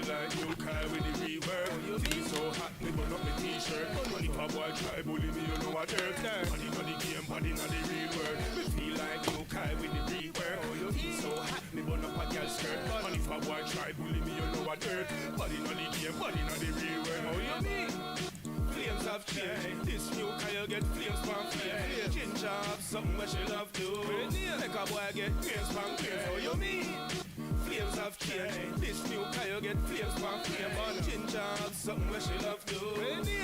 feel like you cry with the reverb. You feel so hot, me burn up my t-shirt. And if a boy try bully me, you know what dirt. Body not the game, body not the real world. Me feel like you cry with the reverb. You feel so hot, me burn up a girl skirt. And if a boy try bully me, you know what dirt. Body not the game, body not the real world. How you mean? Flames have changed. This new Kyle get flames from flames. Ginger have something where she love to. Like a boy get flames from flames. How you mean? Flames have changed. This new Kyle get flames from flames. Ginger have something where she love to.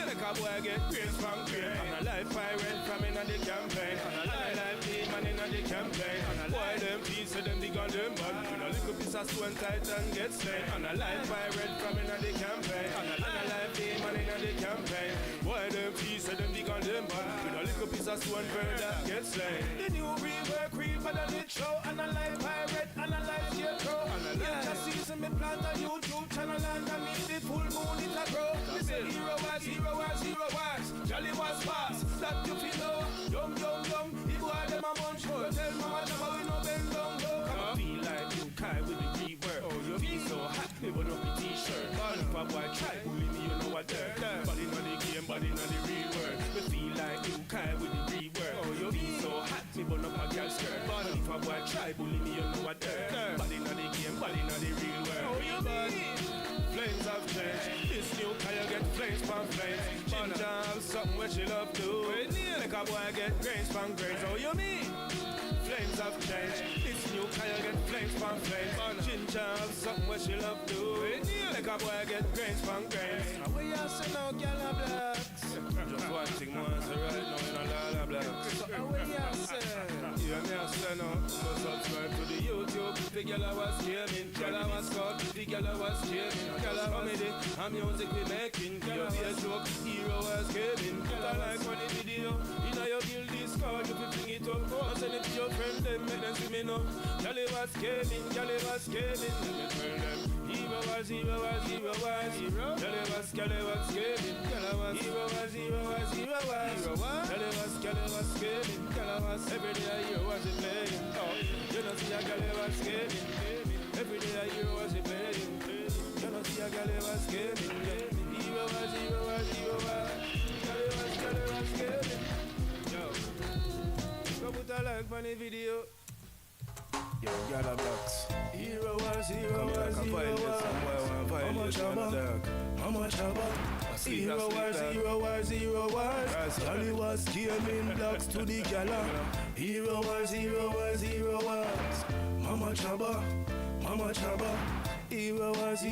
Like a boy get flames from flames. And a life pirate from in the campaign. And a life demon in the campaign. And a boy them piece of them big on them bun. With a little piece of stone tight and get slain. And a life pirate from in the campaign. And a life demon in the campaign. Boy them piece of them big on them bun. With a little piece of stone bird that get slain. The new river creeper than it show. And a life pirate and a life scarecrow. Winter season me plant a YouTube channel and I need the full moon it a grow. Listen, hero wise, Galliwasp pass. That you feel know, yum, the boy them a munch. But tell mama never we no bend down low. I feel like you Kai with the reverb. Oh, you feel so hot, me burn up the t-shirt. And if a boy try bully me, you know what dirt. Body not the game, body not the real world. Me feel like you Kai with the reverb. Oh, you feel so hot, me burn up a girl skirt. And if a boy try bully me, you know what dirt. Body not the game, body not the real world. Oh, you mean? Flames have changed. This new Kyle get flames from flames. Ginger have something where she love to. Like a boy get grains from grains. Oh, you mean? Flames have changed. This new Kyle get flames from flames. Ginger have something where she love to. Like a boy get grains from grains. And we are so now, girl blacks. Just one thing more, so right now in a lot of blacks. So we are saying, you and me are saying now, so subscribe to the YouTube. The Galliwasp gaming, Galliwasp called, the Galliwasp gaming. Galliwasp comedy, and music we making. You be a joke, hero was gaming. Put a like on the video, in your guild Discord, you can bring it up. And send it to your friend, then make them see me know. Galliwasp gaming, Galliwasp gaming. Let me tell them, hero was. Galliwasp gaming, Galliwasp. Hero was. Galliwasp gaming, Galliwasp. Every day I hear was it playing. Oh, you don't see a Galliwasp gaming. Every day I hear was it playing. You don't see a Galliwasp gaming. Hero was. Galliwasp gaming. Yo, go put a like on the video. Yo, Gala Blocks. Hero was. How much about? Hero was. Galliwasp gaming blocks to the gala. Hero was. Mama Chaba. Hero was.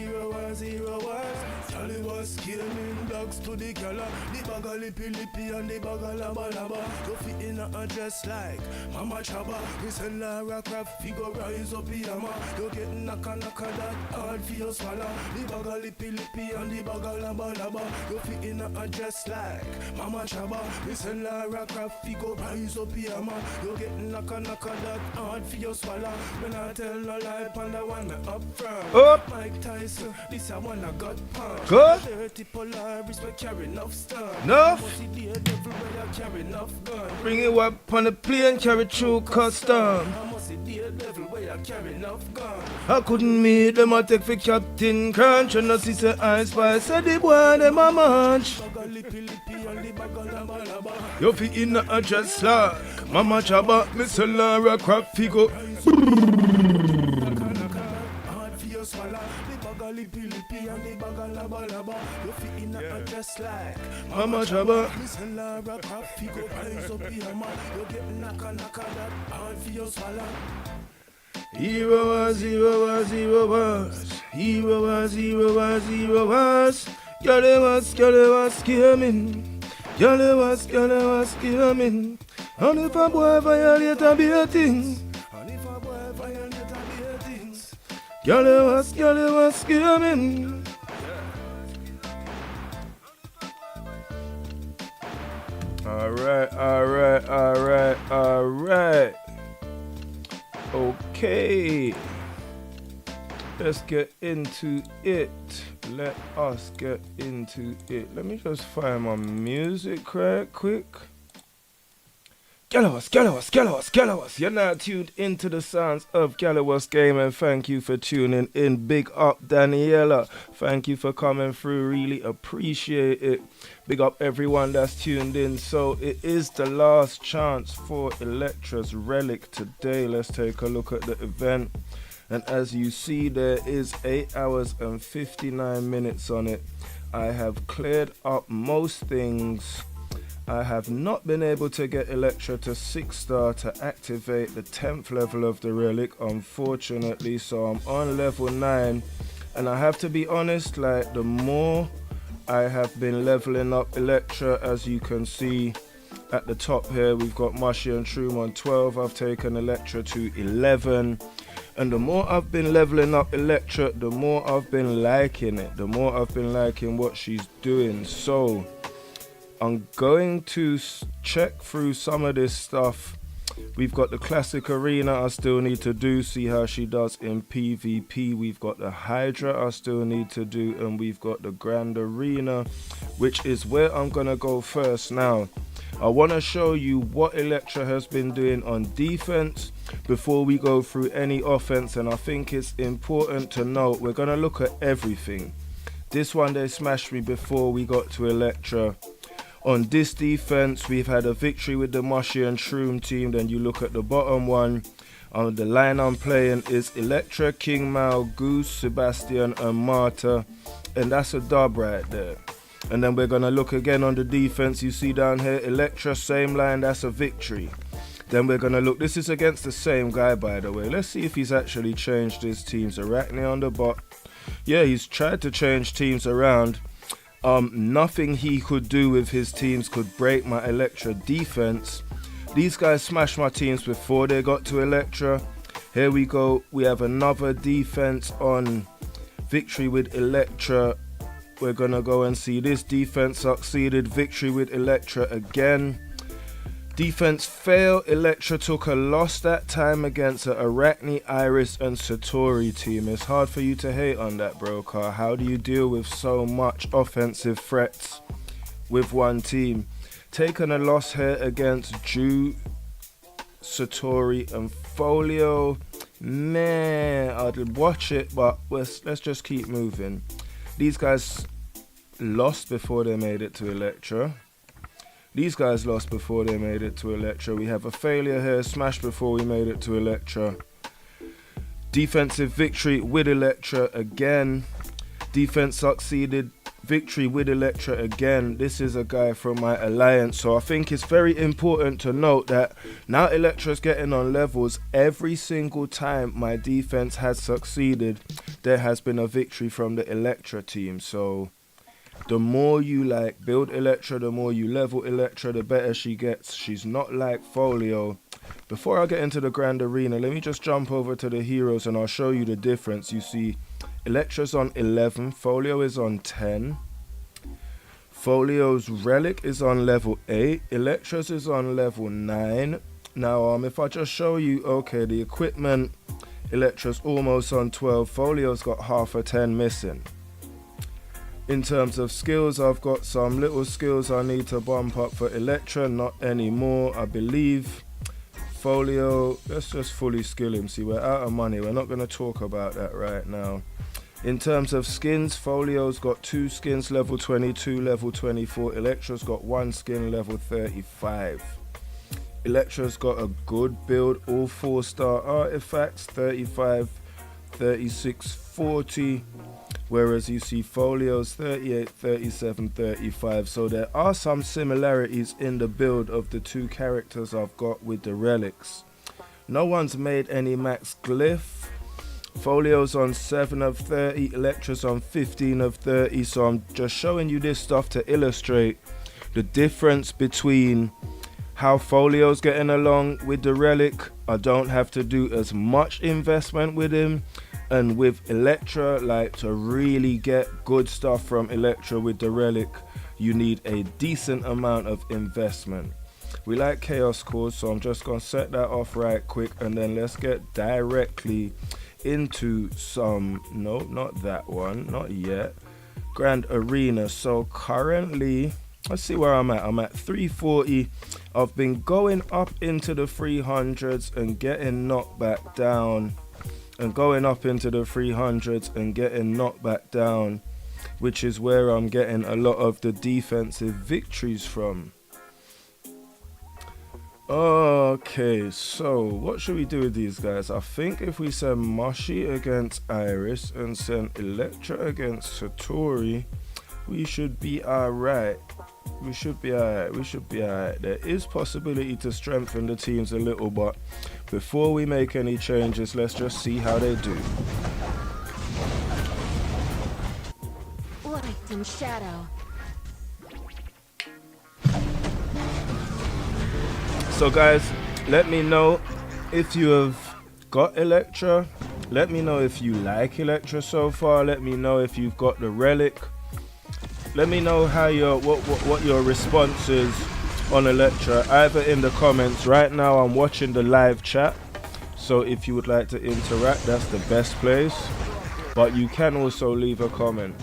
Galliwasp gaming blocks to the gala. The bagali pilipi and the bagalaba laba. You fit in a dress like Mama Chaba. We send Lara Craft figure rise up yama. You get naka that hard for your swallow. The bagali pilipi and the bagalaba laba. You fit in a dress like Mama Chaba. We send Lara Craft figure rise up yama. You get naka that hard for your swallow. When I tell no lie, panda one up front. Mike Tyson, this I wanna got punch. Good. 30 Polaris, we carry enough stuff. Enough. Everywhere I carry enough gun. Bring it up on the plane, carry through custom. I must see the everywhere I carry enough gun. I couldn't meet them, I take for Captain Crunch. And I see say I spy, say the boy them a munch. You fit in a dress like Mama Chaba, Miss Lara Craft figure. You fit in a dress like Mama Chaba. Miss Lara Craft figure rise up here, man. You get naka that hard for your swallow. Hero was. Galliwasp gaming. Galliwasp gaming. And if a boy violate a be a thing. Galliwasp gaming. Alright. Okay. Let's get into it. Let us get into it. Let me just find my music right quick. Galliwasp. You're now tuned into the sounds of Galliwasp Game, and thank you for tuning in. Big up, Daniela. Thank you for coming through. Really appreciate it. Big up everyone that's tuned in. So it is the last chance for Electra's Relic today. Let's take a look at the event. And as you see, there is 8 hours and 59 minutes on it. I have cleared up most things. I have not been able to get Electra to 6-star to activate the 10th level of the relic, unfortunately, so I'm on level 9, and I have to be honest, like, the more I have been leveling up Electra, as you can see at the top here, we've got Mushy and Shroom on 12, I've taken Electra to 11, and the more I've been leveling up Electra, the more I've been liking it, the more I've been liking what she's doing. So I'm going to check through some of this stuff. We've got the classic arena I still need to do, see how she does in PvP. We've got the Hydra I still need to do, and we've got the grand arena, which is where I'm gonna go first. Now I want to show you what Electra has been doing on defense before we go through any offense, and I think it's important to note we're gonna look at everything. This one they smashed me before we got to Electra. On this defense, we've had a victory with the Mushy and Shroom team. Then you look at the bottom one. The line I'm playing is Electra, King Mao, Goose, Sebastian, and Marta. And that's a dub right there. And then we're going to look again on the defense. You see down here, Electra, same line, that's a victory. Then we're going to look, this is against the same guy, by the way. Let's see if he's actually changed his teams. Arachne on the bot. Yeah, he's tried to change teams around. Nothing he could do with his teams could break my Electra defense. These guys smashed my teams before they got to Electra. Here we go. We have another defense on victory with Electra. We're gonna go and see this defense succeeded. Victory with Electra again. Defense fail. Electra took a loss that time against a Arachne, Iris, and Satori team. It's hard for you to hate on that, bro, car. How do you deal with so much offensive threats with one team? Taking a loss here against Ju, Satori, and Folio. Man, I'd watch it, but let's just keep moving. These guys lost before they made it to Electra. These guys lost before they made it to Electra. We have a failure here, smash before we made it to Electra. Defensive victory with Electra again. Defense succeeded, victory with Electra again. This is a guy from my alliance, so I think it's very important to note that now Electra's getting on levels. Every single time my defense has succeeded, there has been a victory from the Electra team. So the more you like build Electra, the more you level Electra, the better she gets. She's not like Folio. Before I get into the grand arena, let me just jump over to the heroes and I'll show you the difference. You see, Electra's on 11, Folio is on 10. Folio's relic is on level 8, Electra's is on level 9. Now, if I just show you, okay, the equipment, Electra's almost on 12, Folio's got half a 10 missing. In terms of skills, I've got some little skills I need to bump up for Electra, not anymore, I believe. Folio, let's just fully skill him. See, we're out of money, we're not going to talk about that right now. In terms of skins, Folio's got 2 skins, level 22, level 24. Electra's got 1 skin, level 35. Electra's got a good build, all 4-star artifacts, 35, 36, 40. Whereas you see Folio's 38, 37, 35. So there are some similarities in the build of the 2 characters I've got with the relics. No one's made any max glyph. Folio's on 7 of 30, Electra's on 15 of 30. So I'm just showing you this stuff to illustrate the difference between how Folio's getting along with the relic. I don't have to do as much investment with him. And with Electra, like, to really get good stuff from Electra with the relic, you need a decent amount of investment. We like Chaos Cores, so I'm just going to set that off right quick, and then let's get directly into some, no, not that one, not yet, Grand Arena. So currently let's see where I'm at. I'm at 340. I've been going up into the 300s and getting knocked back down, and going up into the 300s and getting knocked back down, which is where I'm getting a lot of the defensive victories from. Okay, so what should we do with these guys? I think if we send Moshi against Iris and send Electra against Satori, we should be alright. We should be alright. There is possibility to strengthen the teams a little, but before we make any changes, let's just see how they do. Light and shadow. So guys, let me know if you have got Electra. Let me know if you like Electra so far. Let me know if you've got the relic. Let me know how what your response is on Electra, either in the comments. Right now I'm watching the live chat, so if you would like to interact, that's the best place, but you can also leave a comment.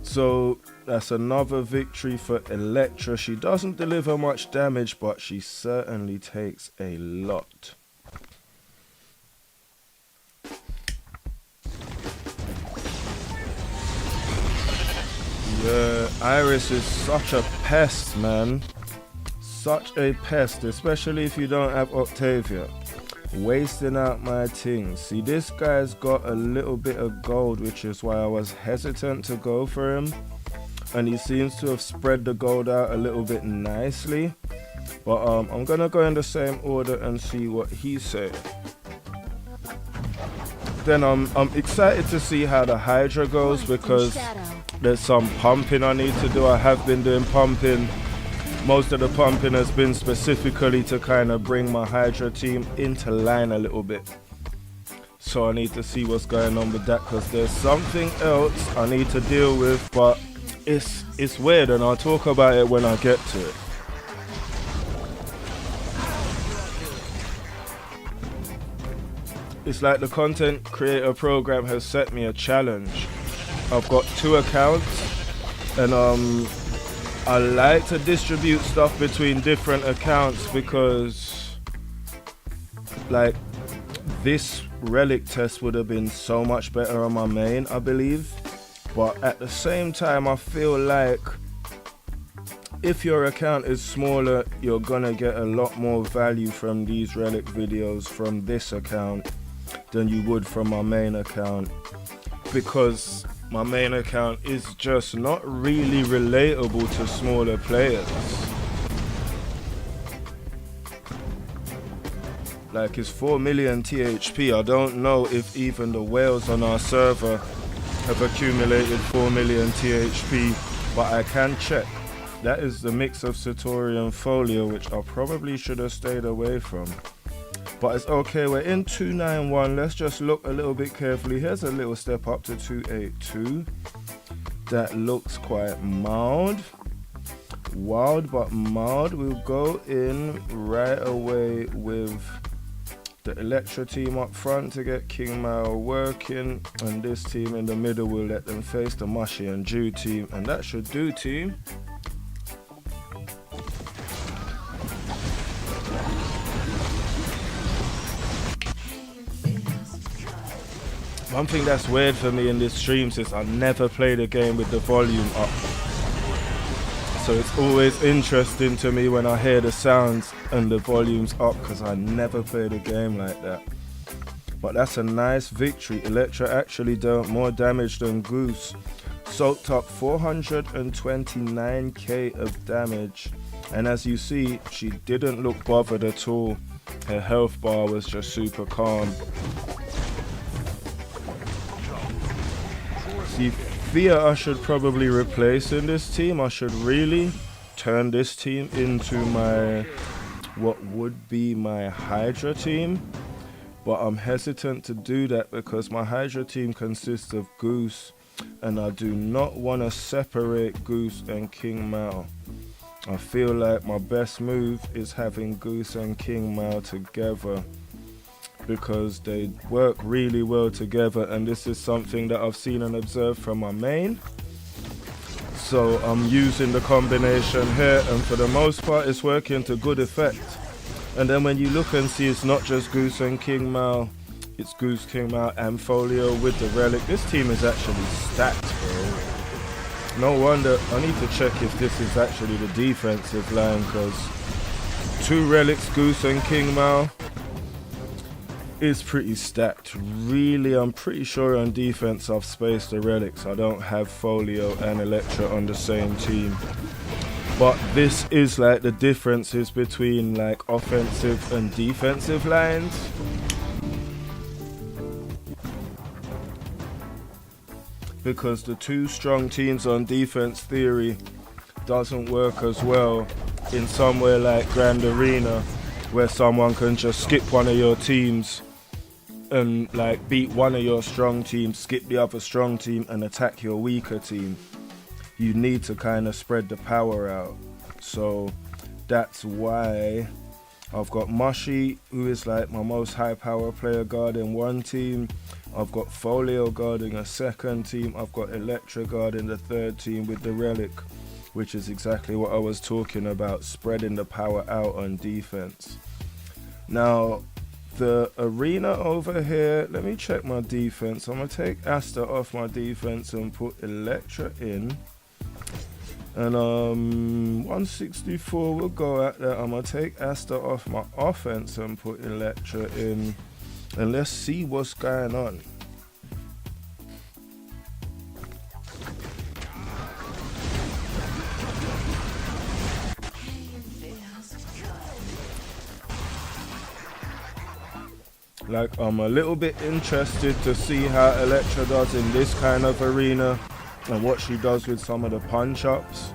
So that's another victory for Electra. She doesn't deliver much damage, but she certainly takes a lot. Yeah, Iris is such a pest, man. Such a pest, especially if you don't have Octavia. Wasting out my things. See, this guy's got a little bit of gold, which is why I was hesitant to go for him. And he seems to have spread the gold out a little bit nicely. But I'm gonna go in the same order and see what he said. Then I'm excited to see how the Hydra goes, because there's some pumping I need to do. I have been doing pumping. Most of the pumping has been specifically to kind of bring my Hydra team into line a little bit. So I need to see what's going on with that, because there's something else I need to deal with, but it's weird, and I'll talk about it when I get to it. It's like the content creator program has set me a challenge. I've got 2 accounts, and I like to distribute stuff between different accounts, because like this relic test would have been so much better on my main, I believe. But at the same time, I feel like if your account is smaller, you're gonna get a lot more value from these relic videos from this account than you would from my main account, because my main account is just not really relatable to smaller players. Like, it's 4 million THP. I don't know if even the whales on our server have accumulated 4 million THP, but I can check. That is the mix of Satori and Folio, which I probably should have stayed away from. But it's okay, we're in 291. Let's just look a little bit carefully. Here's a little step up to 282. That looks quite mild. Wild but mild. We'll go in right away with the Electra team up front to get King Mao working, and this team in the middle will let them face the Mushi and Ju team, and that should do, team. One thing that's weird for me in this stream is I never play the game with the volume up. So it's always interesting to me when I hear the sounds and the volume's up, because I never play the game like that. But that's a nice victory. Electra actually dealt more damage than Goose. Soaked up 429k of damage. And as you see, she didn't look bothered at all. Her health bar was just super calm. See, Thea I should probably replace in this team. I should really turn this team into my, what would be my Hydra team. But I'm hesitant to do that because my Hydra team consists of Goose, and I do not want to separate Goose and King Mao. I feel like my best move is having Goose and King Mao together, because they work really well together, and this is something that I've seen and observed from my main. So I'm using the combination here, and for the most part it's working to good effect. And then when you look and see, it's not just Goose and King Mao, it's Goose, King Mao and Folio with the Relic. This team is actually stacked, bro. No wonder. I need to check if this is actually the defensive line, because 2 Relics, Goose and King Mao, is pretty stacked. Really, I'm pretty sure on defense I've spaced the Relics. I don't have Folio and Electra on the same team. But this is like the differences between like offensive and defensive lines. Because the 2 strong teams on defense theory doesn't work as well in somewhere like Grand Arena, where someone can just skip one of your teams and like beat one of your strong teams, skip the other strong team and attack your weaker team. You need to kind of spread the power out. So that's why I've got Mushy, who is like my most high power player, guarding one team. I've got Folio guarding a second team. I've got Electra guarding the third team with the Relic, which is exactly what I was talking about, spreading the power out on defense. Now, the arena over here, let me check my defense. I'm going to take Asta off my defense and put Electra in. And 164 will go at that. I'm going to take Asta off my offense and put Electra in. And let's see what's going on. Like, I'm a little bit interested to see how Electra does in this kind of arena and what she does with some of the punch-ups,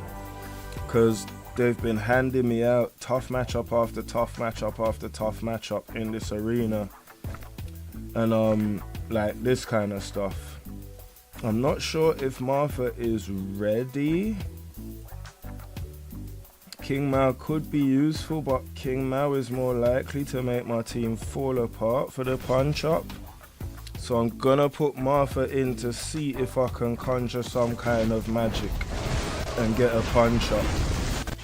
because they've been handing me out tough matchup after tough matchup after tough matchup in this arena. And like this kind of stuff. I'm not sure if Martha is ready. King Mao could be useful, but King Mao is more likely to make my team fall apart for the punch up. So I'm gonna put Martha in to see if I can conjure some kind of magic and get a punch up.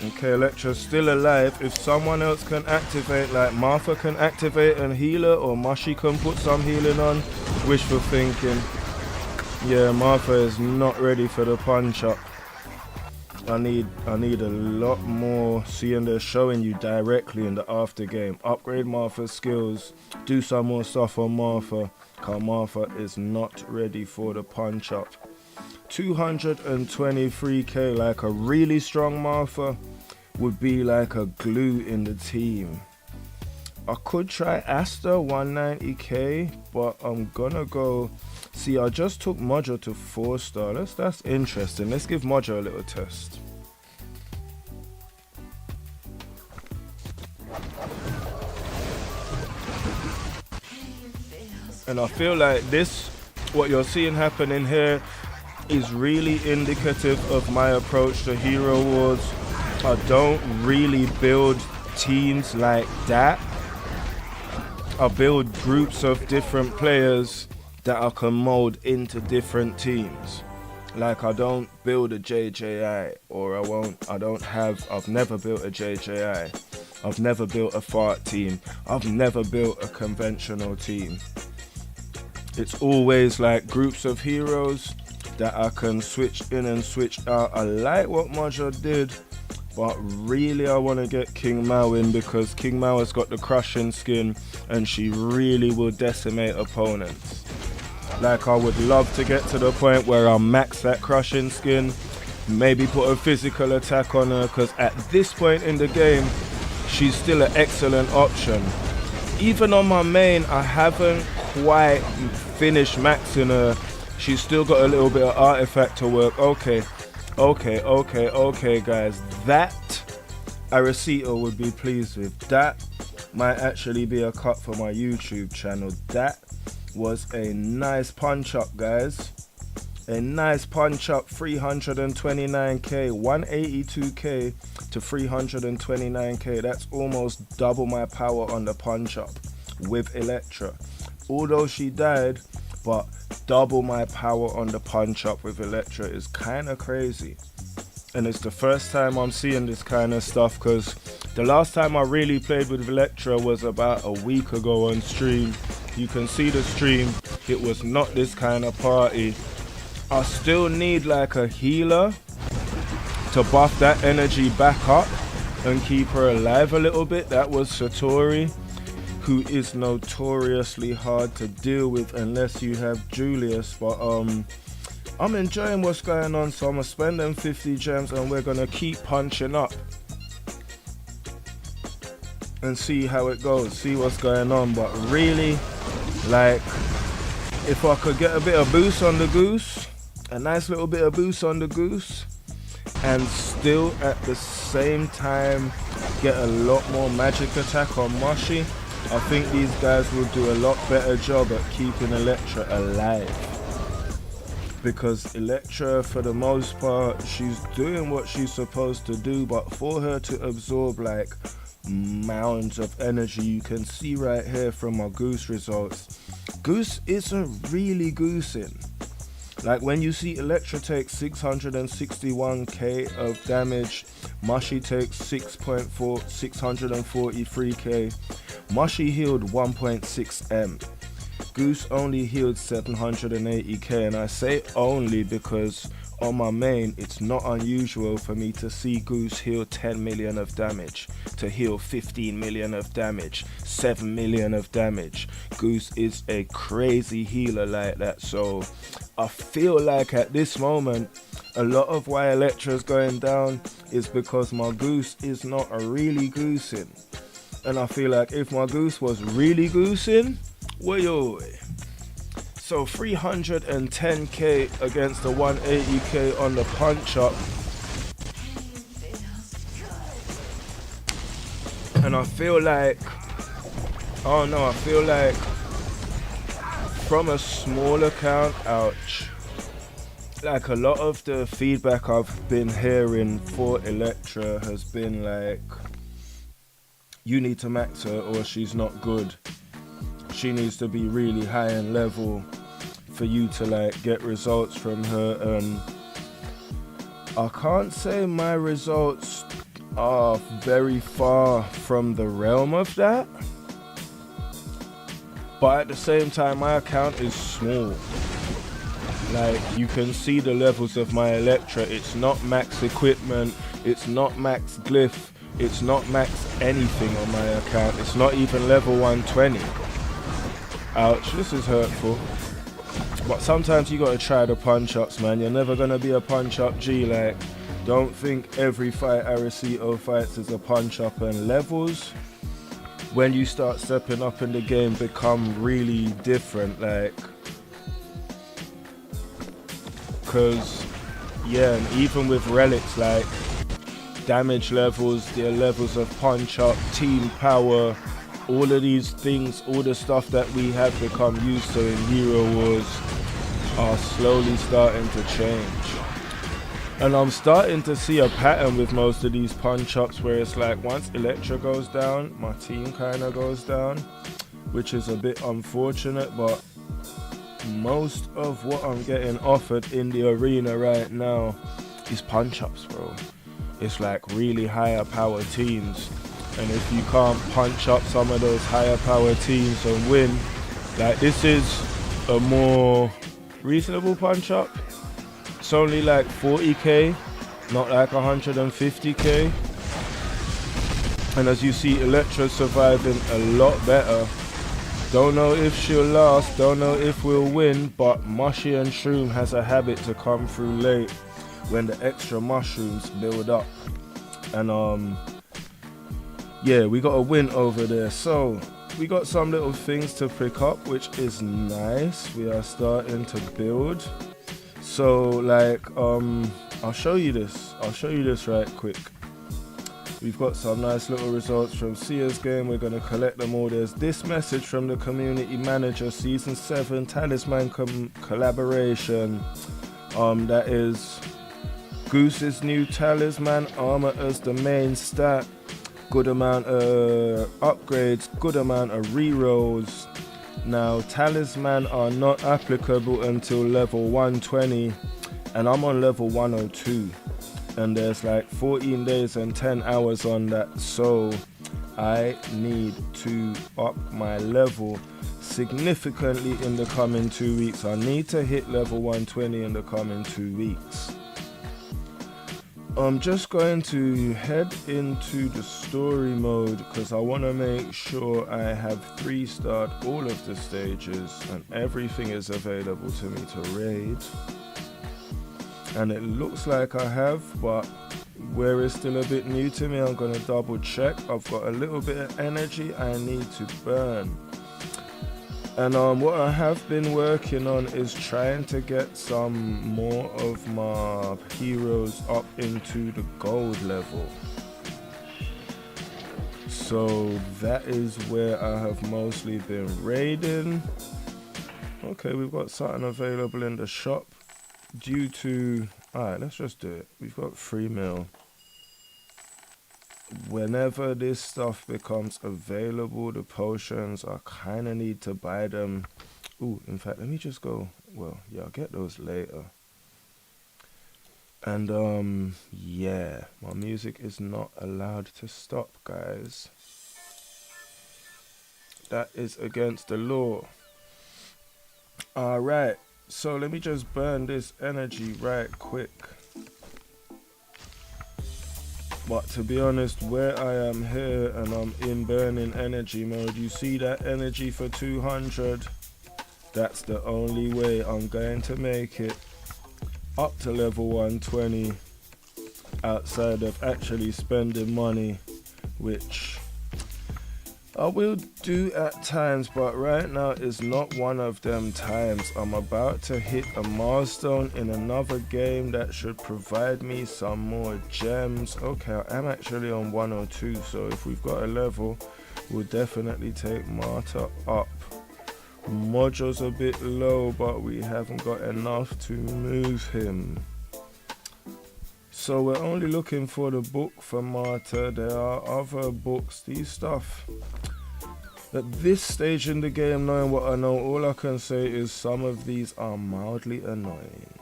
Okay, Electra's still alive. If someone else can activate, like Martha can activate and heal her, or Mushy can put some healing on, wishful thinking. Yeah, Martha is not ready for the punch up. I need a lot more, seeing they're showing you directly in the after game. Upgrade Martha's skills, do some more stuff on Martha, because Martha is not ready for the punch up. 223k, like a really strong Martha would be like a glue in the team. I could try Asta 190k, but I'm gonna go. See, I just took Mojo to 4-star. That's interesting. Let's give Mojo a little test. And I feel like this, what you're seeing happening here, is really indicative of my approach to Hero Wars. I don't really build teams like that. I build groups of different players that I can mold into different teams. Like, I don't build a JJI, or I've never built a JJI. I've never built a fart team. I've never built a conventional team. It's always like groups of heroes that I can switch in and switch out. I like what Mojo did, but really I want to get King Mao in, because King Mao has got the crushing skin and she really will decimate opponents. Like, I would love to get to the point where I max that crushing skin, maybe put a physical attack on her, because at this point in the game she's still an excellent option. Even on my main, I haven't quite finished maxing her. She's still got a little bit of artifact to work. Okay guys, that Aracito would be pleased with. That might actually be a cut for my YouTube channel. That was a nice punch up, guys. A nice punch up. 329k, 182k to 329k. That's almost double my power on the punch up with Electra. Although she died, but double my power on the punch up with Electra is kind of crazy. and it's the first time I'm seeing this kind of stuff, because the last time I really played with Electra was about a week ago on stream. You can see the stream, it was not this kind of party. I still need like a healer to buff that energy back up and keep her alive a little bit. That was Satori, who is notoriously hard to deal with unless you have Julius, but I'm enjoying what's going on, so I'm gonna spend them 50 gems and we're gonna keep punching up and see how it goes, see what's going on. But really, like, if I could get a bit of boost on the Goose, a nice little bit of boost on the Goose, and still at the same time get a lot more magic attack on Moshi, I think these guys will do a lot better job at keeping Electra alive. Because Electra, for the most part, she's doing what she's supposed to do, but for her to absorb like mounds of energy, you can see right here from my Goose results, Goose isn't really goosing. Like when you see Electra take 661k of damage, Moshi takes 6.4, 643k. Moshi healed 1.6m. Goose only healed 780k, and I say only because on my main it's not unusual for me to see Goose heal 10 million of damage, to heal 15 million of damage, 7 million of damage. Goose is a crazy healer like that, so I feel like at this moment a lot of why Electra's going down is because my Goose is not really goosing. And I feel like if my Goose was really goosing, so 310k against the 180k on the punch up, and I feel like, oh no, I feel like from a small account, ouch, like a lot of the feedback I've been hearing for Electra has been like, you need to max her or she's not good. She needs to be really high in level for you to like get results from her, and I can't say my results are very far from the realm of that, but at the same time my account is small. Like you can see the levels of my Electra, it's not max equipment, it's not max glyph, it's not max anything on my account, it's not even level 120. Ouch, this is hurtful. But sometimes you gotta try the punch-ups, man. You're never gonna be a punch-up G. Like, don't think every fight Arecido fights is a punch-up, and levels, when you start stepping up in the game, become really different. Like, cause, yeah, and even with relics, like, damage levels, their levels of punch-up, team power, all of these things, all the stuff that we have become used to in Hero Wars are slowly starting to change. And I'm starting to see a pattern with most of these punch-ups where it's like once Electra goes down, my team kind of goes down, which is a bit unfortunate, but most of what I'm getting offered in the arena right now is punch-ups, bro. It's like really higher power teams. And if you can't punch up some of those higher power teams and win, like this is a more reasonable punch up. It's only like 40k, not like 150k. And as you see, Electra surviving a lot better. Don't know if she'll last, don't know if we'll win, but Mushy and Shroom has a habit to come through late when the extra mushrooms build up. And yeah, we got a win over there. So we got some little things to pick up, which is nice. We are starting to build. So like I'll show you this right quick. We've got some nice little results from Sia's game. We're going to collect them all. There's this message from the community manager, season 7 talisman collaboration. That is Goose's new talisman, armor as the main stat, good amount of upgrades, good amount of rerolls. Now talisman are not applicable until level 120, and I'm on level 102. and there's like 14 days and 10 hours on that, so I need to up my level significantly in the coming 2 weeks. I need to hit level 120 in the coming 2 weeks. I'm just going to head into the story mode because I want to make sure I have 3-starred all of the stages and everything is available to me to raid. And it looks like I have, but where it's still a bit new to me, I'm going to double check. I've got a little bit of energy I need to burn. And what I have been working on is trying to get some more of my heroes up into the gold level. So that is where I have mostly been raiding. Okay, we've got something available in the shop due to... Alright, let's just do it. We've got 3 mil. Whenever this stuff becomes available, the potions, I kind of need to buy them. Ooh, in fact, let me just go. Well, yeah, I'll get those later. And yeah, my music is not allowed to stop, guys. That is against the law. Alright, so let me just burn this energy right quick. But to be honest, where I am here and I'm in burning energy mode, you see that energy for 200? That's the only way I'm going to make it up to level 120 outside of actually spending money, which I will do at times, but right now is not one of them times. I'm about to hit a milestone in another game that should provide me some more gems. Okay, I'm actually on 102, so if we've got a level, we'll definitely take Martyr up. Mojo's a bit low, but we haven't got enough to move him. So we're only looking for the book for Martyr. There are other books, these stuff. At this stage in the game, knowing what I know, all I can say is some of these are mildly annoying.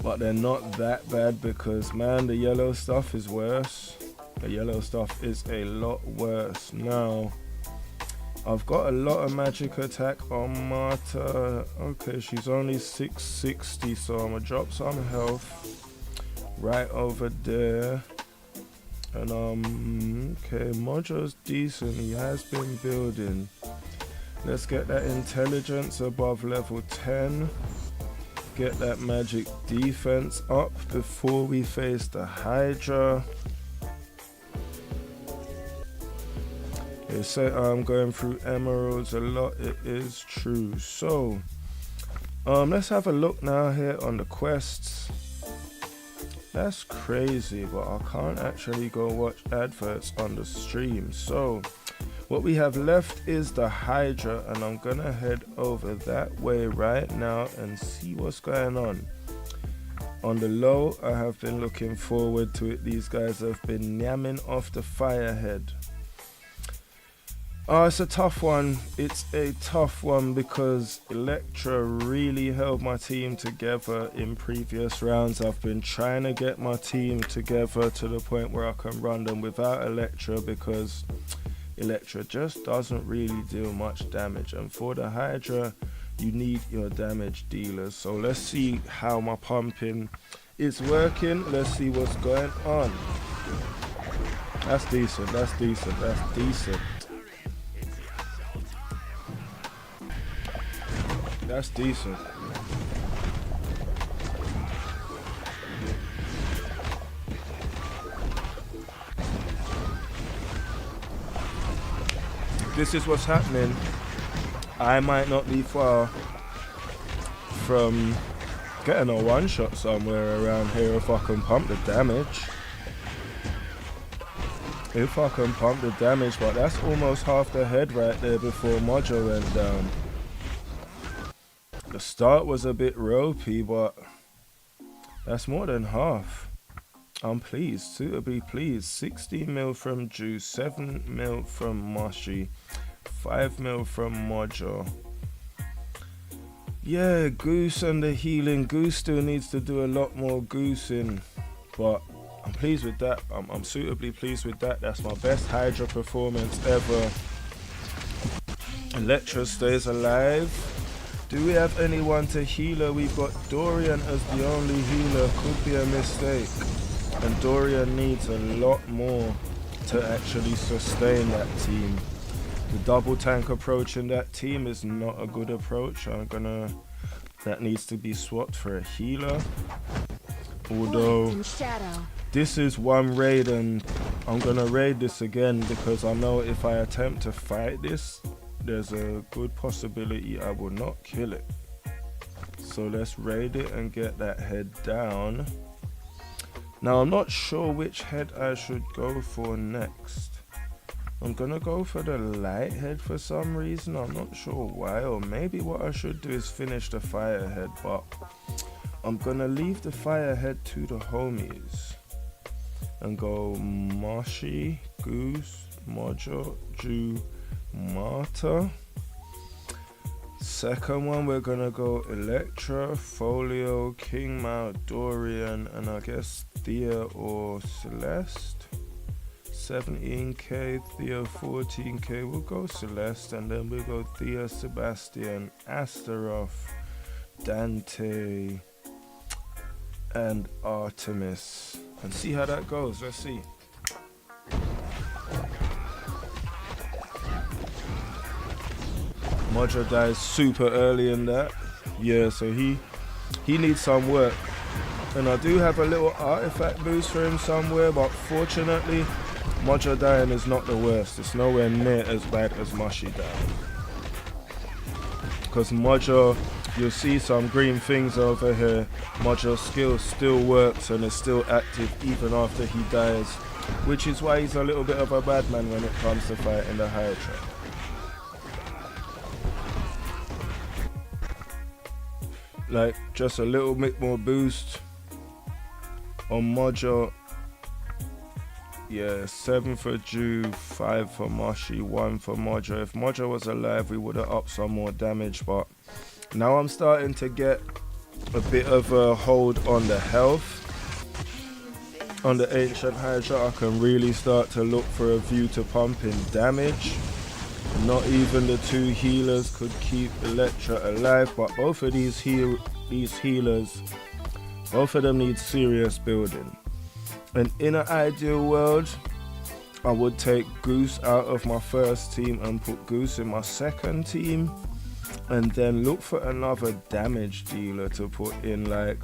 But they're not that bad because, man, the yellow stuff is worse. The yellow stuff is a lot worse. Now, I've got a lot of magic attack on Martyr. Okay, she's only 660, so I'm gonna drop some health right over there. And okay, Mojo's decent. He has been building. Let's get that intelligence above level 10. Get that magic defense up before we face the Hydra. They say I'm going through emeralds a lot. It is true. So let's have a look now here on the quests. That's crazy, but I can't actually go watch adverts on the stream. So what we have left is the Hydra, and I'm gonna head over that way right now and see what's going on. On the low, I have been looking forward to it. These guys have been yamming off the firehead. Oh, it's a tough one. It's a tough one because Electra really held my team together in previous rounds. I've been trying to get my team together to the point where I can run them without Electra because Electra just doesn't really deal much damage. And for the Hydra, you need your damage dealers. So let's see how my pumping is working. Let's see what's going on. That's decent. That's decent. That's decent. That's decent. This is what's happening. I might not be far from getting a one-shot somewhere around here if I can pump the damage. If I can pump the damage, but that's almost half the head right there before Mojo went down. The start was a bit ropey, but that's more than half. I'm pleased, suitably pleased. 60 mil from Juice, 7 mil from Moshi, 5 mil from Mojo. Yeah, Goose and the healing. Goose still needs to do a lot more goosing, but I'm pleased with that. I'm suitably pleased with that. That's my best Hydra performance ever. Electra stays alive. Do we have anyone to heal her? We've got Dorian as the only healer. Could be a mistake. And Dorian needs a lot more to actually sustain that team. The double tank approach in that team is not a good approach. That needs to be swapped for a healer. Although this is one raid and I'm gonna raid this again because I know if I attempt to fight this, there's a good possibility I will not kill it. So let's raid it and get that head down. Now I'm not sure which head I should go for next. I'm gonna go for the light head for some reason. I'm not sure why, or maybe what I should do is finish the fire head, but I'm gonna leave the fire head to the homies and go Mashi, Goose, Mojo, Ju, Marta. Second one we're gonna go Electra, Folio, King Mao, Dorian, and I guess Thea or Celeste. 17k, Thea 14k, we'll go Celeste, and then we'll go Thea, Sebastian, Astaroth, Dante, and Artemis, and see how that goes. Let's see. Mojo dies super early in that. Yeah, so he needs some work. And I do have a little artifact boost for him somewhere, but fortunately, Mojo dying is not the worst. It's nowhere near as bad as Mashi dying. Because Mojo, you'll see some green things over here. Mojo's skill still works and is still active even after he dies, which is why he's a little bit of a bad man when it comes to fighting the Hydra. Like, just a little bit more boost on Mojo. Yeah, 7 for Ju, 5 for Mashi, 1 for Mojo. If Mojo was alive, we would have upped some more damage, but now I'm starting to get a bit of a hold on the health. On the Ancient Hydra, I can really start to look for a view to pumping damage. Not even the two healers could keep Electra alive, but both of these healers, both of them need serious building. And in an ideal world, I would take Goose out of my first team and put Goose in my second team, and then look for another damage dealer to put in. Like,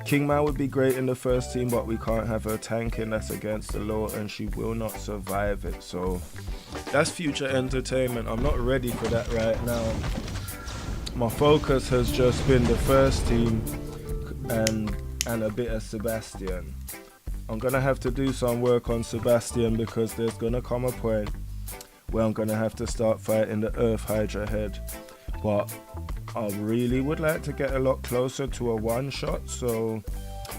King Mao would be great in the first team, but we can't have her tanking. That's against the law and she will not survive it. So that's future entertainment. I'm not ready for that right now. My focus has just been the first team and a bit of Sebastian. I'm gonna have to do some work on Sebastian because there's gonna come a point where I'm gonna have to start fighting the Earth Hydra head. But I really would like to get a lot closer to a one shot, so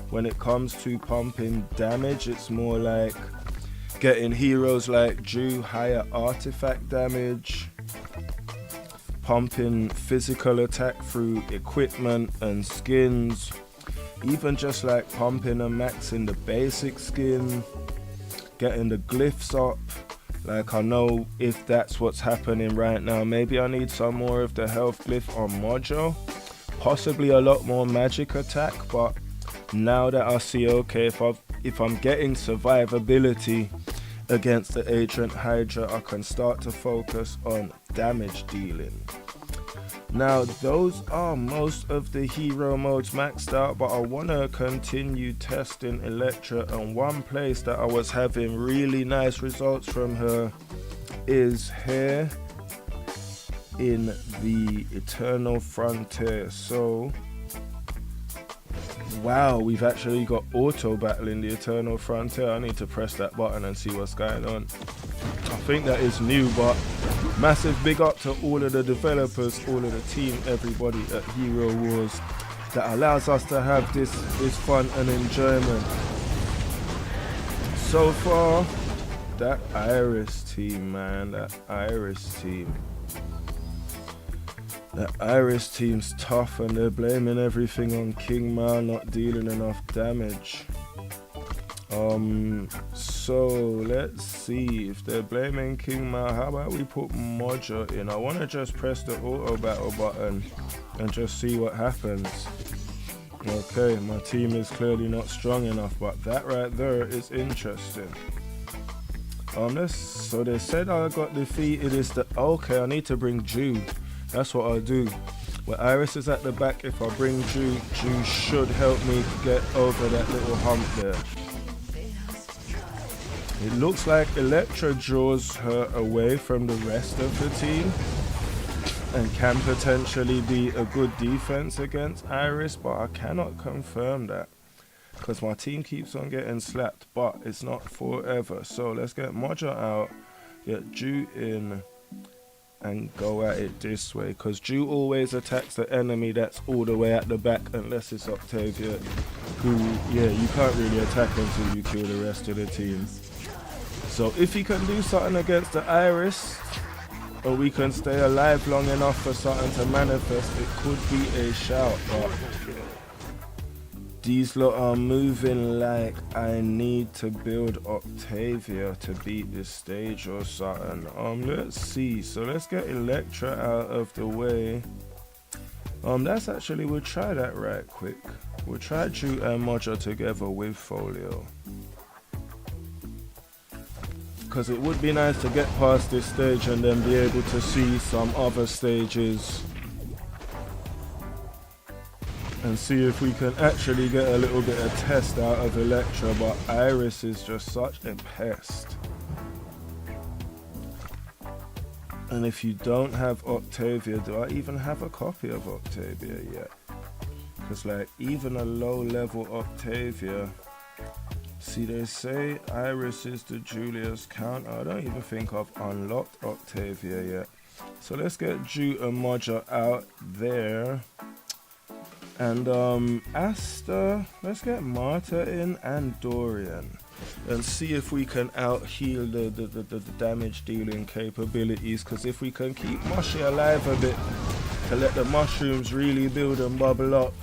when it comes to pumping damage, it's more like getting heroes like Ju higher artifact damage, pumping physical attack through equipment and skins, even just like pumping and maxing the basic skin, getting the glyphs up. Like, I know if that's what's happening right now, maybe I need some more of the health glyph on Mojo, possibly a lot more magic attack. But now that I see, okay, if I'm getting survivability against the Ancient Hydra, I can start to focus on damage dealing. Now, those are most of the hero modes maxed out, but I want to continue testing Electra, and one place that I was having really nice results from her is here in the Eternal Frontier. So, wow, we've actually got auto battle in the Eternal Frontier. I need to press that button and see what's going on. I think that is new, but massive big up to all of the developers, all of the team, everybody at Hero Wars that allows us to have this fun and enjoyment. So far, that Iris team, man, that Iris team. The Iris team's tough and they're blaming everything on King Mao not dealing enough damage. So let's see if they're blaming King Mao. How about we put Mojo in? I want to just press the auto battle button and just see what happens. Okay, my team is clearly not strong enough, but that right there is interesting. So they said I got defeated. Okay, I need to bring Jude. That's what I'll do. Where Iris is at the back, if I bring Jude, Jude should help me get over that little hump there. It looks like Electra draws her away from the rest of the team and can potentially be a good defense against Iris, but I cannot confirm that because my team keeps on getting slapped, but it's not forever. So let's get Mojo out, get Ju in, and go at it this way, because Ju always attacks the enemy that's all the way at the back unless it's Octavia, who, yeah, you can't really attack until you kill the rest of the team. So if he can do something against the Iris, or we can stay alive long enough for something to manifest, it could be a shout. But these lot are moving like I need to build Octavia to beat this stage or something. Let's see. So let's get Electra out of the way. That's actually, we'll try that right quick. We'll try Ju and Mojo together with Folio, because it would be nice to get past this stage and then be able to see some other stages and see if we can actually get a little bit of test out of Electra. But Iris is just such a pest. And if you don't have Octavia, do I even have a copy of Octavia yet? Because like even a low level Octavia, see, they say Iris is the Julius counter. I don't even think I've unlocked Octavia yet. So let's get Ju and Mojo out there. And Asta, let's get Marta in and Dorian. And see if we can out heal the damage dealing capabilities. Because if we can keep Moshi alive a bit to let the mushrooms really build and bubble up,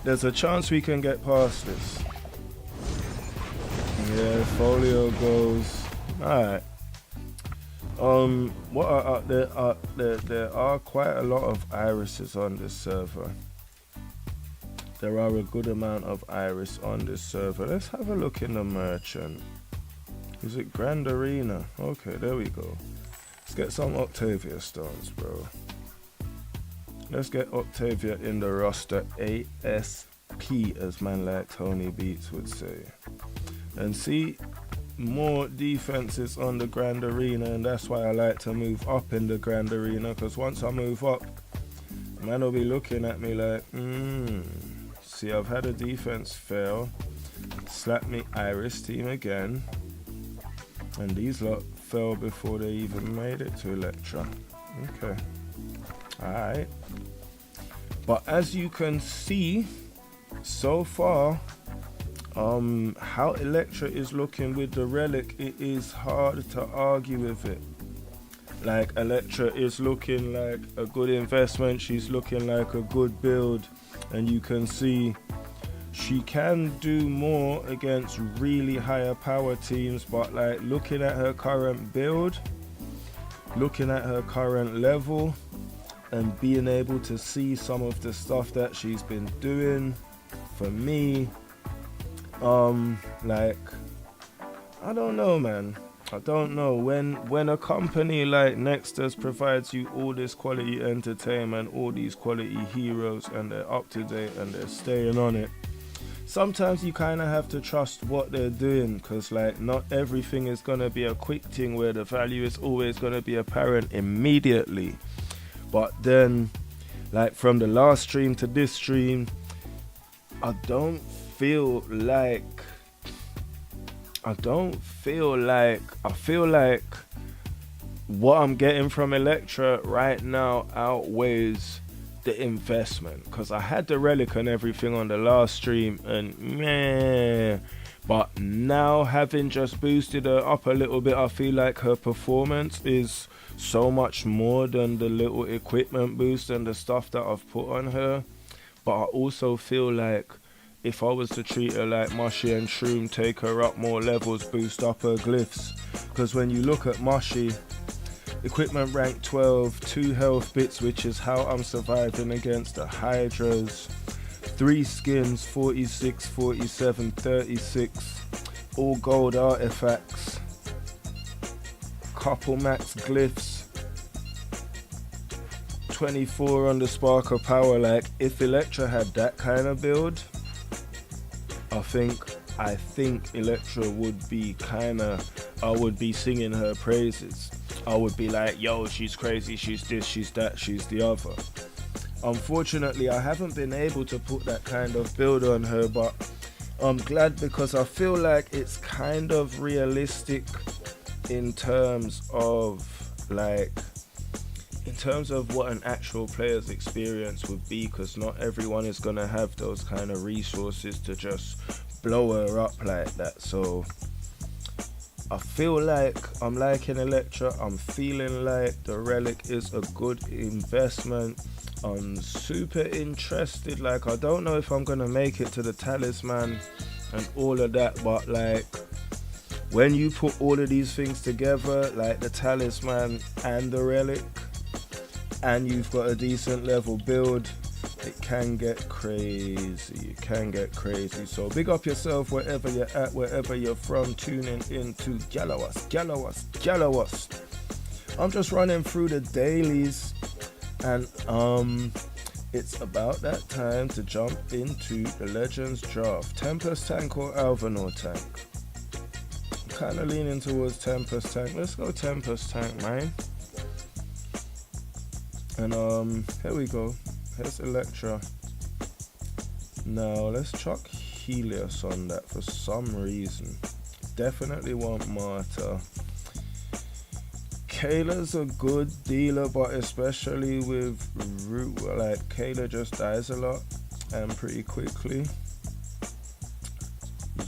there's a chance we can get past this. Yeah, Folio goes. Alright. What are up there? There are quite a lot of irises on this server. There are a good amount of iris on this server. Let's have a look in the merchant. Is it Grand Arena? Okay, there we go. Let's get some Octavia stones, bro. Let's get Octavia in the roster ASP, as man like Tony Beats would say. And see, more defenses on the Grand Arena, and that's why I like to move up in the Grand Arena, because once I move up, man will be looking at me like, see, I've had a defense fail, slap me Iris team again, and these lot fell before they even made it to Electra. Okay, alright. But as you can see, so far, how Electra is looking with the relic, it is hard to argue with it. Like, Electra is looking like a good investment, she's looking like a good build, and you can see she can do more against really higher power teams, but like looking at her current build, looking at her current level, and being able to see some of the stuff that she's been doing, for me, like, I don't know, man. I don't know. When a company like Nexus provides you all this quality entertainment, all these quality heroes, and they're up to date and they're staying on it, sometimes you kind of have to trust what they're doing, because like not everything is going to be a quick thing where the value is always going to be apparent immediately. But then, like from the last stream to this stream, I feel like what I'm getting from Electra right now outweighs the investment, because I had the relic and everything on the last stream, and meh. But now, having just boosted her up a little bit, I feel like her performance is so much more than the little equipment boost and the stuff that I've put on her. But I also feel like if I was to treat her like Moshi and Shroom, take her up more levels, boost up her glyphs. Because when you look at Moshi, equipment rank 12, 2 health bits, which is how I'm surviving against the Hydras. 3 skins, 46, 47, 36, all gold artifacts, couple max glyphs, 24 on the spark of power. Like, if Electra had that kind of build, I think Electra would be I would be singing her praises. I would be like, yo, she's crazy, she's this, she's that, she's the other. Unfortunately, I haven't been able to put that kind of build on her, but I'm glad, because I feel like it's kind of realistic in terms of what an actual player's experience would be, because not everyone is going to have those kind of resources to just blow her up like that. So I feel like I'm liking Electra. I'm feeling like the relic is a good investment. I'm super interested. Like, I don't know if I'm gonna make it to the talisman and all of that, but like, when you put all of these things together, like the talisman and the relic, and you've got a decent level build, it can get crazy. It can get crazy. So big up yourself wherever you're at, wherever you're from, tuning in to Galliwasp. I'm just running through the dailies, and it's about that time to jump into the Legends draft. Tempest tank or Alvanor tank? I'm kind of leaning towards Tempest tank. Let's go Tempest tank, man. And here we go. Here's Electra. Now let's chuck Helios on that for some reason. Definitely want Marta. Kayla's a good dealer, but especially with Root, like Kayla just dies a lot and pretty quickly.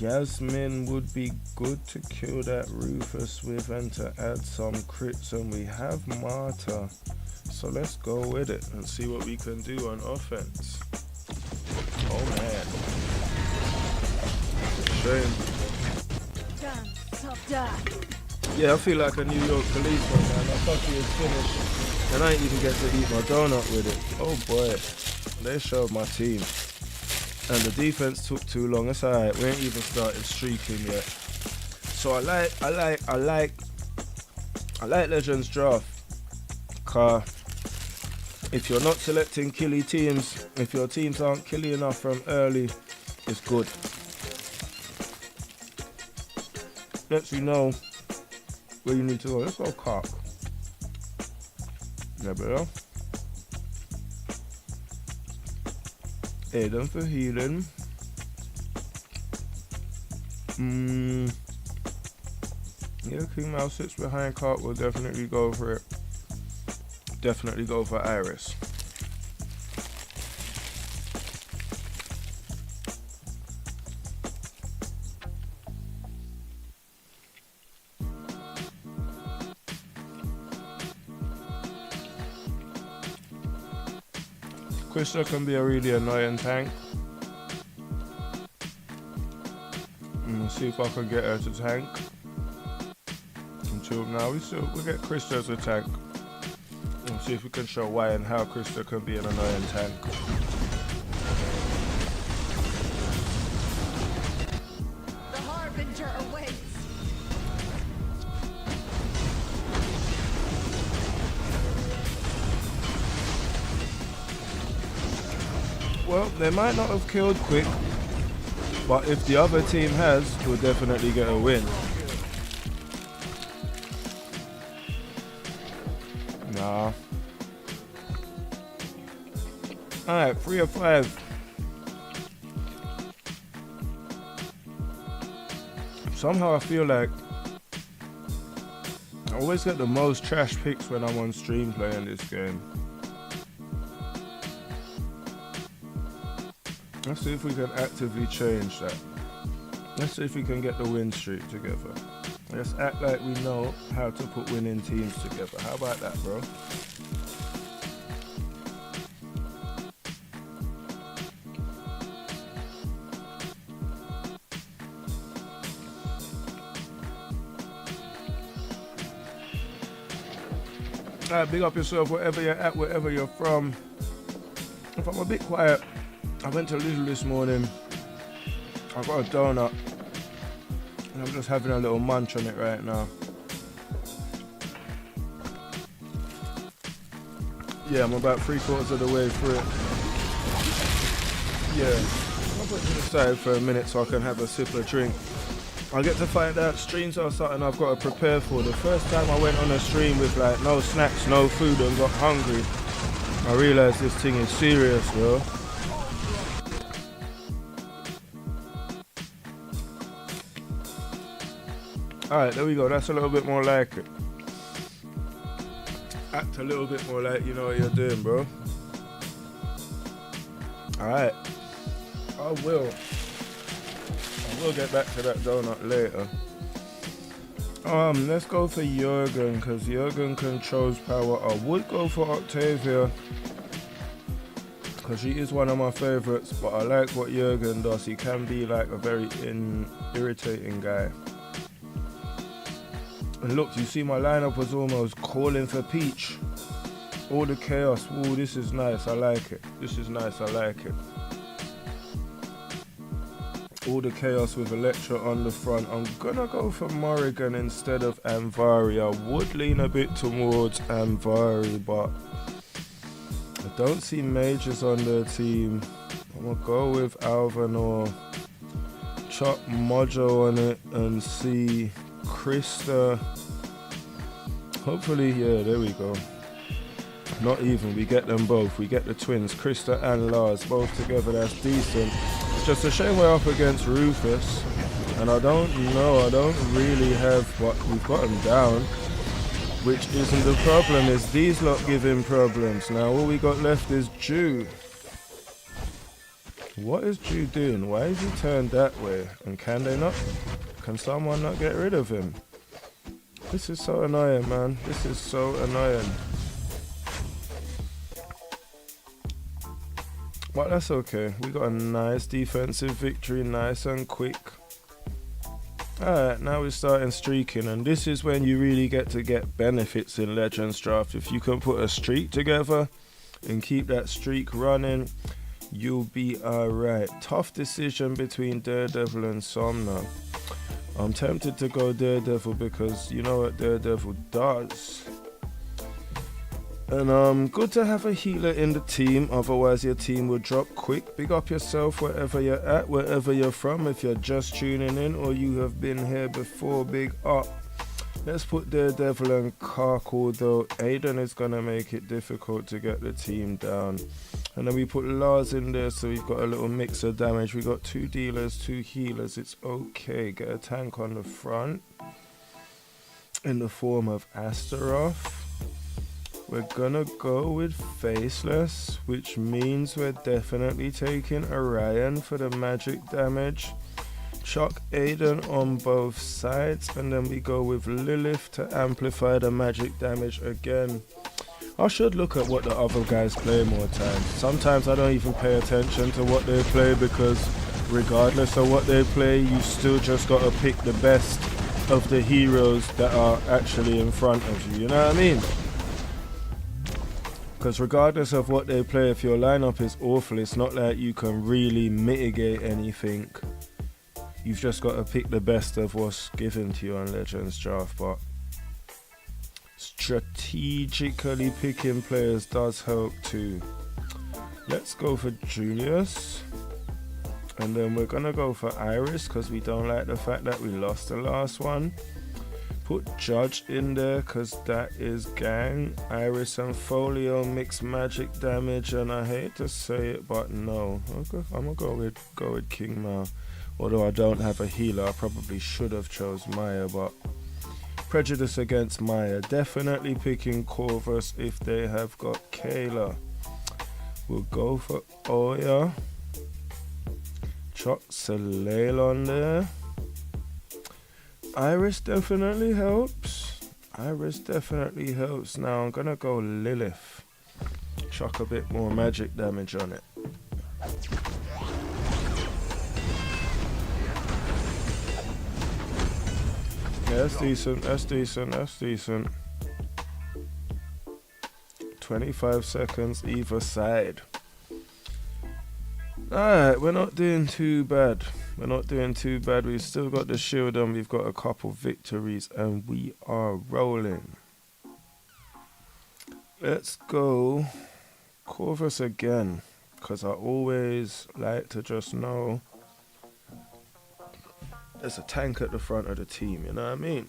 Yasmin would be good to kill that Rufus with and to add some crits, and we have Marta. So let's go with it and see what we can do on offense. Oh man. Shame. Yeah, I feel like a New York policeman, man. My coffee is finished and I ain't even get to eat my donut with it. Oh boy. They showed my team. And the defense took too long. It's alright. We ain't even started streaking yet. So I like Legends draft. Car. If you're not selecting killy teams, if your teams aren't killy enough from early, it's good. Lets you know where you need to go. Let's go Cock. Nebula. Aiden for healing. Yeah, King Mouse sits behind Cock. We'll definitely go for it. Definitely go for Iris. Krista can be a really annoying tank. See if I can get her to tank. Until now, we get Krista as a tank. And see if we can show why and how Krista can be an annoying tank. The Harbinger awaits. Well, they might not have killed quick, but if the other team has, we'll definitely get a win. Nah. Alright, 3 of 5. Somehow I feel like I always get the most trash picks when I'm on stream playing this game. Let's see if we can actively change that. Let's see if we can get the win streak together. Let's act like we know how to put winning teams together. How about that, bro? Alright, big up yourself wherever you're at, wherever you're from. If I'm a bit quiet, I went to Lidl this morning. I got a donut. And I'm just having a little munch on it right now. Yeah, I'm about 3/4 of the way through it. Yeah, I'll put it to the side for a minute so I can have a sip of drink. I get to find out streams are something I've got to prepare for. The first time I went on a stream with like no snacks, no food and got hungry, I realised this thing is serious, bro. Alright, there we go. That's a little bit more like it. Act a little bit more like you know what you're doing, bro. Alright. I will get back to that donut later. Let's go for Jurgen, because Jurgen controls power. I would go for Octavia, because she is one of my favourites, but I like what Jurgen does. He can be like a very irritating guy. And look, you see my lineup was almost calling for Peach. All the chaos. Ooh, this is nice. I like it. This is nice. I like it. All the chaos with Electra on the front. I'm gonna go for Morrigan instead of Anvari. I would lean a bit towards Anvari, but I don't see majors on their team. I'm gonna go with Alvin or chuck Mojo on it and see Krista. Hopefully, yeah, there we go. Not even, we get them both. We get the twins, Krista and Lars, both together. That's decent. Just a shame we're up against Rufus, and I don't really have what we've got him down, which isn't the problem. Is these lot giving problems. Now all we got left is Jew. What is Jew doing? Why is he turned that way? And can someone not get rid of him? This is so annoying, man. This is so annoying. But that's okay. We got a nice defensive victory, nice and quick. Alright, now we're starting streaking, and this is when you really get to get benefits in Legends Draft. If you can put a streak together and keep that streak running, you'll be alright. Tough decision between Daredevil and Somna. I'm tempted to go Daredevil because you know what Daredevil does. And good to have a healer in the team, otherwise your team will drop quick. Big up yourself wherever you're at, wherever you're from. If you're just tuning in or you have been here before, big up. Let's put Daredevil and Karkle though. Aiden is going to make it difficult to get the team down. And then we put Lars in there, so we've got a little mix of damage. We got 2 dealers, 2 healers. It's okay. Get a tank on the front in the form of Astaroth. We're gonna go with Faceless, which means we're definitely taking Orion for the magic damage. Chuck Aiden on both sides, and then we go with Lilith to amplify the magic damage again. I should look at what the other guys play more times. Sometimes I don't even pay attention to what they play, because regardless of what they play, you still just gotta pick the best of the heroes that are actually in front of you, you know what I mean? Because regardless of what they play, if your lineup is awful, it's not like you can really mitigate anything. You've just got to pick the best of what's given to you on Legends Draft. But strategically picking players does help too. Let's go for Julius. And then we're going to go for Iris, because we don't like the fact that we lost the last one. Put Judge in there because that is gang. Iris and Folio mix magic damage, and I hate to say it, but no. I'm gonna go with King now. Although I don't have a healer, I probably should have chose Maya, but prejudice against Maya. Definitely picking Corvus if they have got Kayla. We'll go for Oya. Chuck Soleil on there. Iris definitely helps. Iris definitely helps. Now I'm gonna go Lilith. Chuck a bit more magic damage on it. Yeah, that's decent, that's decent, that's decent. 25 seconds either side. Alright, we're not doing too bad. We're not doing too bad. We've still got the shield and we've got a couple victories and we are rolling. Let's go Corvus again, because I always like to just know there's a tank at the front of the team, you know what I mean?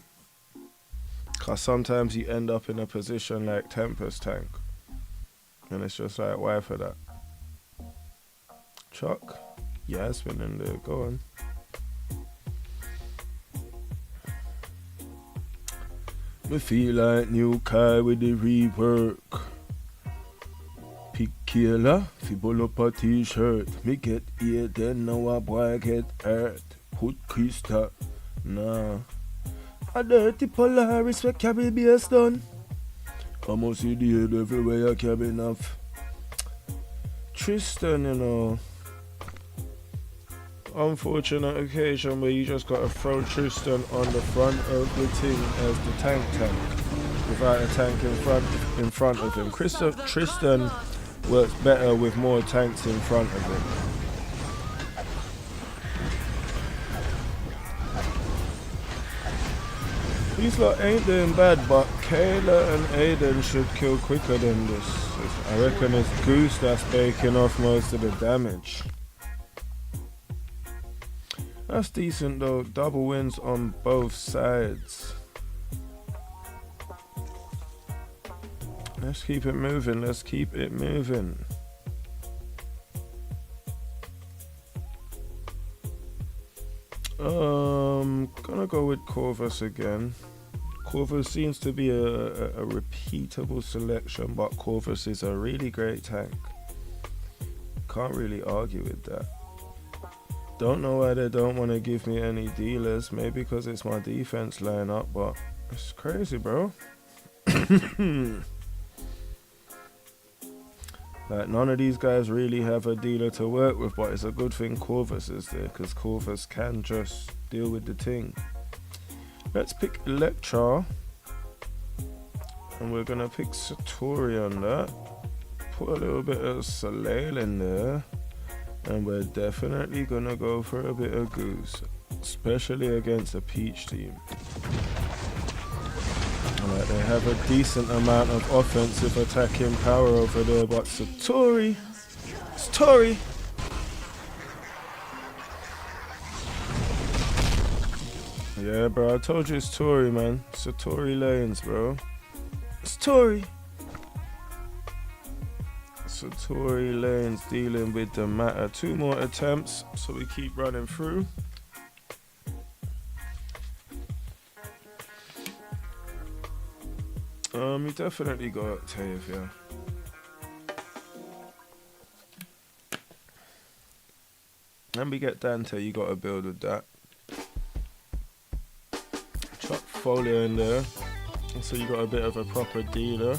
Because sometimes you end up in a position like Tempest tank and it's just like, why for that? Chuck, Yasmin in there, go on. Me feel like new Kai with the rework. Pick killer, fi pull up a t-shirt. Me get here, then now a boy get hurt. Put Krista, nah. A dirty Polaris where carry base done. I must see the head everywhere I carry enough. Tristan, you know. Unfortunate occasion where you just gotta throw Tristan on the front of the team as the tank without a tank in front of him. Tristan works better with more tanks in front of him. These lot ain't doing bad, but Kayla and Aiden should kill quicker than this. I reckon it's Goose that's baking off most of the damage. That's decent though, double wins on both sides. Let's keep it moving, let's keep it moving. Gonna go with Corvus again. Corvus seems to be a repeatable selection, but Corvus is a really great tank. Can't really argue with that. Don't know why they don't want to give me any dealers. Maybe because it's my defense lineup, but it's crazy, bro. Like, none of these guys really have a dealer to work with, but it's a good thing Corvus is there, because Corvus can just deal with the thing. Let's pick Electra, and we're gonna pick Satori on that. Put a little bit of Soleil in there. And we're definitely gonna go for a bit of Goose, especially against a Peach team. Alright, they have a decent amount of offensive attacking power over there, but Satori! Yeah, bro, I told you it's Tori, man. Satori lanes, bro. It's Tori! Satori lanes dealing with the matter. 2 more attempts, so we keep running through. You definitely got Octavia. And we get Dante, you gotta build with that. Chuck Folio in there, so you got a bit of a proper dealer.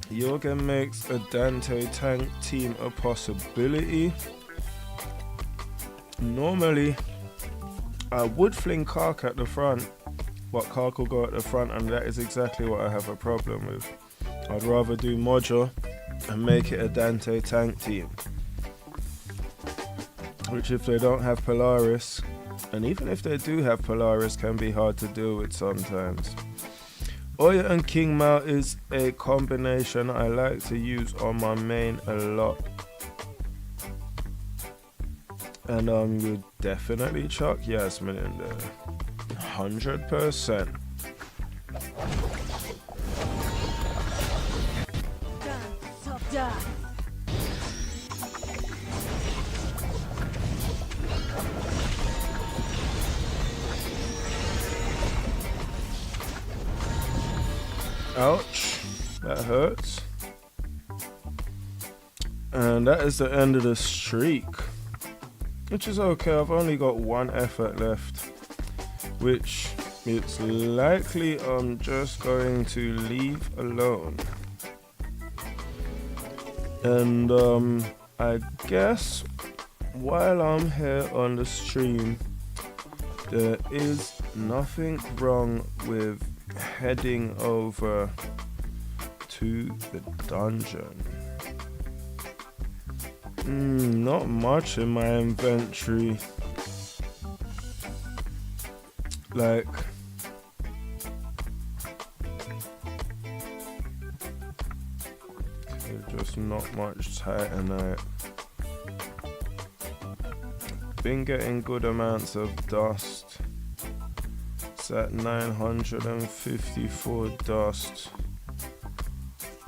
Jorgen makes a Dante tank team a possibility. Normally, I would fling Kark at the front, but Kark will go at the front, and that is exactly what I have a problem with. I'd rather do Mojo and make it a Dante tank team. Which, if they don't have Polaris, and even if they do have Polaris, can be hard to deal with sometimes. Oya and King Mao is a combination I like to use on my main a lot. And you definitely chuck Yasmin in there. 100%. Done. Ouch, that hurts. And that is the end of the streak. which is okay. I've only got one effort left, which it's likely I'm just going to leave alone. And I guess while I'm here on the stream, there is nothing wrong with heading over to the dungeon. Not much in my inventory. Like, just not much titanite. Been getting good amounts of dust. It's at 954 dust.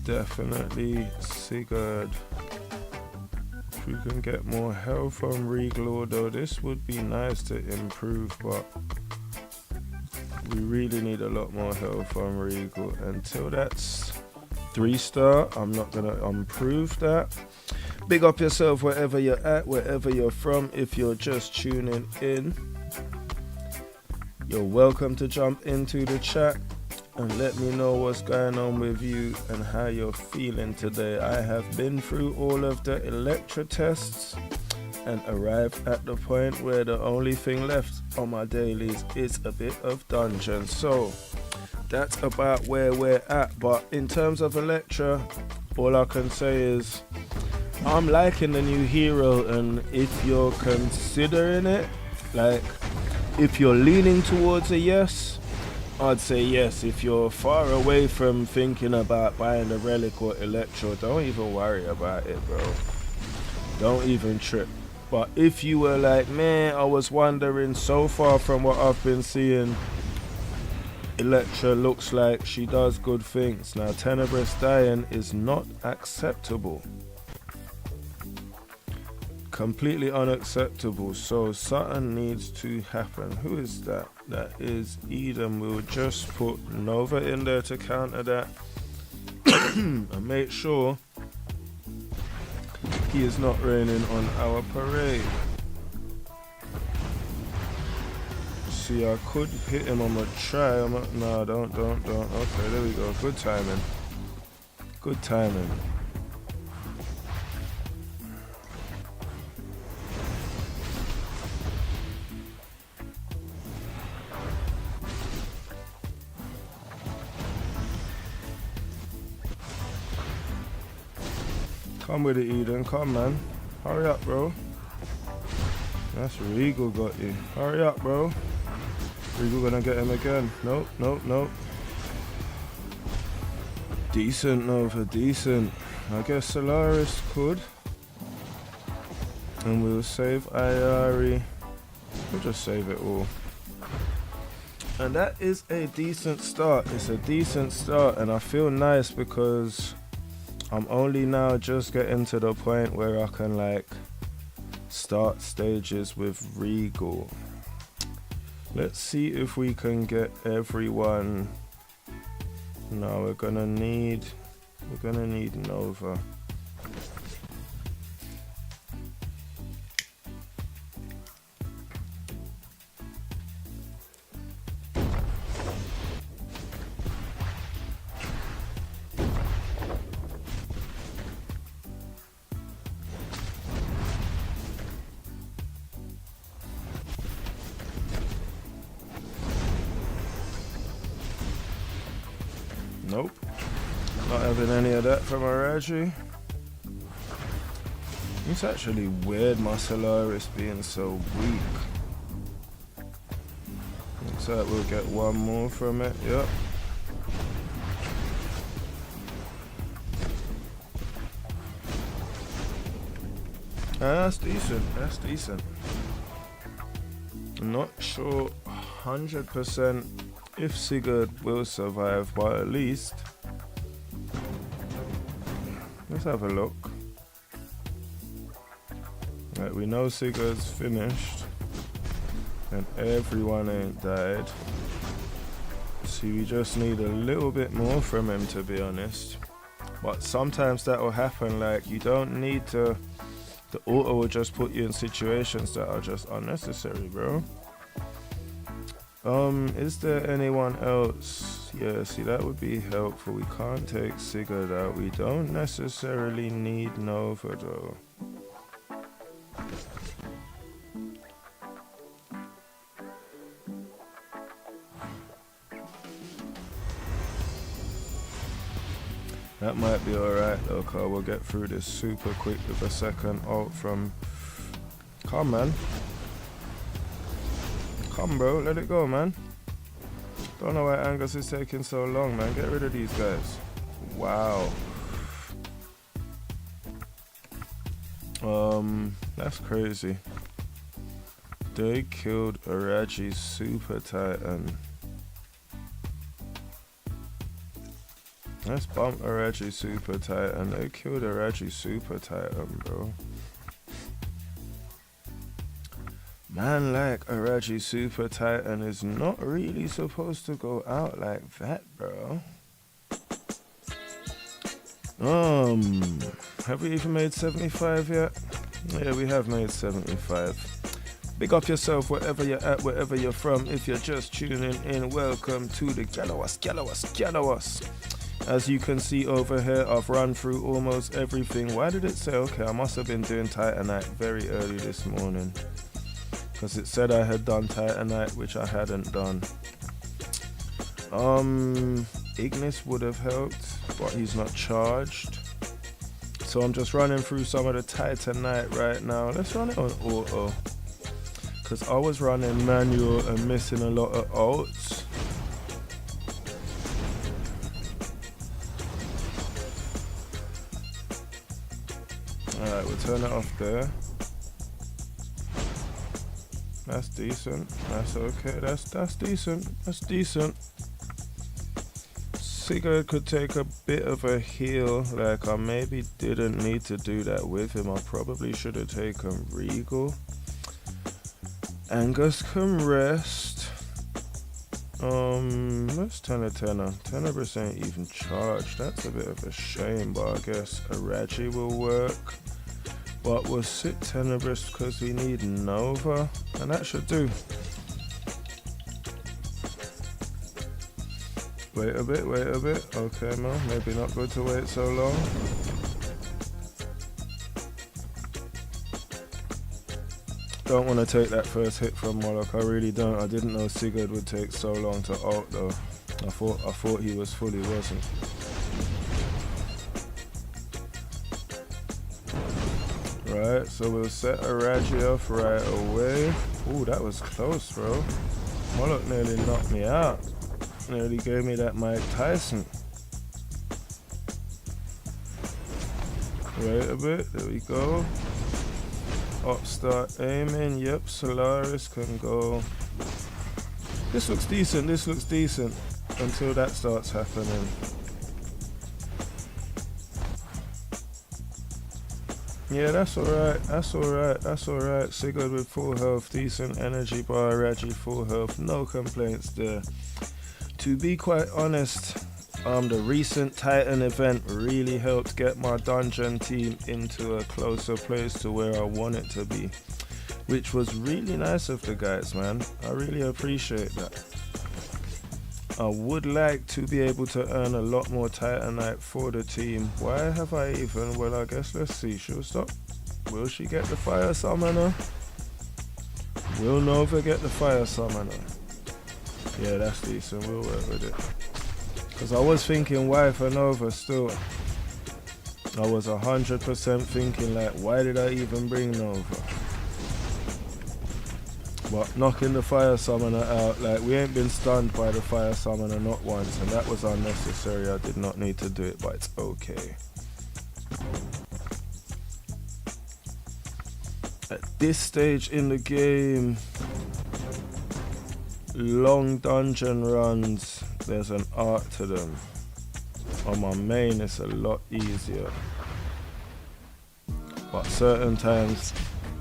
Definitely Sigurd. If we can get more health from Regal, although this would be nice to improve, but we really need a lot more health from Regal. Until that's 3-star, I'm not gonna improve that. Big up yourself wherever you're at, wherever you're from. If you're just tuning in, you're welcome to jump into the chat and let me know what's going on with you and how you're feeling today. I have been through all of the Electra tests and arrived at the point where the only thing left on my dailies is a bit of dungeon. So that's about where we're at. But in terms of Electra, all I can say is I'm liking the new hero, and if you're considering it, like if you're leaning towards a yes, I'd say yes. If you're far away from thinking about buying the Relic or Electro, don't even worry about it, bro. Don't even trip. But if you were like, man, I was wondering, so far from what I've been seeing, Electra looks like she does good things. Now, Tenebrous dying is not acceptable. Completely unacceptable. So something needs to happen. Who is that? That is Eden. We'll just put Nova in there to counter that and make sure he is not raining on our parade. See, I could hit him. I'm gonna try. No, don't. Okay, there we go. Good timing. Good timing. Come with it, Eden. Come, man. Hurry up, bro. That's Regal got you. Hurry up, bro. Regal gonna get him again. Nope. Decent, Nova. Decent. I guess Solaris could. And we'll save Ayari. We'll just save it all. And that is a decent start. It's a decent start. And I feel nice because I'm only now just getting to the point where I can like start stages with Regal. Let's see if we can get everyone. No, we're gonna need Nova. Nope. Not having any of that from Araji. It's actually weird my Solaris being so weak. Looks like we'll get one more from it, yep. That's decent. I'm not sure 100% if Sigurd will survive, but at least let's have a look. Right, we know Sigurd's finished and everyone ain't died. See, we just need a little bit more from him, to be honest. But sometimes that will happen. Like, you don't need to The auto will just put you in situations that are just unnecessary, bro. Is there anyone else? Yeah, see, that would be helpful. We can't take Sigurd out. We don't necessarily need Nova, though. That might be alright though, cause we'll get through this super quick with a second ult from... Come, man. Come, bro, let it go, man. Don't know why Angus is taking so long, man. Get rid of these guys. Wow. That's crazy. They killed Araji's Super Titan. Let's bump Araji Super Titan. They killed Araji Super Titan, bro. Man, like Araji Super Titan is not really supposed to go out like that, bro. Have we even made 75 yet? Yeah, we have made 75. Big up yourself wherever you're at, wherever you're from. If you're just tuning in, welcome to the Galliwasp. As you can see over here, I've run through almost everything. Why did it say, okay, I must have been doing Titanite very early this morning. Because it said I had done Titanite, which I hadn't done. Ignis would have helped, but he's not charged. So I'm just running through some of the Titanite right now. Let's run it on auto. Because I was running manual and missing a lot of ults. Alright, we'll turn it off there. That's decent. That's okay. That's decent. That's decent. Sigurd could take a bit of a heal. Like, I maybe didn't need to do that with him. I probably should have taken Regal. Angus can rest. Let's turn a tenner. 10% even charged. That's a bit of a shame, but I guess Araji will work. But we'll sit Tenebris because we need Nova, and that should do. Wait a bit. Okay, man, maybe not good to wait so long. Don't want to take that first hit from Moloch, I really don't. I didn't know Sigurd would take so long to ult though. I thought he was full, he wasn't. Right, so we'll set Araji off right away. Ooh, that was close, bro. Moloch nearly knocked me out. Nearly gave me that Mike Tyson. Wait a bit, there we go. Up, start aiming. Yep, Solaris can go. This looks decent until that starts happening. Yeah, that's alright. Sigurd with full health, decent energy bar, Araji full health, no complaints there. To be quite honest, the recent Titan event really helped get my dungeon team into a closer place to where I want it to be, which was really nice of the guys, man. I really appreciate that. I would like to be able to earn a lot more Titanite for the team. Why have I even? Well, I guess let's see. She'll stop. Will she get the fire summoner? Will Nova get the fire summoner? Yeah, that's decent. We'll work with it. Because I was thinking, why for Nova still? I was 100% thinking, like, why did I even bring Nova? But knocking the fire summoner out, like, we ain't been stunned by the fire summoner not once, and that was unnecessary. I did not need to do it, but it's okay. At this stage in the game, long dungeon runs, there's an art to them. On my main, it's a lot easier. But certain times,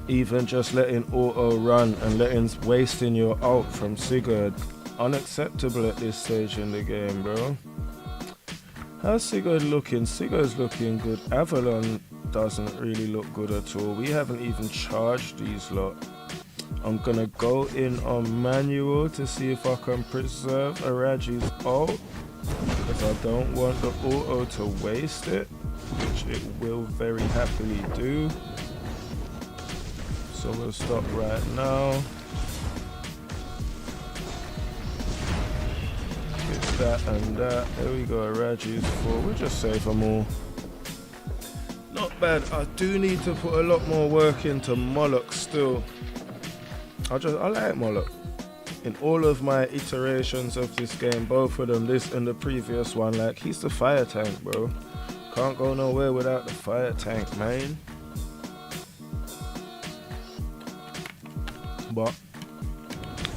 even just letting auto run and wasting your ult from Sigurd, unacceptable at this stage in the game, bro. How's Sigurd looking? Sigurd's looking good. Avalon doesn't really look good at all. We haven't even charged these lot. I'm gonna go in on manual to see if I can preserve Araji's ult, because I don't want the auto to waste it, which it will very happily do. So we'll stop right now. Get that and that. There we go, Araji's full. We'll just save them all. Not bad. I do need to put a lot more work into Moloch still. I like Moloch. In all of my iterations of this game, both of them, this and the previous one, like, he's the fire tank, bro. Can't go nowhere without the fire tank, man. But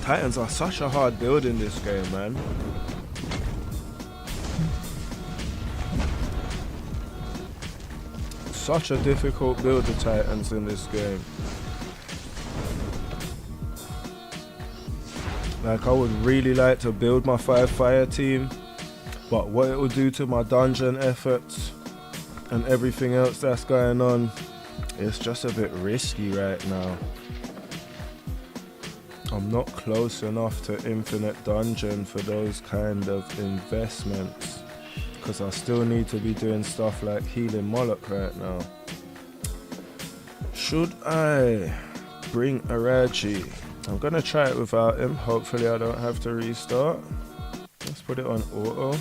Titans are such a hard build in this game, man. Such a difficult build, the Titans in this game. Like, I would really like to build my 5 fire team, but what it will do to my dungeon efforts and everything else that's going on, it's just a bit risky right now. I'm not close enough to infinite dungeon for those kind of investments, because I still need to be doing stuff like healing Moloch right now. Should I bring Araji? I'm gonna try it without him. Hopefully I don't have to restart. Let's put it on auto.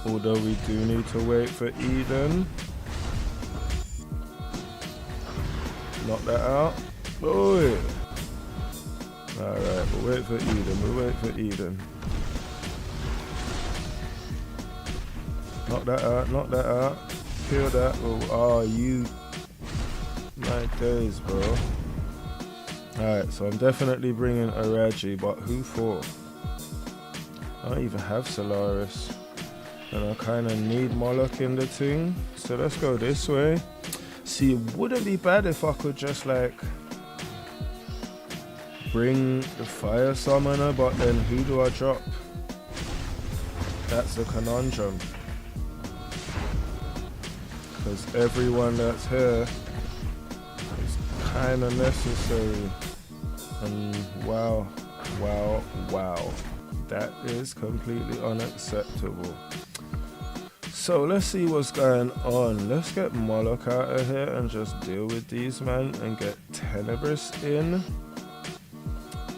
Although we do need to wait for Eden. Knock that out. Oh yeah. Alright, we'll wait for Eden. We'll wait for Eden. Knock that out. Knock that out. Kill that. Oh, you. My days, bro. Alright, so I'm definitely bringing Araji, but who for? I don't even have Solaris. And I kind of need Moloch in the thing. So let's go this way. See, it wouldn't be bad if I could just, like, bring the fire summoner, but then who do I drop? That's the conundrum. Because everyone that's here is kind of necessary. And wow. That is completely unacceptable. So let's see what's going on. Let's get Moloch out of here and just deal with these men and get Tenebris in.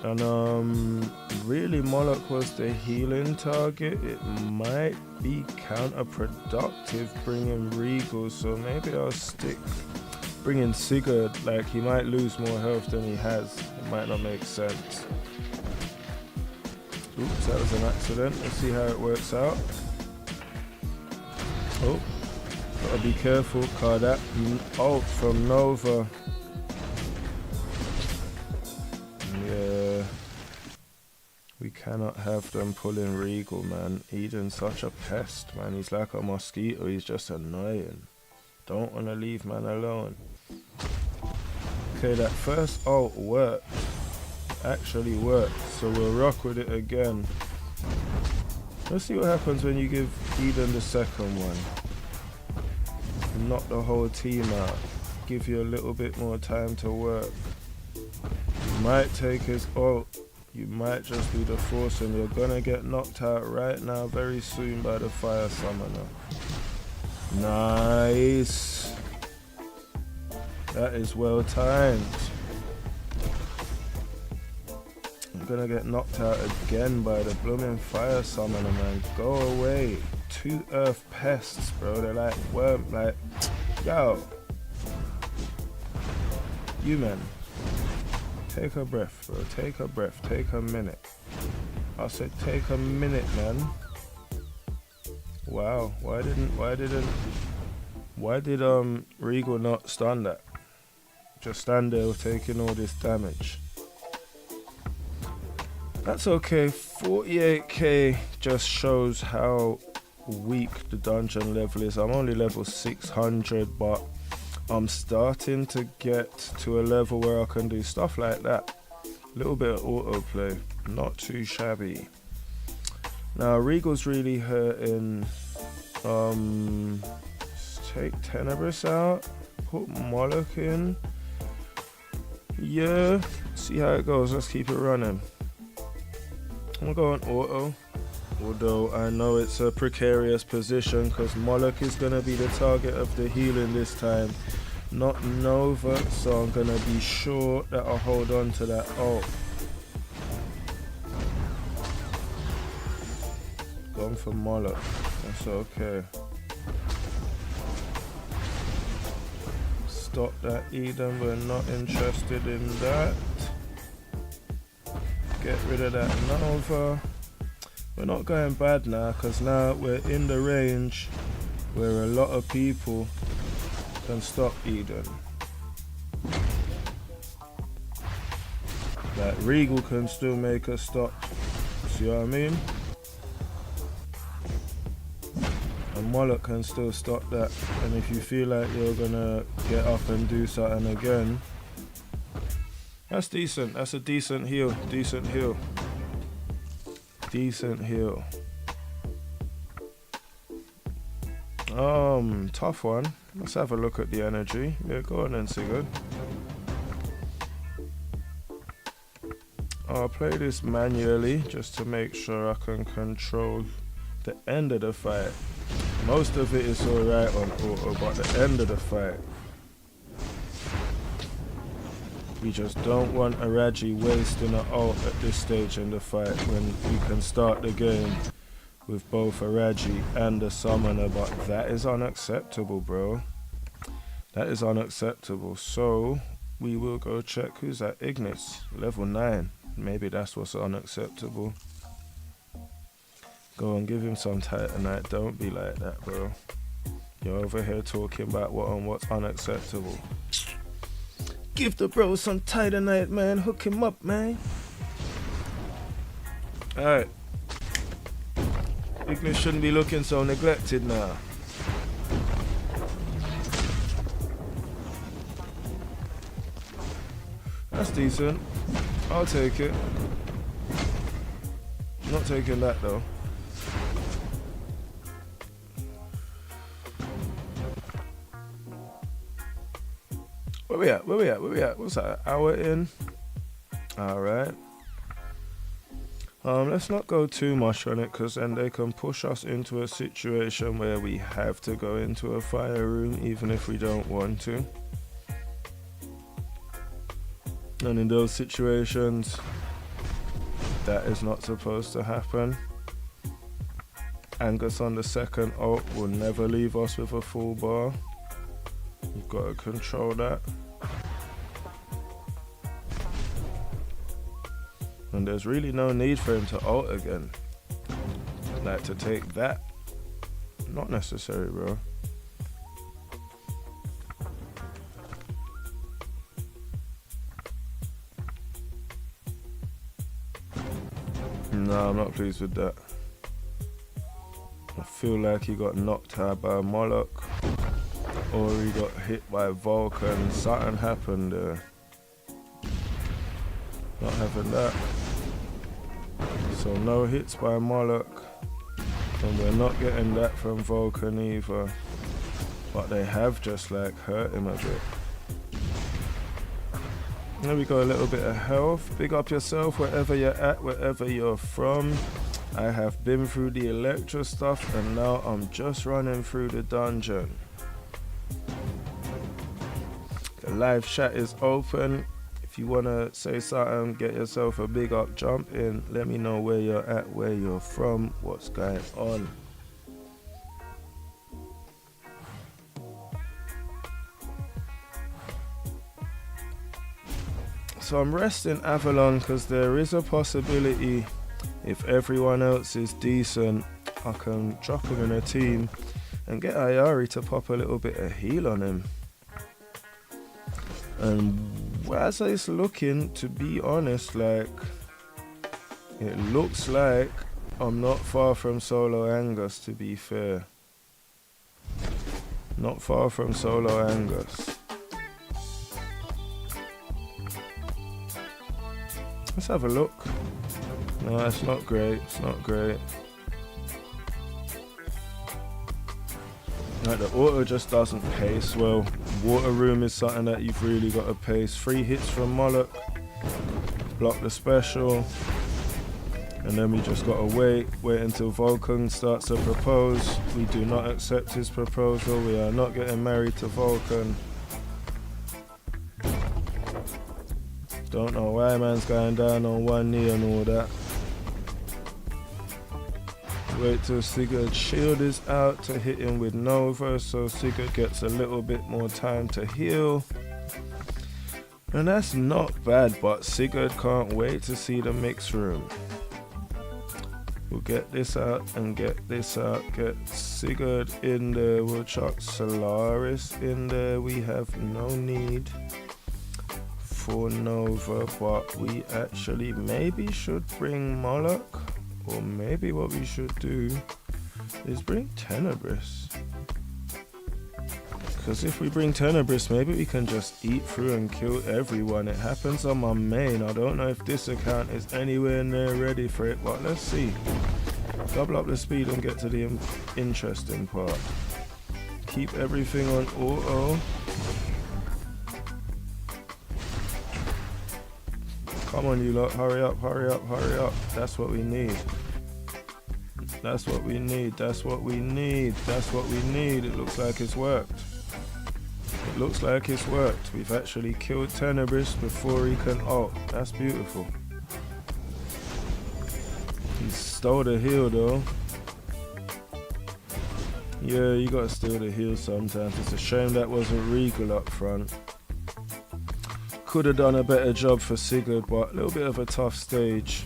And really Moloch was the healing target. It might be counterproductive bringing Regal, so maybe I'll stick bringing Sigurd. Like, he might lose more health than he has. It might not make sense. Oops, that was an accident. Let's see how it works out. Oh, gotta be careful, cause that ult from Nova. Yeah, we cannot have them pulling Regal, man. Eden's such a pest, man. He's like a mosquito. He's just annoying. Don't wanna leave man alone. Okay, that first ult worked. Actually worked, so we'll rock with it again. Let's see what happens when you give Eden the second one. Knock the whole team out. Give you a little bit more time to work. You might take his ult. You might just be the force, and you're gonna get knocked out right now very soon by the fire summoner. Nice. That is well timed. I'm gonna get knocked out again by the blooming fire summoner, man. Go away. 2 earth pests, bro. They're like worm, like, yo. You man. Take a breath, bro. Take a breath. Take a minute. I said take a minute, man. Wow. Why did Regal not stun that? Just stand there taking all this damage. That's okay. 48k just shows how weak the dungeon level is. I'm only level 600, but I'm starting to get to a level where I can do stuff like that. A little bit of autoplay, not too shabby. Now Regal's really hurting. Let's take Tenebris out. put Moloch in. Yeah, see how it goes. Let's keep it running. I'm gonna go on auto. Although I know it's a precarious position because Moloch is gonna be the target of the healing this time, not Nova. So I'm gonna be sure that I'll hold on to that ult. Going for Moloch. That's okay. Stop that Eden, we're not interested in that. Get rid of that Nova. We're not going bad now because now we're in the range where a lot of people can stop Eden. Like Regal can still make us stop. See what I mean? And Moloch can still stop that. And if you feel like you're gonna get up and do something again, that's decent. That's a decent heal. Decent heal. Decent heal. Tough one. Let's have a look at the energy. Yeah, go on then, Sigurd. I'll play this manually just to make sure I can control the end of the fight. Most of it is alright on auto, but the end of the fight, we just don't want Araji wasting an ult at this stage in the fight when we can start the game with both Araji and the summoner, but that is unacceptable, bro. That is unacceptable. So we will go check who's at Ignis, level 9. Maybe that's what's unacceptable. Go and give him some Titanite. Don't be like that, bro. You're over here talking about what's unacceptable. Give the bro some Titanite, man. Hook him up, man. Alright. Ignis shouldn't be looking so neglected now. That's decent. I'll take it. Not taking that though. Where we at? Where we at? Where we at? What's that? An hour in? Alright. Let's not go too much on it because then they can push us into a situation where we have to go into a fire room even if we don't want to. And in those situations, that is not supposed to happen. Angus on the second ult will never leave us with a full bar. You've got to control that. And there's really no need for him to ult again. Like to take that. Not necessary, bro. No, I'm not pleased with that. I feel like he got knocked out by Moloch. Or he got hit by Vulcan. Something happened there. Not having that. So no hits by Moloch. And we're not getting that from Vulcan either. But they have just like hurt him a bit. There we go, a little bit of health. Big up yourself wherever you're at, wherever you're from. I have been through the Electra stuff and now I'm just running through the dungeon. The live chat is open. If you want to say something, get yourself a big up, jump in. Let me know where you're at, where you're from, what's going on. So I'm resting Avalon because there is a possibility if everyone else is decent, I can drop him in a team and get Ayari to pop a little bit of heal on him. And as it's looking, to be honest, like, it looks like I'm not far from solo Angus, to be fair. Not far from solo Angus. Let's have a look. No, it's not great. It's not great. Like the auto just doesn't pace well. Water room is something that you've really got to pace. 3 hits from Moloch, block the special, and then we just got to wait until Vulcan starts to propose. We do not accept his proposal. We are not getting married to Vulcan. Don't know why man's going down on one knee and all that. Wait till Sigurd's shield is out to hit him with Nova, so Sigurd gets a little bit more time to heal. And that's not bad, but Sigurd can't wait to see the mix room. We'll get this out and get this out. Get Sigurd in there. We'll chuck Solaris in there. We have no need for Nova, but we actually maybe should bring Moloch. Or maybe what we should do is bring Tenebris. Because if we bring Tenebris, maybe we can just eat through and kill everyone. It happens on my main. I don't know if this account is anywhere near ready for it, but let's see. Double up the speed and get to the interesting part. Keep everything on auto. Come on, you lot, hurry up, hurry up, hurry up. That's what we need. That's what we need, that's what we need, that's what we need. It looks like it's worked. It looks like it's worked. We've actually killed Tenebris before he can ult. That's beautiful. He stole the heal though. Yeah, you gotta steal the heal sometimes. It's a shame that wasn't Regal up front. Could have done a better job for Sigurd, but a little bit of a tough stage.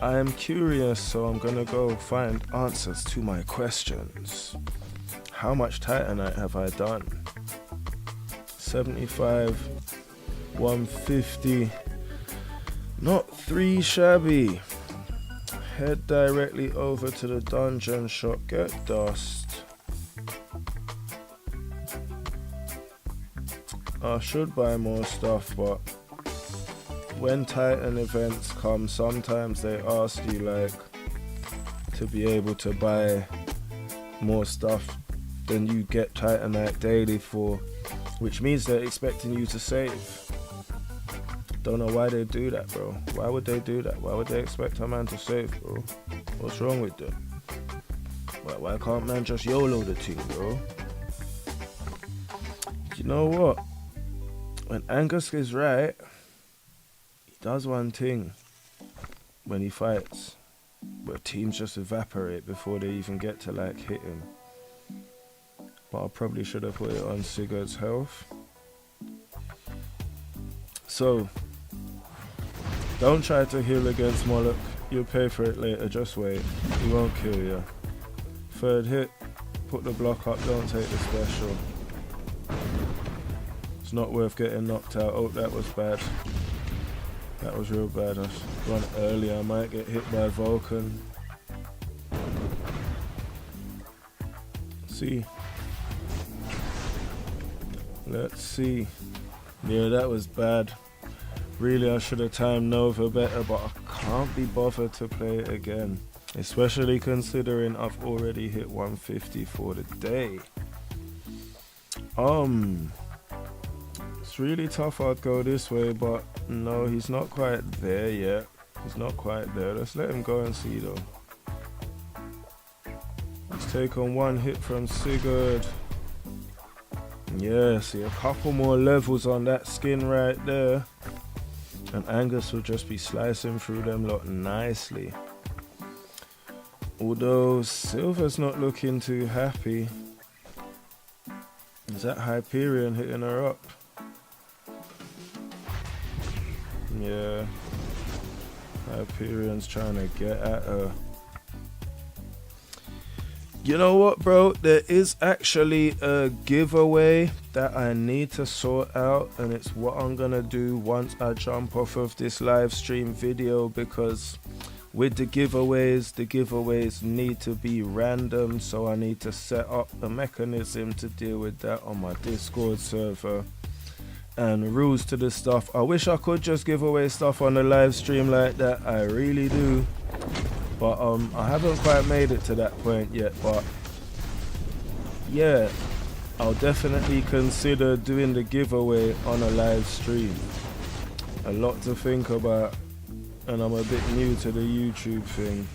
I am curious, so I'm gonna go find answers to my questions. How much Titanite have I done? 75, 150. Not 3 shabby. Head directly over to the dungeon shop, get dust. I should buy more stuff, but when Titan events come, sometimes they ask you like to be able to buy more stuff than you get Titanite daily for, which means they're expecting you to save. Don't know why they do that, bro. Why would they do that? Why would they expect a man to save, bro? What's wrong with them? Why can't man just YOLO the team, bro? You know what? When Angus is right, he does one thing when he fights, where teams just evaporate before they even get to like hit him. But I probably should have put it on Sigurd's health. So, don't try to heal against Moloch. You'll pay for it later, just wait. He won't kill you. 3rd hit, put the block up, don't take the special. It's not worth getting knocked out. Oh, that was bad. That was real bad. I run early, I might get hit by Vulcan. See. Let's see. Yeah, that was bad. Really, I should have timed Nova better, but I can't be bothered to play it again. Especially considering I've already hit 150 for the day. It's really tough I'd go this way, but no, he's not quite there yet. He's not quite there. Let's let him go and see though. Let's take on 1 hit from Sigurd. Yeah, see a couple more levels on that skin right there. And Angus will just be slicing through them lot nicely. Although Silver's not looking too happy. Is that Hyperion hitting her up? Yeah. Hyperion's trying to get at her. You know what, bro? There is actually a giveaway that I need to sort out, and it's what I'm gonna do once I jump off of this live stream video, because with the giveaways need to be random, so I need to set up a mechanism to deal with that on my Discord server. And rules to this stuff. I wish I could just give away stuff on the live stream like that. I really do. But I haven't quite made it to that point yet. But yeah, I'll definitely consider doing the giveaway on a live stream. A lot to think about, and I'm a bit new to the YouTube thing,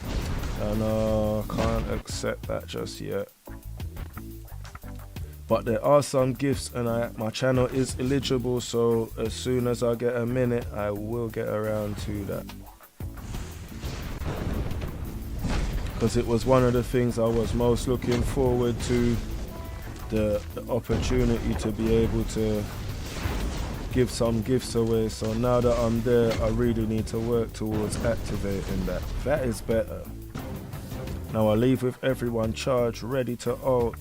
and can't accept that just yet. But there are some gifts, and my channel is eligible, so as soon as I get a minute, I will get around to that. Because it was one of the things I was most looking forward to, the opportunity to be able to give some gifts away. So now that I'm there, I really need to work towards activating that. That is better. Now I leave with everyone charged, ready to ult.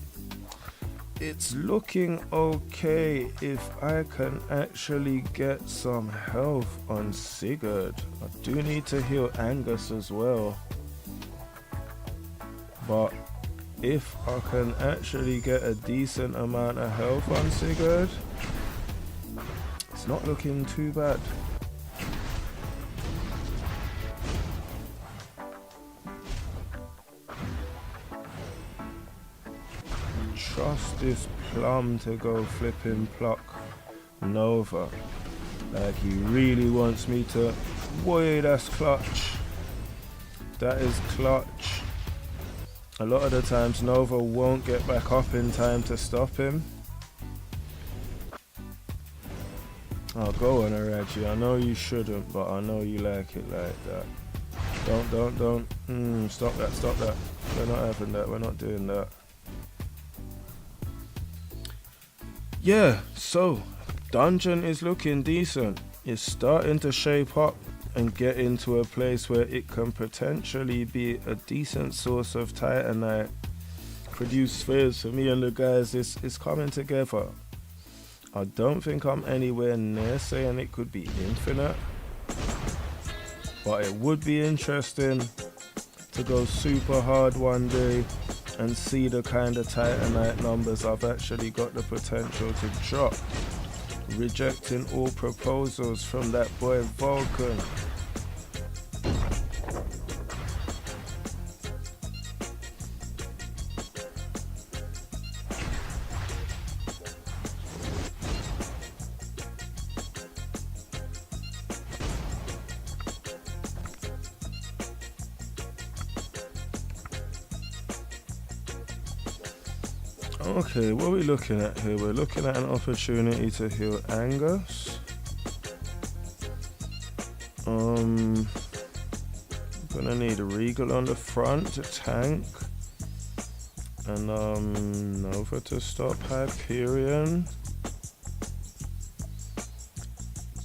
It's looking okay if I can actually get some health on Sigurd. I do need to heal Angus as well. But if I can actually get a decent amount of health on Sigurd, it's not looking too bad. Trust this plum to go flipping pluck Nova. Like he really wants me to. Boy, that's clutch. That is clutch. A lot of the times Nova won't get back up in time to stop him. Oh, go on, Araji. I know you shouldn't, but I know you like it like that. Don't. Stop that. We're not having that. We're not doing that. Yeah, so dungeon is looking decent. It's starting to shape up and get into a place where it can potentially be a decent source of Titanite. Produce spheres for me and the guys is coming together. I don't think I'm anywhere near saying it could be infinite, but it would be interesting to go super hard one day and see the kind of Titanite numbers I've actually got the potential to drop. Rejecting all proposals from that boy Vulcan. Okay, what are we looking at here? We're looking at an opportunity to heal Angus. Gonna need a Regal on the front to tank. And Nova to stop Hyperion.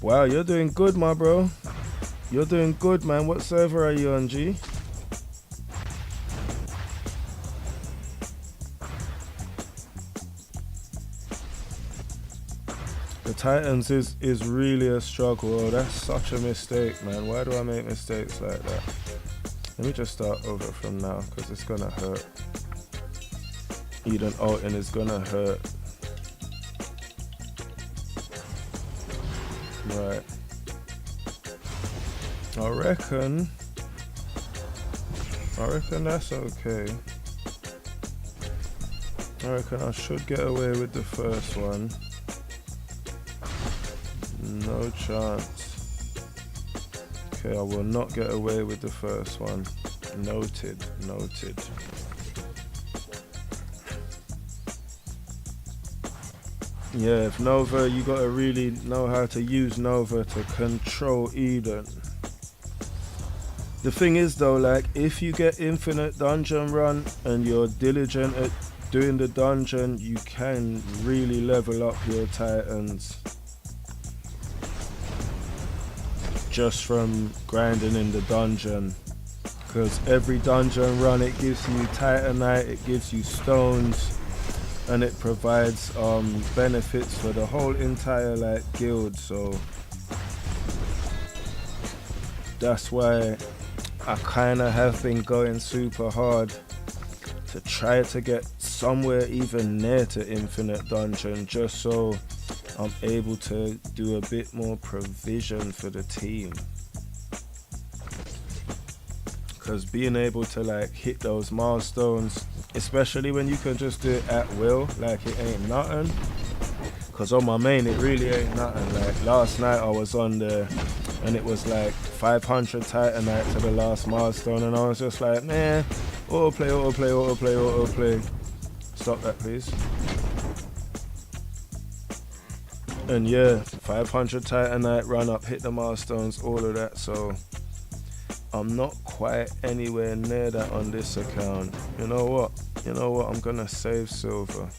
Wow, you're doing good, my bro. You're doing good, man. What server are you on, G? The Titans is really a struggle. Oh, that's such a mistake, man. Why do I make mistakes like that? Let me just start over from now, because it's gonna hurt. Eden ulting is gonna hurt. Right. I reckon that's okay. I reckon I should get away with the first one. No chance. Okay, I will not get away with the first one. Noted. Yeah, if Nova, you gotta really know how to use Nova to control Eden. The thing is though, like, if you get infinite dungeon run and you're diligent at doing the dungeon, you can really level up your Titans. Just from grinding in the dungeon, because every dungeon run it gives you Titanite, it gives you stones, and it provides benefits for the whole entire like guild. So that's why I kind of have been going super hard to try to get somewhere even near to infinite dungeon, just so I'm able to do a bit more provision for the team. because being able to like hit those milestones, especially when you can just do it at will, like it ain't nothing. Because on my main it really ain't nothing. Like last night I was on there and it was like 500 Titanite to the last milestone, and I was just like, man, autoplay, autoplay, autoplay, autoplay. Stop that, please. And yeah, 500 Titanite, run up, hit the milestones, all of that. So I'm not quite anywhere near that on this account. You know what? I'm gonna save silver.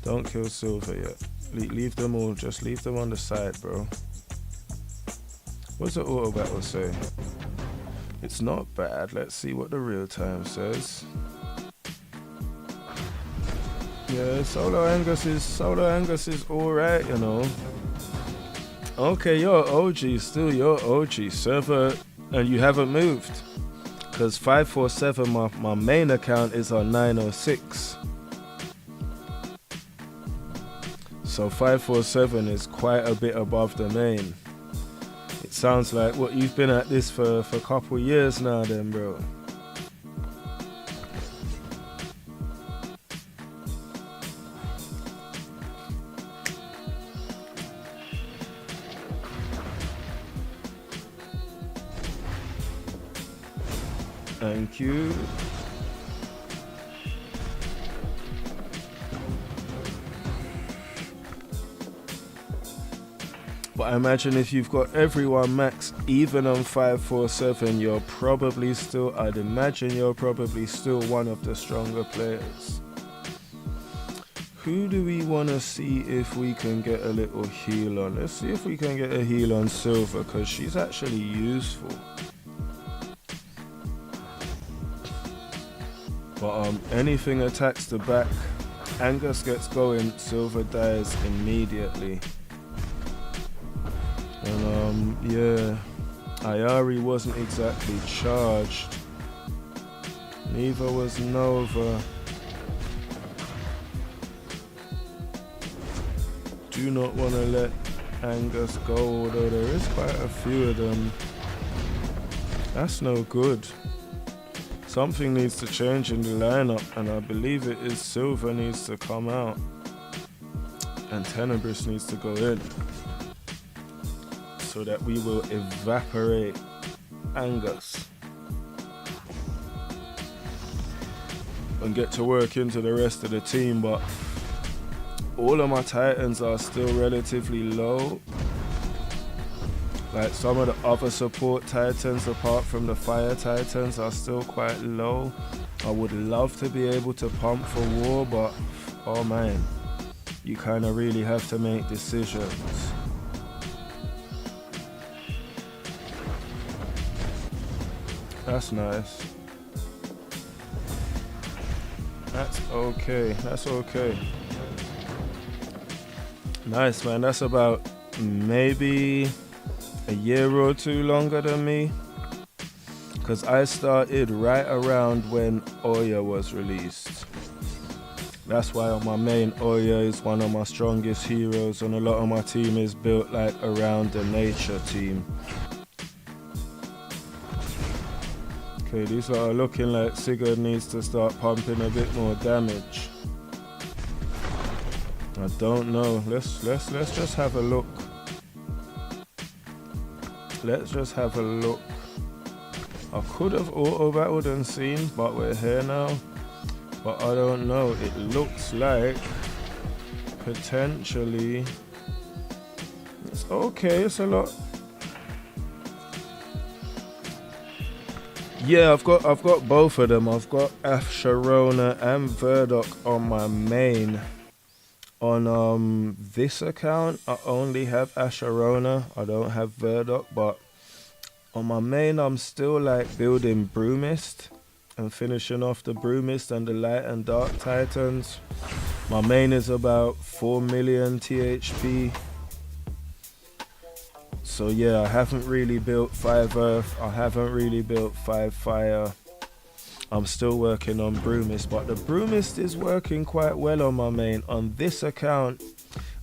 Don't kill silver yet. Leave them all, just leave them on the side, bro. What's the auto battle say? It's not bad. Let's see what the real time says. Yeah, Solo Angus is alright, you know. Okay, you're OG, still you're OG server, and you haven't moved. Cause 547, my main account is on 906. So 547 is quite a bit above the main. It sounds like what you've been at this for a couple years now then, bro. Thank you. But I imagine if you've got everyone max even on 547, you're probably still, I'd imagine you're probably still one of the stronger players. Who do we want to see if we can get a little heal on? Let's see if we can get a heal on Silver, because she's actually useful. But anything attacks the back, Angus gets going, Silver dies immediately. And yeah, Ayari wasn't exactly charged. Neither was Nova. Do not want to let Angus go, although there is quite a few of them. That's no good. Something needs to change in the lineup, and I believe it is Silver needs to come out and Tenebris needs to go in, so that we will evaporate Angus and get to work into the rest of the team. But all of my Titans are still relatively low. Like some of the other support Titans apart from the Fire Titans are still quite low. I would love to be able to pump for war, but oh man, you kind of really have to make decisions. That's nice. That's okay. That's okay. Nice, man. That's about maybe a year or two longer than me, because I started right around when Oya was released. That's why on my main, Oya is one of my strongest heroes, and a lot of my team is built like around the nature team. Okay, these are looking like Sigurd needs to start pumping a bit more damage. I don't know. Let's just have a look. Let's just have a look. I could have auto-battled and seen, but we're here now. But I don't know. It looks like potentially it's okay. It's a lot. Yeah, I've got both of them. I've got Asherona and Verdok on my main. On this account, I only have Asherona. I don't have Verdok, but on my main, I'm still like building Brumist and finishing off the Brumist and the Light and Dark Titans. My main is about 4 million THP. So yeah, I haven't really built 5 Earth. I haven't really built 5 Fire. I'm still working on Brumist, but the Brumist is working quite well on my main. On this account,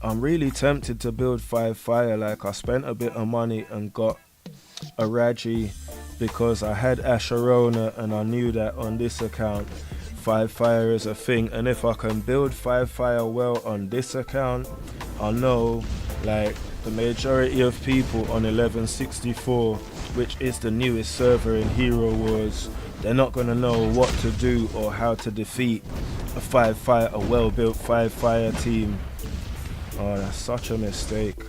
I'm really tempted to build 5 Fire. Like I spent a bit of money and got a Raji because I had Asherona and I knew that on this account 5 fire is a thing, and if I can build 5 fire well on this account, I know like the majority of people on 1164, which is the newest server in Hero Wars, they're not going to know what to do or how to defeat a well built 5 fire team. Oh, that's such a mistake.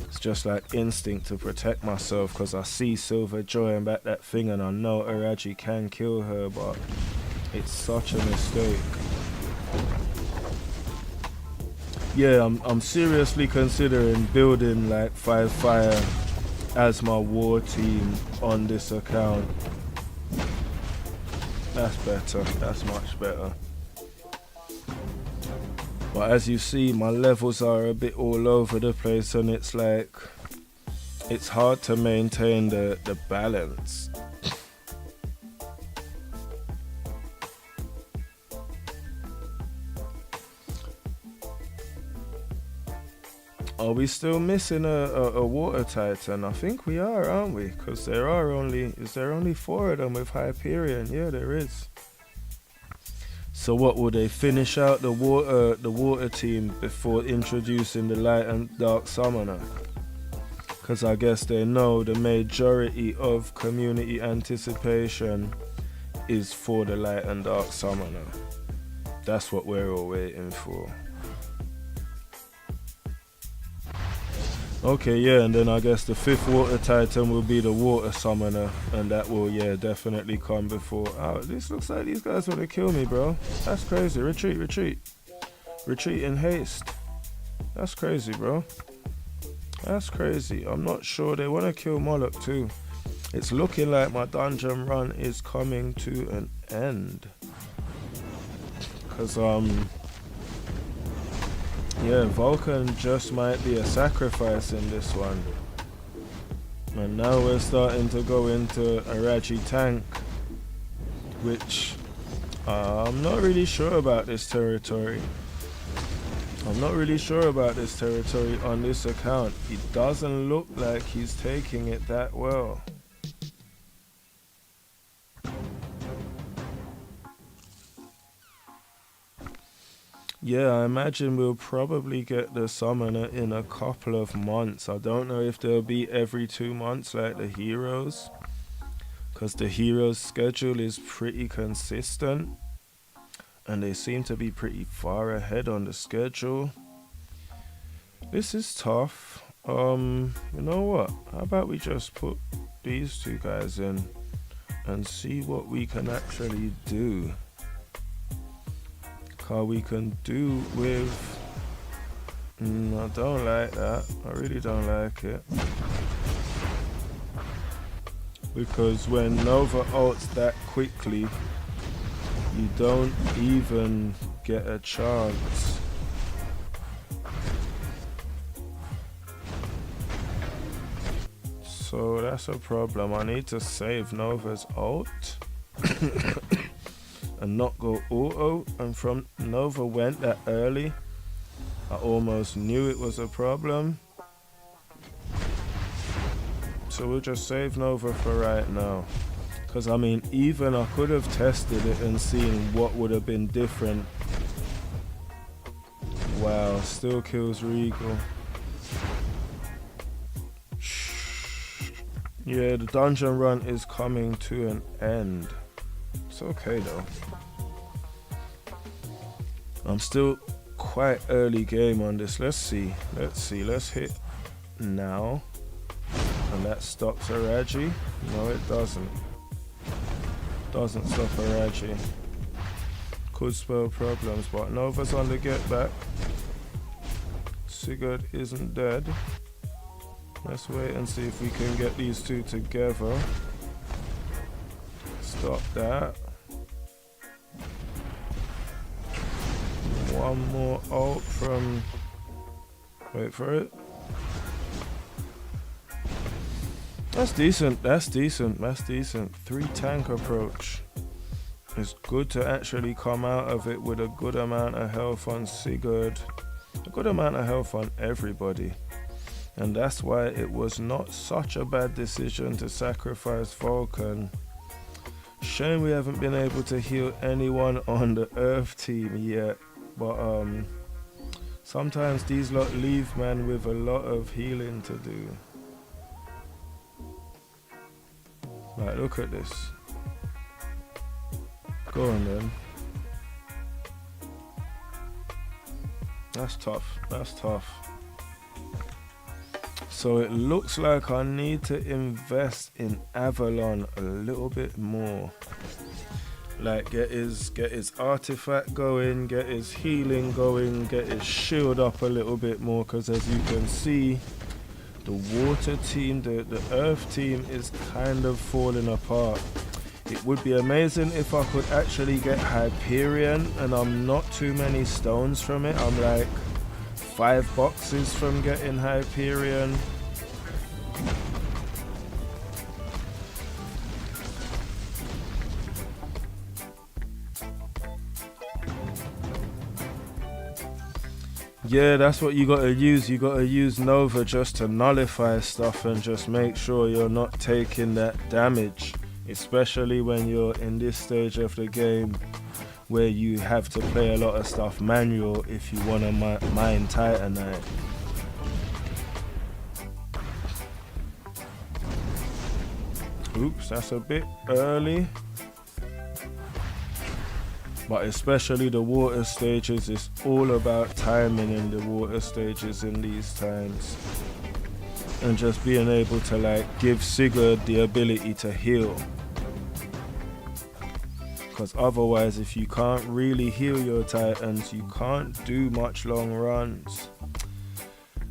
It's just like instinct to protect myself, because I see Silver joying back that thing and I know Araji can kill her, but it's such a mistake. Yeah, I'm seriously considering building like 5 fire as my war team on this account. That's better, that's much better. But as you see, my levels are a bit all over the place, and it's like it's hard to maintain the balance. Are we still missing a water titan? I think we are, aren't we? Because is there only 4 of them with Hyperion? Yeah, there is. So what, will they finish out the water team before introducing the light and dark summoner? Because I guess they know the majority of community anticipation is for the light and dark summoner. That's what we're all waiting for. Okay, yeah, and then I guess the 5th water titan will be the water summoner, and that will, yeah, definitely come before. Oh, this looks like these guys want to kill me, bro. That's crazy. Retreat, retreat. Retreat in haste. That's crazy, bro. That's crazy. I'm not sure. They want to kill Moloch too. It's looking like my dungeon run is coming to an end. Because, yeah, Vulcan just might be a sacrifice in this one. And now we're starting to go into Araji tank, which I'm not really sure about this territory. I'm not really sure about this territory on this account. It doesn't look like he's taking it that well. Yeah, I imagine we'll probably get the summoner in a couple of months. I don't know if they'll be every 2 months like the heroes, because the heroes schedule is pretty consistent and they seem to be pretty far ahead on the schedule. This is tough. You know what? How about we just put these 2 guys in and see what we can actually do. How we can do with... I don't like that. I really don't like it. Because when Nova ults that quickly, you don't even get a chance. So that's a problem. I need to save Nova's ult. And not go auto, and from Nova went that early, I almost knew it was a problem. So we'll just save Nova for right now, because I mean, even I could have tested it and seen what would have been different. Wow, still kills Regal. Yeah, the dungeon run is coming to an end. It's okay though. I'm still quite early game on this. Let's see. Let's hit now. And that stops Araji. No, it doesn't. Doesn't stop Araji. Could spell problems, but Nova's on the get back. Sigurd isn't dead. Let's wait and see if we can get these 2 together. Stop that. One more ult from... Wait for it. That's decent. 3 tank approach. It's good to actually come out of it with a good amount of health on Sigurd. A good amount of health on everybody. And that's why it was not such a bad decision to sacrifice Vulcan. Shame we haven't been able to heal anyone on the Earth team yet. But sometimes these lot leave man with a lot of healing to do. Like, look at this. Go on then. That's tough. That's tough. So it looks like I need to invest in Avalon a little bit more. Like get his artifact going, get his healing going, get his shield up a little bit more, because as you can see, the water team, the earth team is kind of falling apart. It would be amazing if I could actually get Hyperion, and I'm not too many stones from it. I'm like 5 boxes from getting Hyperion. Yeah, that's what you gotta use. You gotta use Nova just to nullify stuff and just make sure you're not taking that damage, especially when you're in this stage of the game where you have to play a lot of stuff manual if you want to mine Titanite. Oops, that's a bit early. But especially the water stages, it's all about timing in the water stages in these times. And just being able to like give Sigurd the ability to heal. Because otherwise, if you can't really heal your Titans, you can't do much long runs.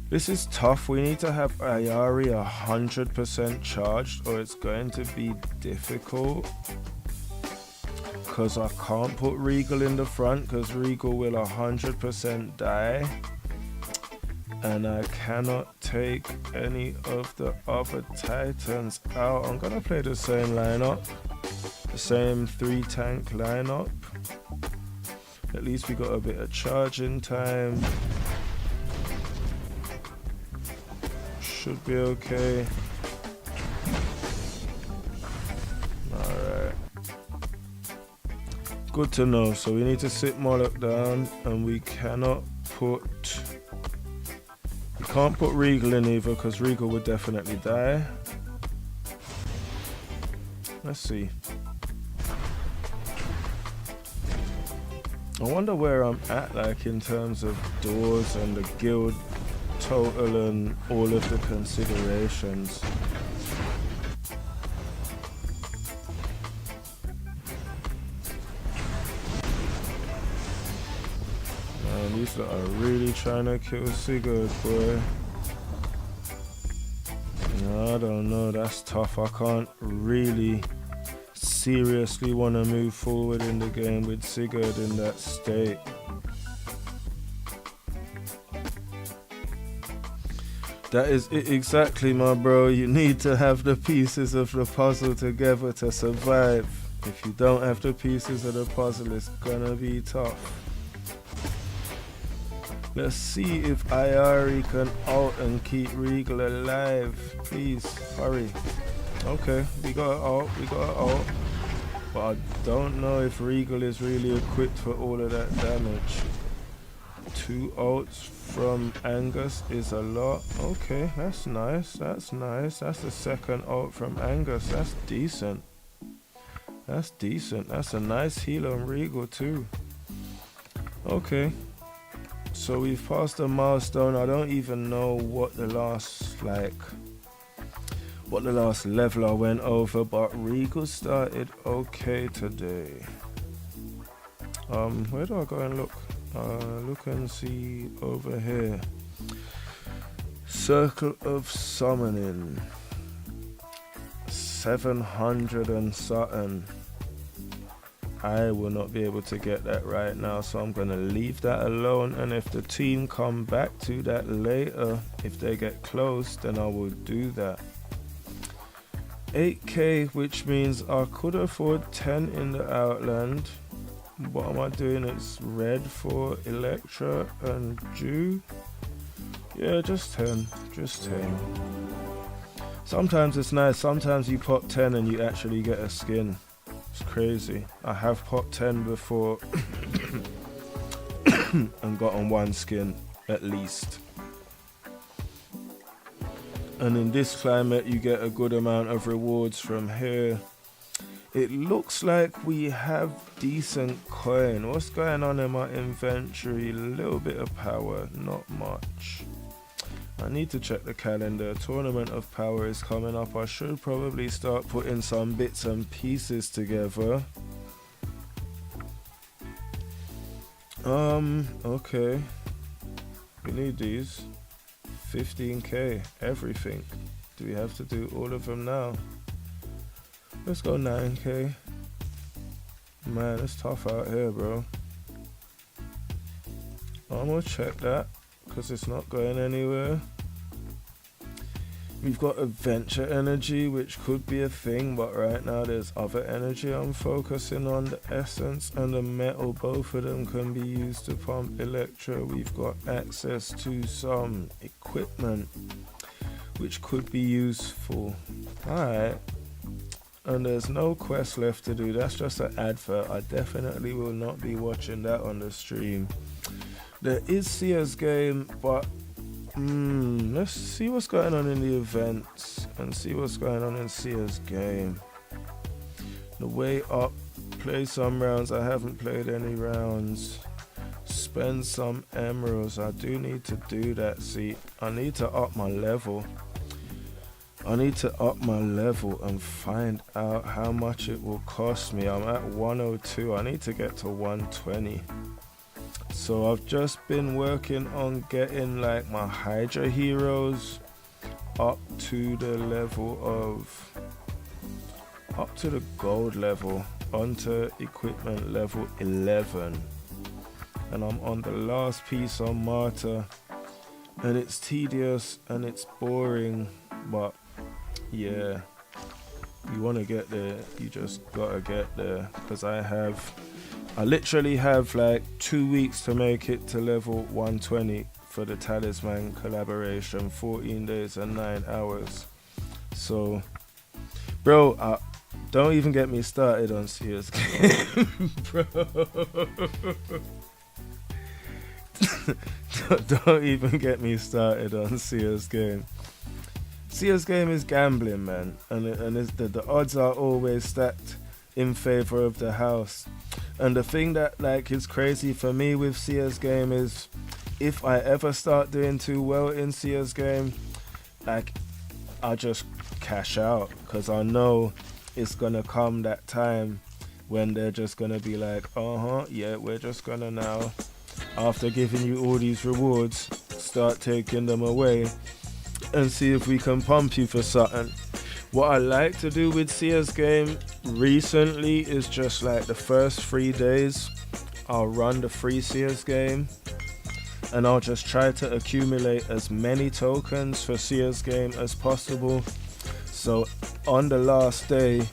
This is tough. We need to have Ayari 100% charged, or it's going to be difficult. Because I can't put Regal in the front, because Regal will 100% die. And I cannot take any of the other Titans out. I'm going to play the same lineup. The same 3 tank lineup. At least we got a bit of charging time. Should be okay. Alright. Good to know. So we need to sit Moloch down, and we cannot put... We can't put Regal in either, because Regal would definitely die. Let's see. I wonder where I'm at, like in terms of doors and the guild total and all of the considerations. Man, these lot are really trying to kill Sigurd, boy. No, I don't know, that's tough. I can't really seriously want to move forward in the game with Sigurd in that state. That is it exactly, my bro. You need to have the pieces of the puzzle together to survive. If you don't have the pieces of the puzzle, it's gonna be tough. Let's see if Ayari can ult and keep Regal alive. Please, hurry. Okay, we got an ult. But I don't know if Regal is really equipped for all of that damage. 2 ults from Angus is a lot. Okay, that's nice. That's nice. That's the second ult from Angus. That's decent. That's decent. That's a nice heal on Regal too. Okay. So we've passed a milestone. I don't even know what the last level I went over, but Regal started okay today. Where do I go and look? Look and see over here. Circle of Summoning. 700 and something. I will not be able to get that right now, so I'm going to leave that alone, and if the team come back to that later, if they get close, then I will do that. 8k, which means I could afford 10 in the Outland. What am I doing? It's red for Electra and Jew. Yeah, just 10. Just 10. Sometimes it's nice. Sometimes you pop 10 and you actually get a skin. It's crazy. I have popped 10 before and gotten one skin at least. And in this climate you get a good amount of rewards from here. It looks like we have decent coin. What's going on in my inventory? A little bit of power, not much. I need to check the calendar. Tournament of Power is coming up. I should probably start putting some bits and pieces together. Okay. We need these. 15k, everything. Do we have to do all of them now? Let's go 9k. Man, it's tough out here, bro. I'm gonna check that because it's not going anywhere. We've got adventure energy, which could be a thing, but right now there's other energy I'm focusing on. The essence and the metal, both of them can be used to pump Electra. We've got access to some equipment, which could be useful. Alright. And there's no quest left to do. That's just an advert. I definitely will not be watching that on the stream. There is Sears game, but let's see what's going on in the events and see what's going on in Sears game. The way up, play some rounds. I haven't played any rounds. Spend some emeralds. I do need to do that. See, I need to up my level. I need to up my level and find out how much it will cost me. I'm at 102. I need to get to 120. So I've just been working on getting like my Hydra heroes up to the level of, up to the gold level, onto equipment level 11. And I'm on the last piece on Martyr, and it's tedious and it's boring, but yeah, you want to get there, you just gotta get there, because I literally have like 2 weeks to make it to level 120 for the Talisman collaboration, 14 days and 9 hours. So, bro, don't even get me started on CS game, bro. Don't even get me started on CS game. CS game is gambling, man, and the odds are always stacked in favor of the house. And the thing that like is crazy for me with CS game is, if I ever start doing too well in CS game, like I just cash out, because I know it's gonna come that time when they're just gonna be like, yeah, we're just gonna now, after giving you all these rewards, start taking them away and see if we can pump you for something. What I like to do with CS game recently is just like the first 3 days I'll run the free CS game, and I'll just try to accumulate as many tokens for CS game as possible, so on the last day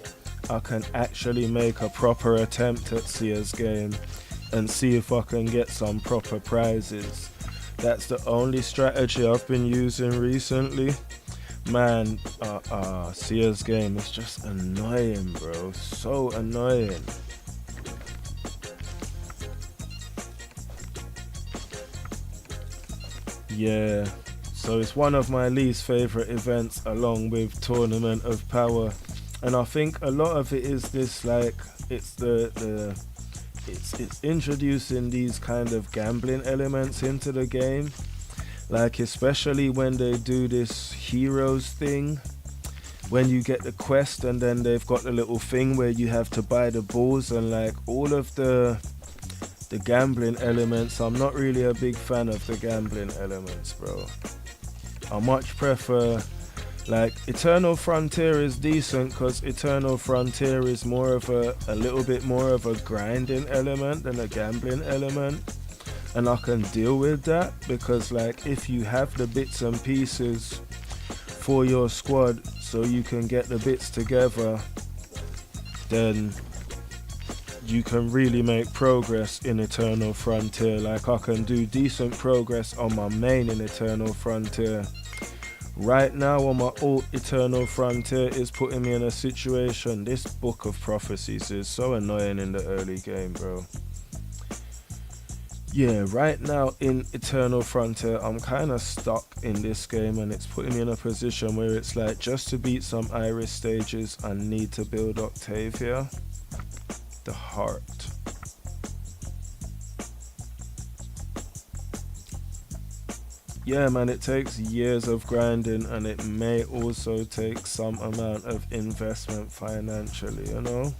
I can actually make a proper attempt at CS game and see if I can get some proper prizes. That's the only strategy I've been using recently. Man, CS game is just annoying, bro. So annoying. Yeah, so it's one of my least favorite events, along with Tournament of Power. And I think a lot of it is this, like, it's it's introducing these kind of gambling elements into the game. Like, especially when they do this heroes thing, when you get the quest and then they've got the little thing where you have to buy the balls and like all of the gambling elements. I'm not really a big fan of the gambling elements, bro. I much prefer, like, Eternal Frontier is decent because Eternal Frontier is more of a little bit more of a grinding element than a gambling element. And I can deal with that because, like, if you have the bits and pieces for your squad so you can get the bits together, then you can really make progress in Eternal Frontier. Like I can do decent progress on my main in Eternal Frontier. Right now on my alt Eternal Frontier is putting me in a situation. This Book of Prophecies is so annoying in the early game, bro. Yeah, right now in Eternal Frontier, I'm kind of stuck in this game, and it's putting me in a position where it's like, just to beat some Iris stages, I need to build Octavia, the heart. Yeah, man, it takes years of grinding, and it may also take some amount of investment financially, you know?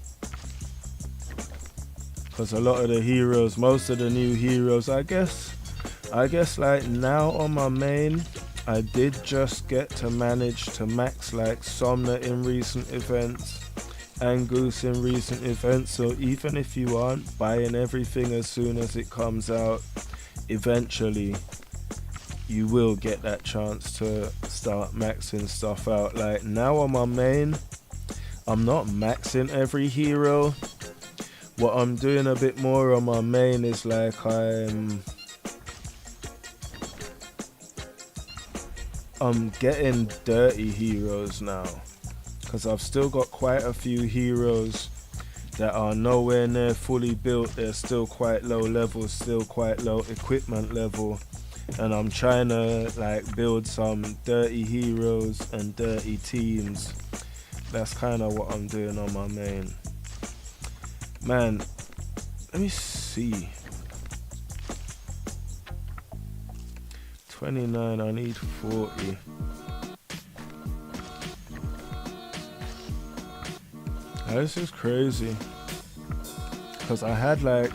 Because a lot of the heroes, most of the new heroes, I guess like now on my main, I did just get to manage to max like Somna in recent events and Goose in recent events. So even if you aren't buying everything as soon as it comes out, eventually you will get that chance to start maxing stuff out. Like now on my main, I'm not maxing every hero. What I'm doing a bit more on my main is like I'm getting dirty heroes now, because I've still got quite a few heroes that are nowhere near fully built. They're still quite low level, still quite low equipment level, and I'm trying to like build some dirty heroes and dirty teams. That's kind of what I'm doing on my main. Man, let me see. 29, I need 40. This is crazy. Because I had like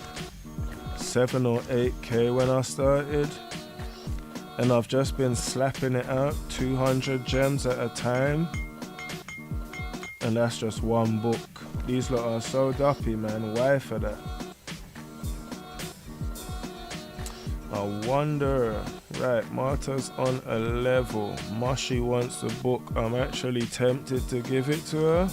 7 or 8k when I started. And I've just been slapping it out, 200 gems at a time. And that's just one book. These lot are so duppy, man. Why for that? I wonder. Right, Marta's on a level. Moshi wants the book. I'm actually tempted to give it to her.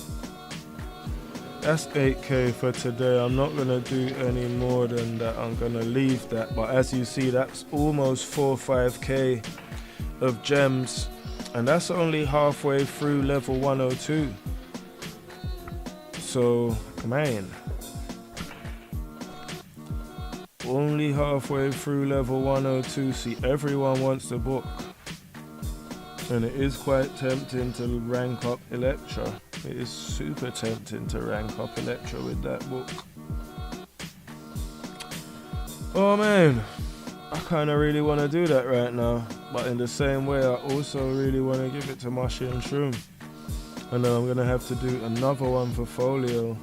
That's 8k for today. I'm not going to do any more than that. I'm going to leave that. But as you see, that's almost 4 or 5k of gems. And that's only halfway through level 102. So, man, only halfway through level 102. See, everyone wants the book, and it is quite tempting to rank up Electra. It is super tempting to rank up Electra with that book. Oh man, I kind of really want to do that right now, but in the same way I also really want to give it to Moshi and Shroom. And then I'm going to have to do another one for Folio.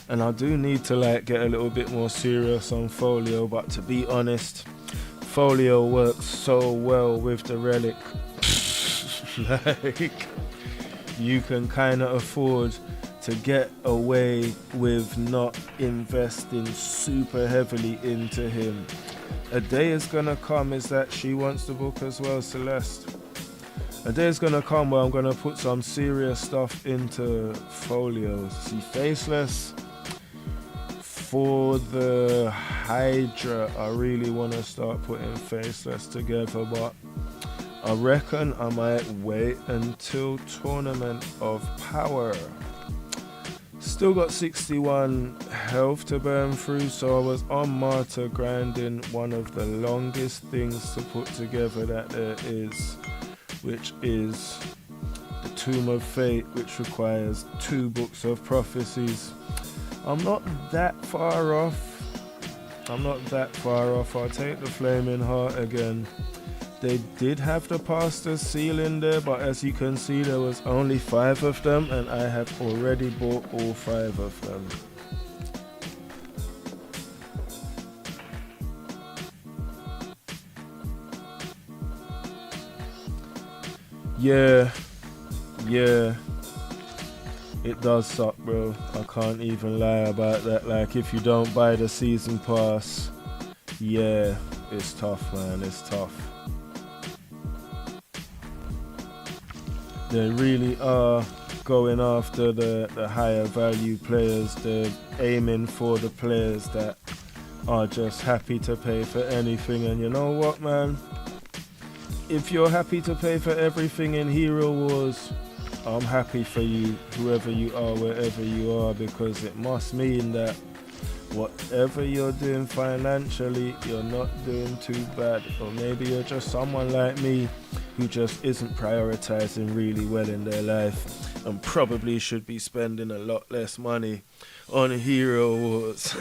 And I do need to like get a little bit more serious on Folio. But to be honest, Folio works so well with the Relic. Like, you can kind of afford to get away with not investing super heavily into him. A day is going to come is that she wants the book as well, Celeste. A day is going to come where I'm going to put some serious stuff into Folios. See, Faceless, for the Hydra, I really want to start putting Faceless together, but I reckon I might wait until Tournament of Power. Still got 61 health to burn through, so I was on Marta grinding one of the longest things to put together that there is, which is the Tomb of Fate, which requires 2 books of prophecies. I'm not that far off. I'll take the Flaming Heart again. They did have the Pastor's Seal in there, but as you can see, there was only 5 of them, and I have already bought all 5 of them. Yeah, it does suck, bro. I can't even lie about that. Like, if you don't buy the season pass, yeah, it's tough, man. It's tough. They really are going after the higher value players. They're aiming for the players that are just happy to pay for anything. And you know what, man? If you're happy to pay for everything in Hero Wars, I'm happy for you, whoever you are, wherever you are, because it must mean that whatever you're doing financially, you're not doing too bad. Or maybe you're just someone like me who just isn't prioritizing really well in their life and probably should be spending a lot less money on Hero Wars.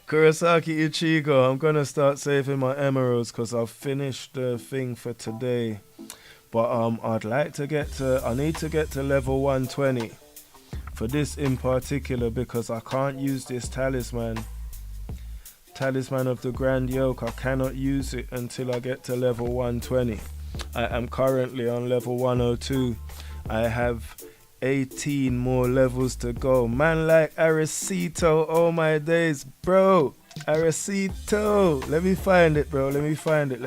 Kurosaki Ichigo, I'm gonna start saving my emeralds because I've finished the thing for today. But I need to get to level 120 for this in particular, because I can't use this talisman of the Grand Yoke. I cannot use it until I get to level 120. I am currently on level 102. I have 18 more levels to go. Man like Aracito, oh my days, bro. Aracito, let me find it, bro. Let me find it.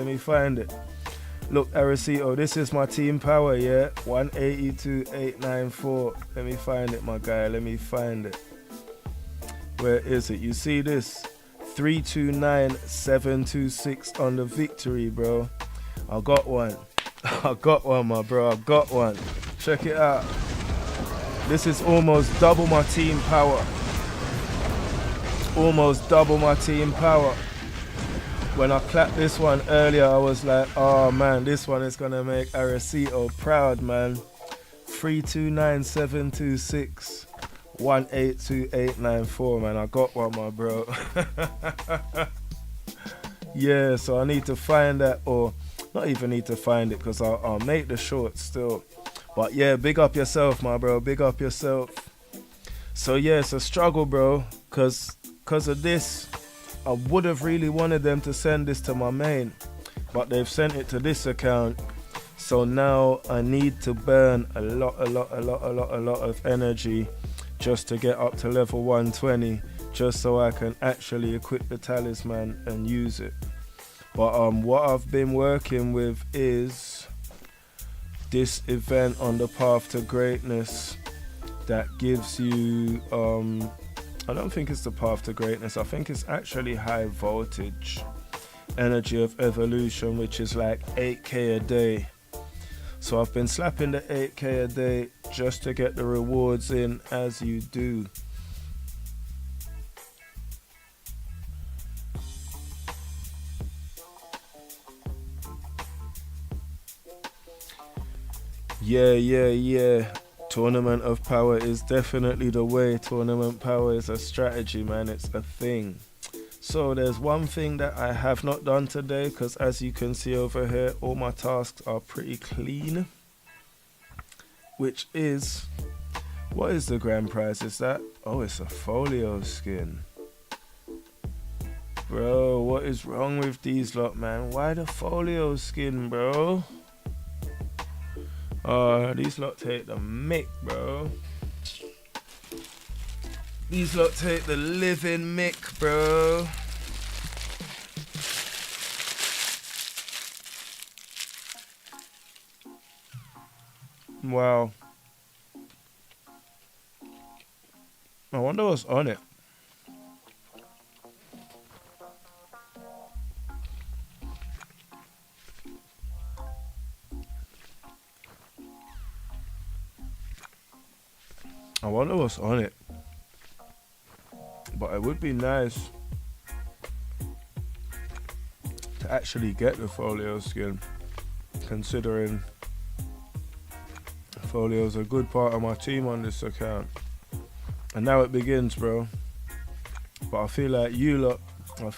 Look, Aracito, this is my team power, yeah? 182,894. Let me find it, my guy. Let me find it. Where is it? You see this? 329,726 on the victory, bro. I got one. I got one, my bro. I got one. Check it out. This is almost double my team power. Almost double my team power. When I clapped this one earlier, I was like, oh man, this one is gonna make Aracito proud, man. 329,726, 182,894, man. I got one, my bro. Yeah, so I need to find that, or not even need to find it, because I'll make the short still. But yeah, big up yourself, my bro. Big up yourself. So yeah, it's a struggle, bro, because of this. I would have really wanted them to send this to my main, but they've sent it to this account. So now I need to burn a lot of energy just to get up to level 120, just so I can actually equip the talisman and use it. But what I've been working with is this event on the path to greatness that gives you I don't think it's the path to greatness. I think it's actually high voltage energy of evolution, which is like 8k a day. So I've been slapping the 8k a day just to get the rewards in, as you do. Yeah. Tournament of power is definitely the way. Tournament power is a strategy, man. It's a thing. So there's one thing that I have not done today, because as you can see over here, all my tasks are pretty clean. Which is, what is the grand prize? Is that? Oh, it's a folio skin. Bro, what is wrong with these lot, man? Why the folio skin, bro? These lot take the mick, bro. These lot take the living mick, bro. Wow. I wonder what's on it. I wonder what's on it. But it would be nice to actually get the folio skin, considering folio is a good part of my team on this account. And now it begins, bro. But I feel like you lot are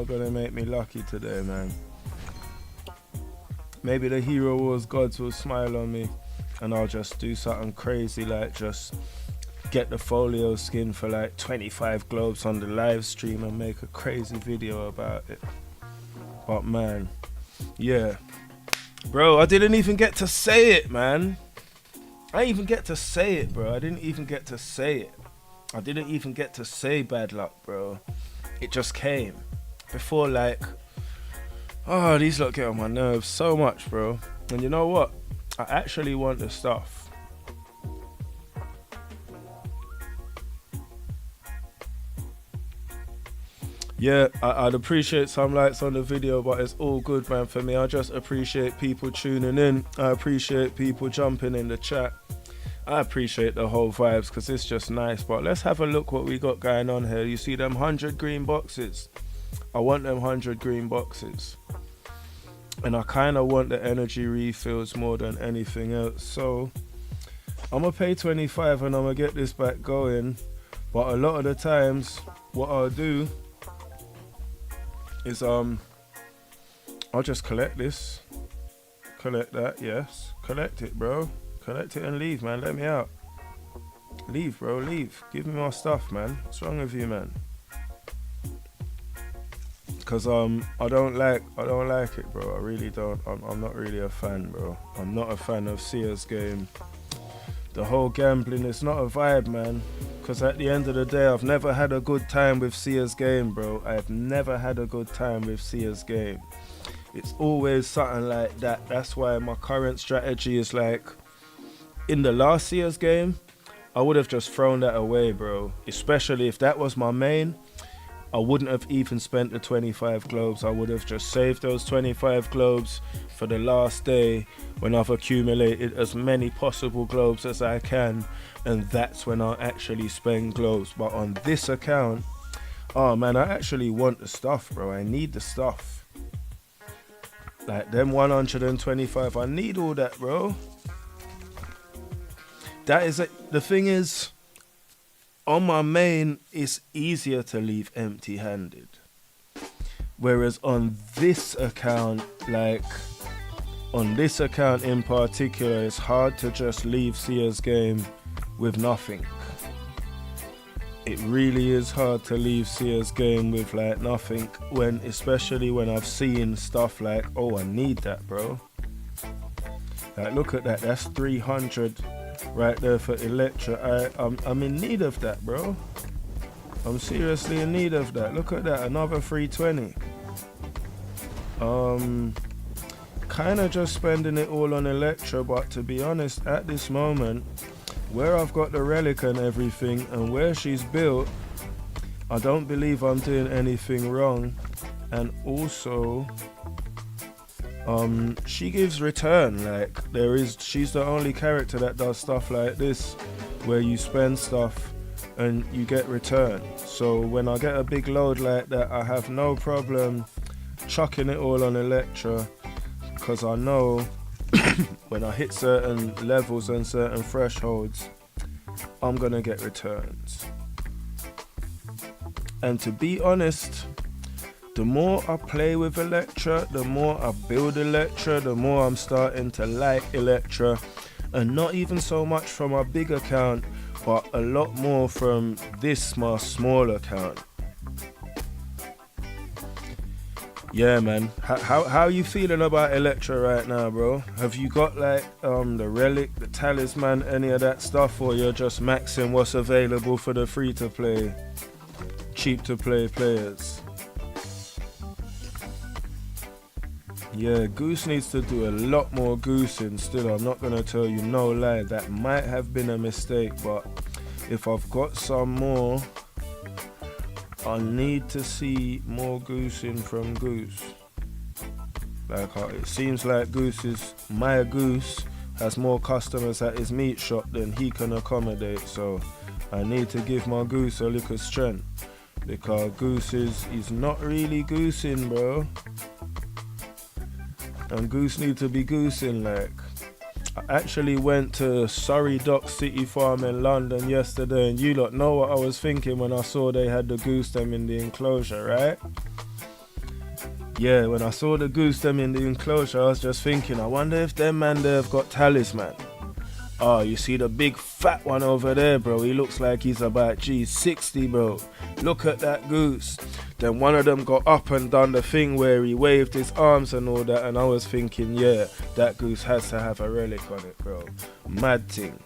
gonna make me lucky today, man. Maybe the Hero Wars gods will smile on me and I'll just do something crazy, like just get the folio skin for like 25 globes on the live stream and make a crazy video about it. But man, yeah. Bro, I didn't even get to say it, man. I didn't even get to say it, bro. I didn't even get to say it. I didn't even get to say bad luck, bro. It just came. Before, like, oh, these lot get on my nerves so much, bro. And you know what? I actually want the stuff. Yeah, I'd appreciate some likes on the video, but it's all good, man, for me. I just appreciate people tuning in. I appreciate people jumping in the chat. I appreciate the whole vibes because it's just nice. But let's have a look what we got going on here. You see them 100 green boxes? I want them 100 green boxes. And I kind of want the energy refills more than anything else. So I'm going to pay 25 and I'm going to get this back going. But a lot of the times, what I'll do is I'll just collect this, collect that, yes, collect it, bro, collect it and leave, man. Let me out. Leave, bro, leave. Give me my stuff, man. What's wrong with you, man? Cause I don't like it, bro. I really don't. I'm not really a fan, bro. I'm not a fan of Sia's game. The whole gambling is not a vibe, man. Because at the end of the day, I've never had a good time with Sia's game, bro. I've never had a good time with Sia's game. It's always something like that. That's why my current strategy is like, in the last Sia's game, I would have just thrown that away, bro. Especially if that was my main, I wouldn't have even spent the 25 globes. I would have just saved those 25 globes for the last day when I've accumulated as many possible globes as I can, and that's when I'll actually spend globes. But on this account, oh man, I actually want the stuff, bro. I need the stuff. Like them 125, I need all that, bro. That is it. The thing is, on my main, it's easier to leave empty-handed. Whereas on this account, like on this account in particular, it's hard to just leave Sia's game with nothing. It really is hard to leave Sia's game with like nothing, especially when I've seen stuff like, oh, I need that, bro. Like look at that, that's 300 right there for Electra. I'm in need of that, bro. I'm seriously in need of that. Look at that, another 320. Kind of just spending it all on Electra, but to be honest, at this moment, where I've got the relic and everything, and where she's built, I don't believe I'm doing anything wrong. And also, she gives return. Like she's the only character that does stuff like this, where you spend stuff and you get return. So when I get a big load like that, I have no problem chucking it all on Electra, because I know when I hit certain levels and certain thresholds, I'm gonna get returns. And to be honest, the more I play with Electra, the more I build Electra, the more I'm starting to like Electra. And not even so much from my big account, but a lot more from this, my small account. Yeah, man. How you feeling about Electra right now, bro? Have you got like the relic, the talisman, any of that stuff, or you're just maxing what's available for the free to play, cheap to play players? Yeah, Goose needs to do a lot more goosing still. I'm not gonna tell you no lie, that might have been a mistake, but if I've got some more, I need to see more goosing from Goose. Like it seems like my Goose has more customers at his meat shop than he can accommodate, so I need to give my Goose a little strength, because Goose is not really goosing, bro. And Goose need to be goosing. Like, I actually went to Surrey Dock City Farm in London yesterday, and you lot know what I was thinking when I saw they had the goose them in the enclosure, right? Yeah, when I saw the goose them in the enclosure, I was just thinking, I wonder if them man there have got talisman. Oh, you see the big fat one over there, bro? He looks like he's about G60, bro. Look at that goose. Then one of them got up and done the thing where he waved his arms and all that, and I was thinking, yeah, that goose has to have a relic on it, bro. Mad thing.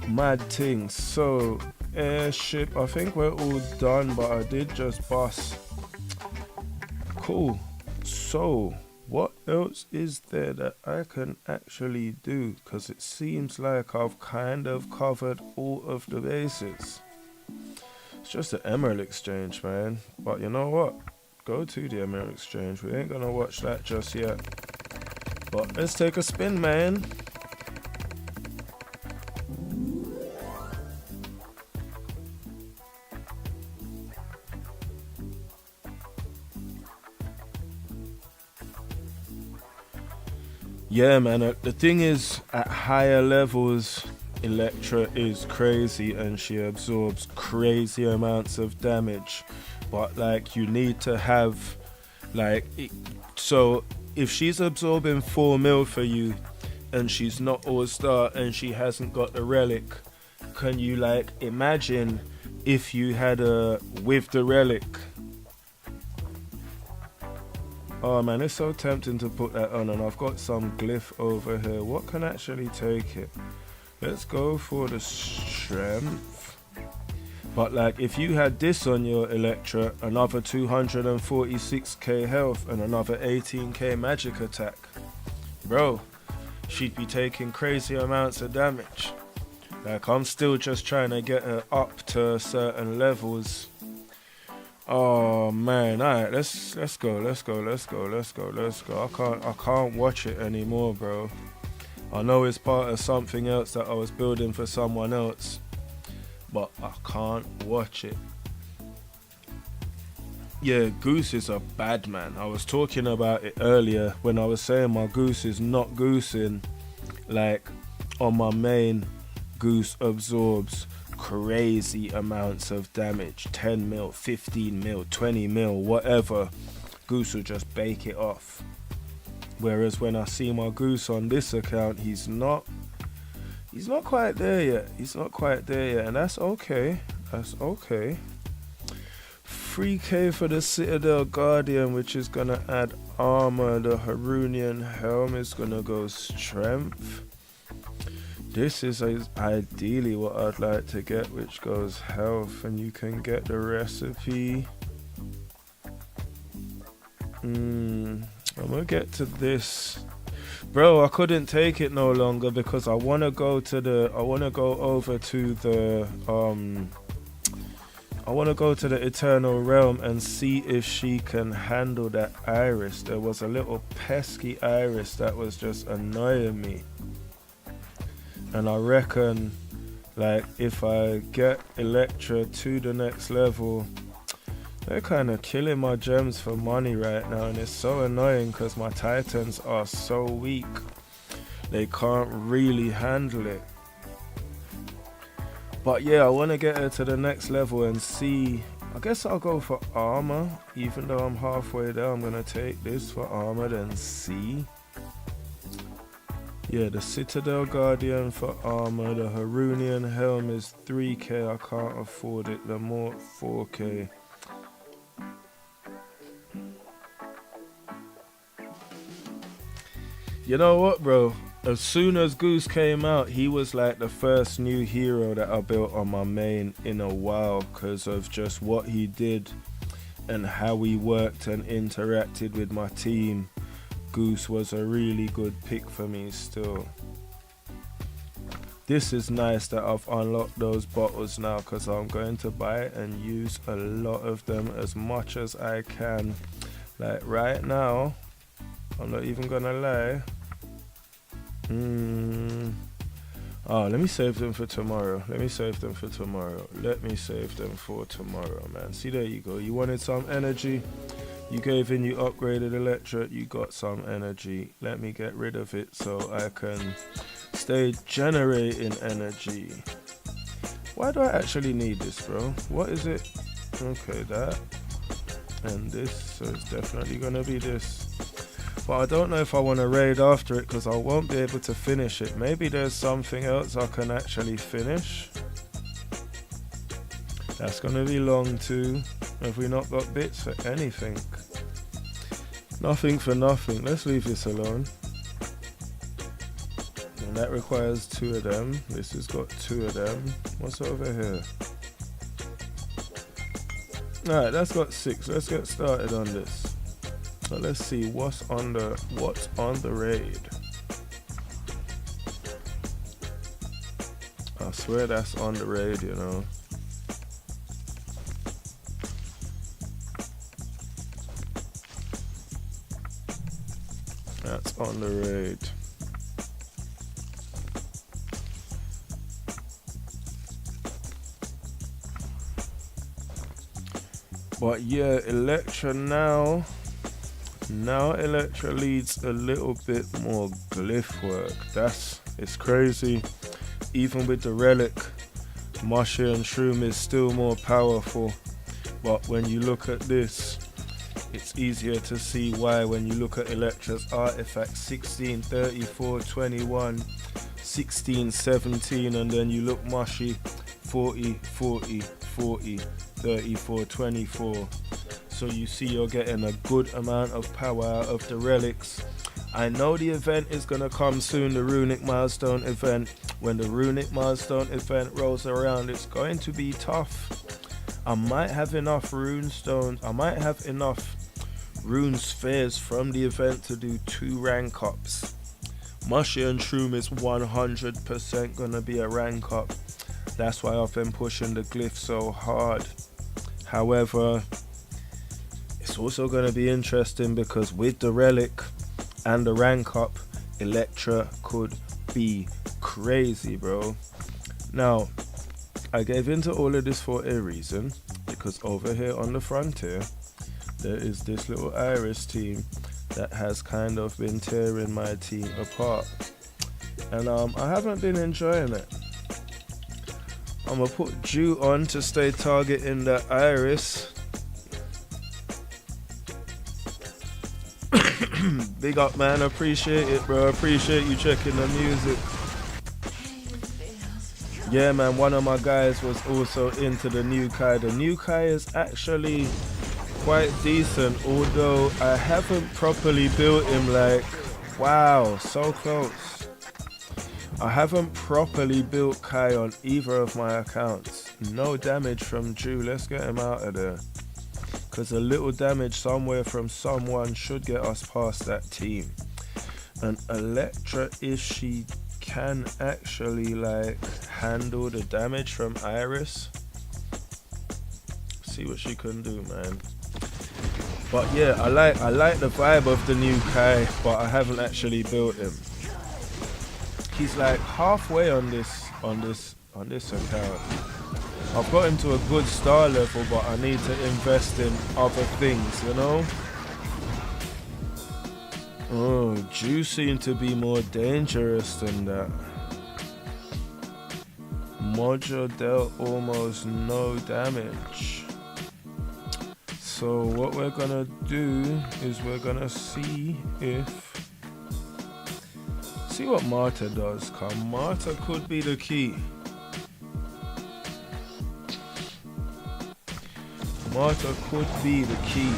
Mad thing. So, airship, I think we're all done, but I did just bust. Cool. So, what else is there that I can actually do? Because it seems like I've kind of covered all of the bases. It's just the Emerald Exchange, man. But you know what? Go to the Emerald Exchange. We ain't gonna watch that just yet. But let's take a spin, man. Yeah, man, the thing is, at higher levels, Electra is crazy and she absorbs crazy amounts of damage. But, like, you need to have, like, so if she's absorbing 4 mil for you and she's not all-star and she hasn't got the relic, can you, like, imagine if you had a, with the relic? Oh man, it's so tempting to put that on, and I've got some glyph over here. What can actually take it? Let's go for the strength. But like, if you had this on your Electra, another 246k health and another 18k magic attack, bro, she'd be taking crazy amounts of damage. Like, I'm still just trying to get her up to certain levels. Oh man, alright, let's go. I can't watch it anymore, bro. I know it's part of something else that I was building for someone else, but I can't watch it. Yeah, Goose is a bad man. I was talking about it earlier when I was saying my Goose is not goosing. Like, on my main, Goose absorbs crazy amounts of damage. 10 mil, 15 mil, 20 mil, whatever. Goose will just bake it off. Whereas when I see my Goose on this account, he's not quite there yet. And that's okay. 3k for the Citadel Guardian, which is gonna add armor. The Harunian helm is gonna go strength. This is ideally what I'd like to get, which goes health, and you can get the recipe. I'm gonna get to this. Bro, I couldn't take it no longer because I wanna go over to the Eternal Realm and see if she can handle that Iris. There was a little pesky Iris that was just annoying me. And I reckon, like, if I get Electra to the next level, they're kind of killing my gems for money right now. And it's so annoying because my Titans are so weak. They can't really handle it. But yeah, I want to get her to the next level and see. I guess I'll go for armor. Even though I'm halfway there, I'm going to take this for armor, then see. Yeah, the Citadel Guardian for armor. The Harunian helm is 3k. I can't afford it. The Mort 4k. You know what, bro? As soon as Goose came out, he was like the first new hero that I built on my main in a while because of just what he did and how he worked and interacted with my team. Goose was a really good pick for me still. This is nice that I've unlocked those bottles now because I'm going to buy and use a lot of them, as much as I can. Like right now, I'm not even gonna lie. Oh, let me save them for tomorrow. Man. See, there you go. You wanted some energy? You gave in, you upgraded Electra, you got some energy. Let me get rid of it so I can stay generating energy. Why do I actually need this, bro? What is it? Okay, that. And this, so it's definitely gonna be this. But I don't know if I want to raid after it because I won't be able to finish it. Maybe there's something else I can actually finish. That's gonna be long too. Have we not got bits for anything? Nothing for nothing. Let's leave this alone. And that requires 2 of them. This has got 2 of them. What's over here? Alright, that's got 6. Let's get started on this. But let's see what's on the raid. I swear that's on the raid, you know. That's on the raid. But yeah, Electra now Electra leads a little bit more glyph work. It's crazy. Even with the relic, Moshi and Shroom is still more powerful. But when you look at this, it's easier to see why when you look at Electra's artifact 16, 34, 21, 16, 17, and then you look Moshi 40, 40, 40, 34, 24. So you see you're getting a good amount of power out of the relics. I know the event is going to come soon, the Runic Milestone event. When the Runic Milestone event rolls around, it's going to be tough. I might have enough rune stones. I might have enough rune spheres from the event to do 2 rank ups. Moshi and Shroom is 100% going to be a rank up. That's why I've been pushing the glyph so hard. However, it's also going to be interesting because with the relic and the rank up, Electra could be crazy, bro. Now, I gave into all of this for a reason, because over here on the frontier, there is this little Iris team that has kind of been tearing my team apart. And I haven't been enjoying it. I'm gonna put Dew on to stay targeting the Iris. Big up, man. Appreciate it, bro. Appreciate you checking the music. Yeah, man. One of my guys was also into the new Kai. The new Kai is actually quite decent, although I haven't properly built him. Like, wow, so close. I haven't properly built Kai on either of my accounts. No damage from Dew. Let's get him out of there. Because a little damage somewhere from someone should get us past that team. And Electra, if she can actually like handle the damage from Iris, see what she can do, man. But yeah, I like the vibe of the new Kai, but I haven't actually built him. He's like halfway on this account. I've got him to a good star level, but I need to invest in other things, you know? Oh, Dew seemed to be more dangerous than that. Mojo dealt almost no damage. So what we're gonna do is we're gonna see what Marta does, cause Marta could be the key. Marta could be the key.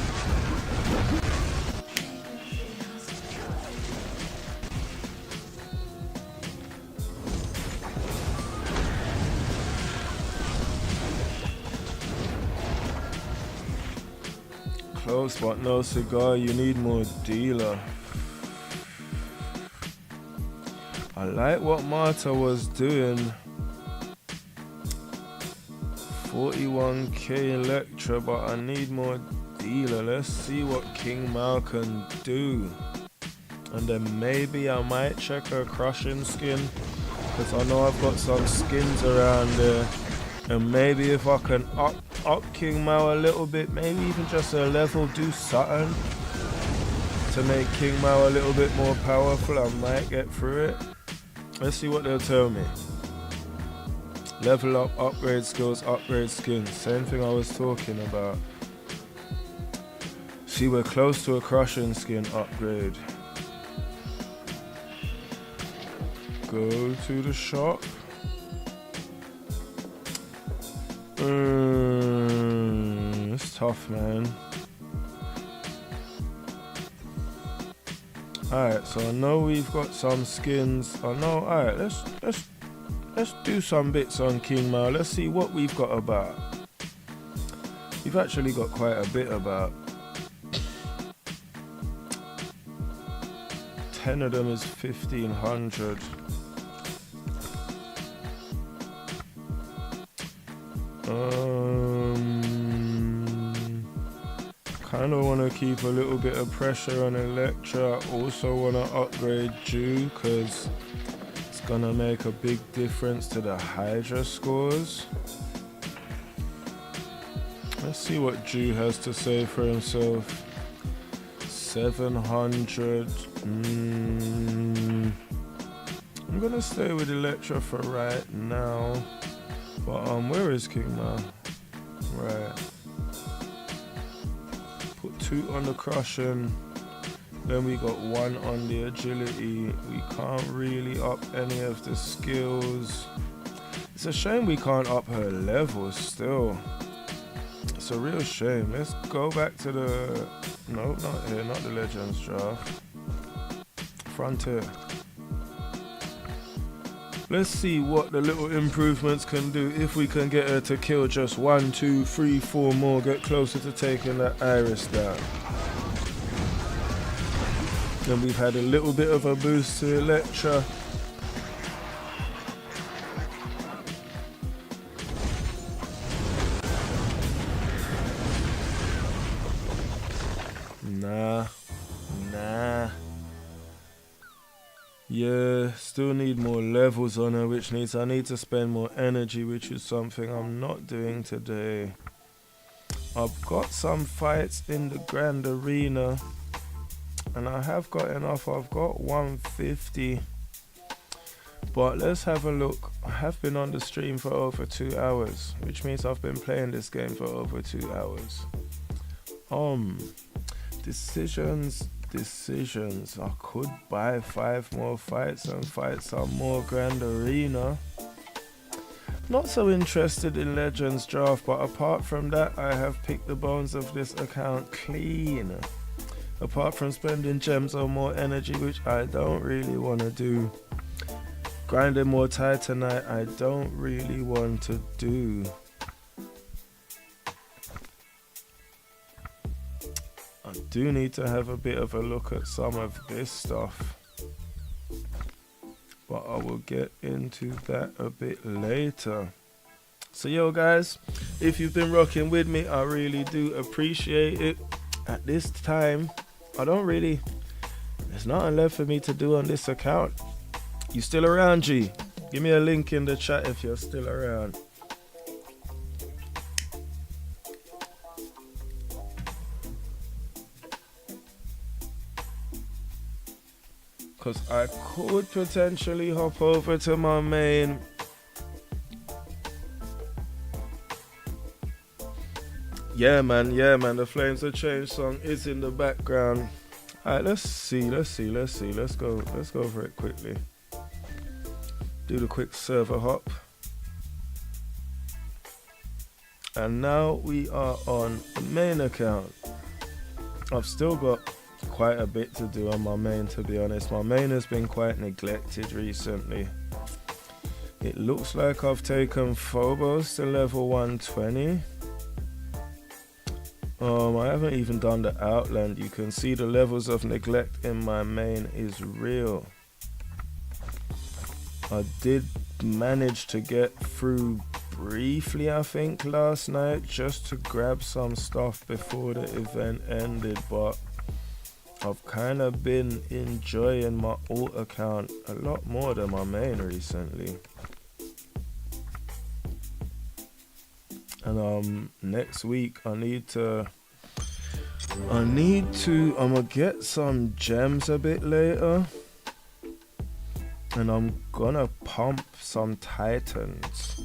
Close but no cigar, you need more dealer. I like what Marta was doing. 41k Electra, but I need more dealer. Let's see what King Mal can do. And then maybe I might check her crushing skin, because I know I've got some skins around there. And maybe if I can up King Mal a little bit, maybe even just a level, do something to make King Mal a little bit more powerful, I might get through it. Let's see what they'll tell me. Level up, upgrade skills, upgrade skins. Same thing I was talking about. See, we're close to a crushing skin upgrade. Go to the shop. It's tough, man. Alright, so I know we've got some skins. I know, alright, let's do some bits on King Mal. Let's see what we've got about. We've actually got quite a bit about. 10 of them is 1500. Kind of want to keep a little bit of pressure on Electra. Also want to upgrade Jew because it's going to make a big difference to the Hydra scores. Let's see what Jew has to say for himself. 700. I'm going to stay with Electra for right now. But where is King now? Right. Put 2 on the crushing. Then we got 1 on the agility. We can't really up any of the skills. It's a shame we can't up her levels still. It's a real shame. Let's go back to the... No, not here. Not the Legends draft. Frontier. Let's see what the little improvements can do if we can get her to kill just 1, 2, 3, 4 more, get closer to taking that Iris down. Then we've had a little bit of a boost to Electra. Nah. Yeah, still need more levels on her, which means I need to spend more energy, which is something I'm not doing today. I've got some fights in the Grand Arena, and I have got enough. I've got 150. But let's have a look. I have been on the stream for over 2 hours, which means I've been playing this game for over 2 hours. Decisions. I could buy 5 more fights and fight some more Grand Arena. Not so interested in Legends draft, but apart from that, I have picked the bones of this account clean. Apart from spending gems on more energy, which I don't really want to do. Grinding more Titanite, I don't really want to do. I do need to have a bit of a look at some of this stuff, but I will get into that a bit later. So yo guys, if you've been rocking with me, I really do appreciate it. At this time, there's nothing left for me to do on this account. You still around, G? Give me a link in the chat if you're still around. Because I could potentially hop over to my main. Yeah man, the Flames of Change song is in the background. Alright, let's see. Let's go over it quickly. Do the quick server hop. And now we are on the main account. I've still got quite a bit to do on my main, to be honest. My main has been quite neglected recently. It looks like I've taken Phobos to level 120. I haven't even done the Outland. You can see the levels of neglect in my main is real. I did manage to get through briefly, I think, last night, just to grab some stuff before the event ended, but I've kind of been enjoying my alt account a lot more than my main recently. And next week I'm gonna get some gems a bit later, and I'm gonna pump some Titans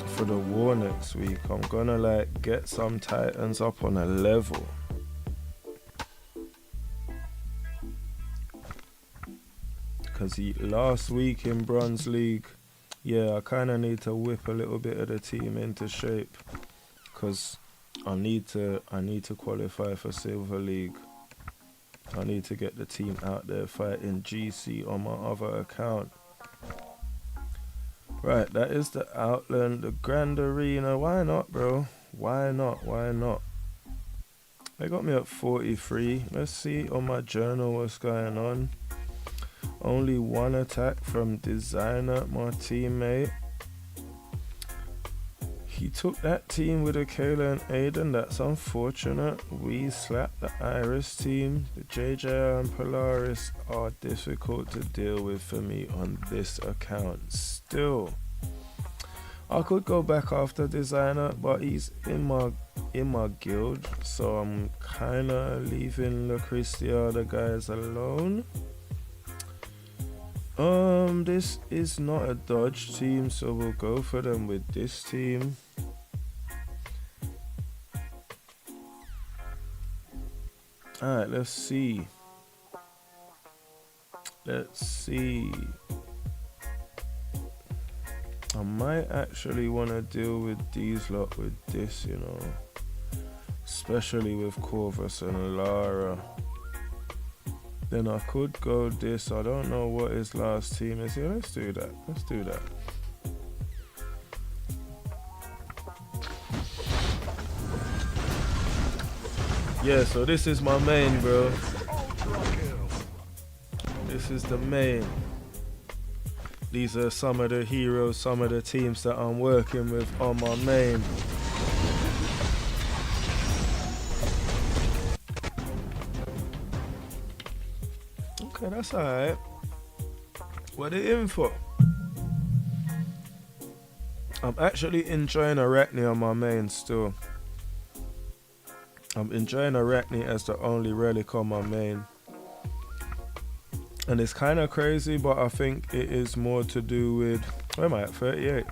for the war next week. I'm gonna get some Titans up on a level. Because last week in Bronze League, yeah, I kind of need to whip a little bit of the team into shape, because I need to qualify for Silver League. I need to get the team out there fighting GC on my other account. Right, that is the Outland, the Grand Arena. Why not, bro? Why not? They got me at 43. Let's see on my journal what's going on. Only one attack from Designer, my teammate. He took that team with Akela and Aiden. That's unfortunate. We slapped the Iris team. The JJ and Polaris are difficult to deal with for me on this account. Still, I could go back after Designer, but he's in my guild, so I'm kinda leaving Lucretia the guys alone. This is not a dodge team, so we'll go for them with this team. Alright, let's see. I might actually want to deal with these lot with this, you know. Especially with Corvus and Lara. Then I could go this. I don't know what his last team is. Yeah, let's do that. Yeah, so this is my main, bro. This is the main. These are some of the heroes, some of the teams that I'm working with on my main. Okay, that's alright. What are you in for? I'm actually enjoying Arachne on my main still. I'm enjoying Arachne as the only relic on my main. And it's kind of crazy, but I think it is more to do with... Where am I at? 38.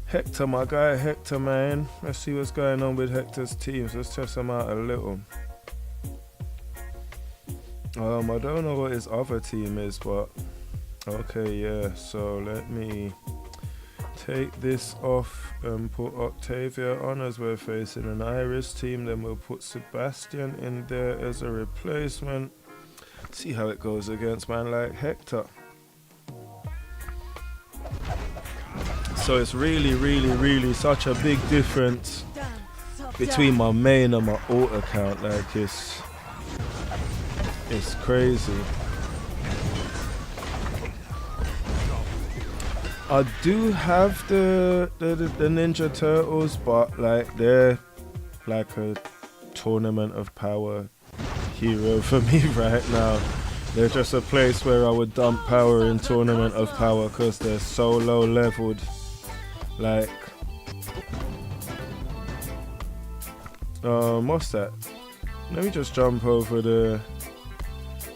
Hector, my guy, Hector, man. Let's see what's going on with Hector's teams. Let's test them out a little. I don't know what his other team is, but... Okay, yeah. So let me take this off and put Octavia on as we're facing an Iris team. Then we'll put Sebastian in there as a replacement. See how it goes against man like Hector. So it's really such a big difference between my main and my alt account. Like it's crazy. I do have the Ninja Turtles, but like they're like a tournament of power hero for me right now. They're just a place where I would dump power in Tournament of Power because they're so low leveled. Like, what's that? Let me just jump over there,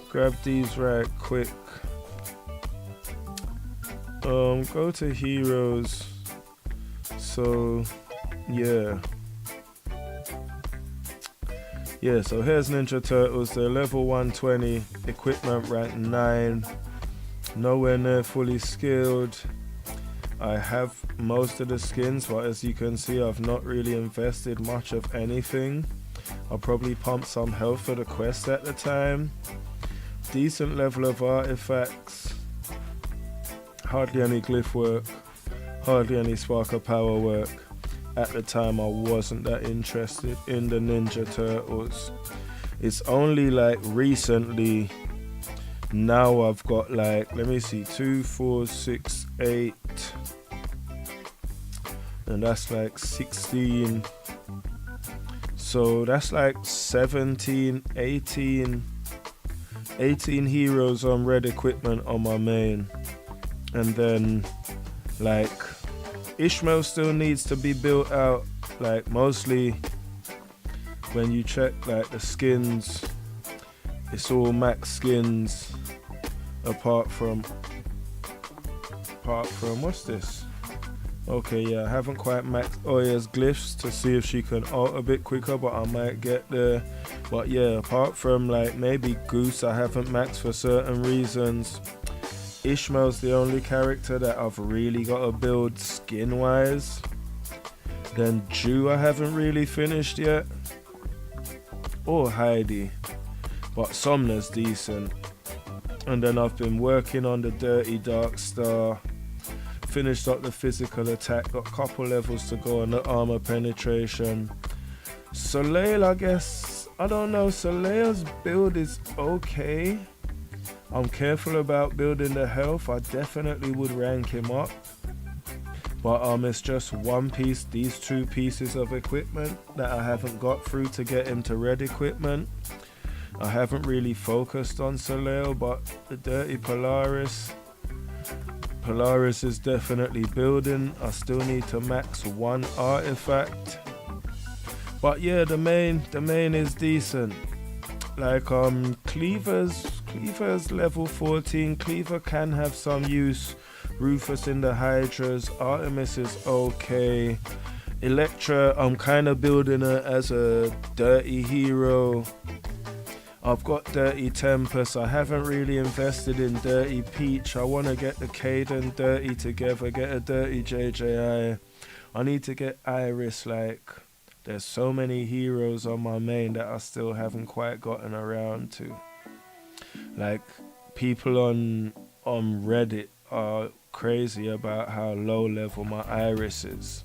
grab these right quick. Go to heroes. So, yeah. Yeah, so here's Ninja Turtles. They're level 120, equipment rank 9, nowhere near fully skilled. I have most of the skins, but as you can see, I've not really invested much of anything. I'll probably pump some health for the quest at the time. Decent level of artifacts. Hardly any glyph work. Hardly any spark of power work. At the time, I wasn't that interested in the Ninja Turtles. It's only like recently, now I've got like, let me see, 2, 4, 6, 8, and that's like 16. So that's like 17, 18 heroes on red equipment on my main. And then like Ishmael still needs to be built out. Like mostly when you check like the skins, it's all max skins apart from what's this? Okay, yeah, I haven't quite maxed Oya's glyphs to see if she can ult a bit quicker, but I might get there. But yeah, apart from like maybe Goose I haven't maxed for certain reasons. Ishmael's the only character that I've really got to build skin wise. Then Jew I haven't really finished yet. Or Heidi. But Somna's decent. And then I've been working on the Dirty Dark Star. Finished up the physical attack. Got a couple levels to go on the armor penetration. Soleil, I guess. I don't know. Soleil's build is okay. I'm careful about building the health. I definitely would rank him up. But it's just one piece, these two pieces of equipment that I haven't got through to get him to red equipment. I haven't really focused on Soleo, but the Dirty Polaris is definitely building. I still need to max one artifact. But yeah, the main is decent. Like Cleaver's level 14. Cleaver can have some use. Rufus in the Hydras. Artemis is okay. Electra, I'm kind of building her as a dirty hero. I've got Dirty Tempest. I haven't really invested in Dirty Peach. I want to get the Caden Dirty together, get a Dirty JJI. I need to get Iris. Like, there's so many heroes on my main that I still haven't quite gotten around to. Like, people on Reddit are crazy about how low level my Iris is.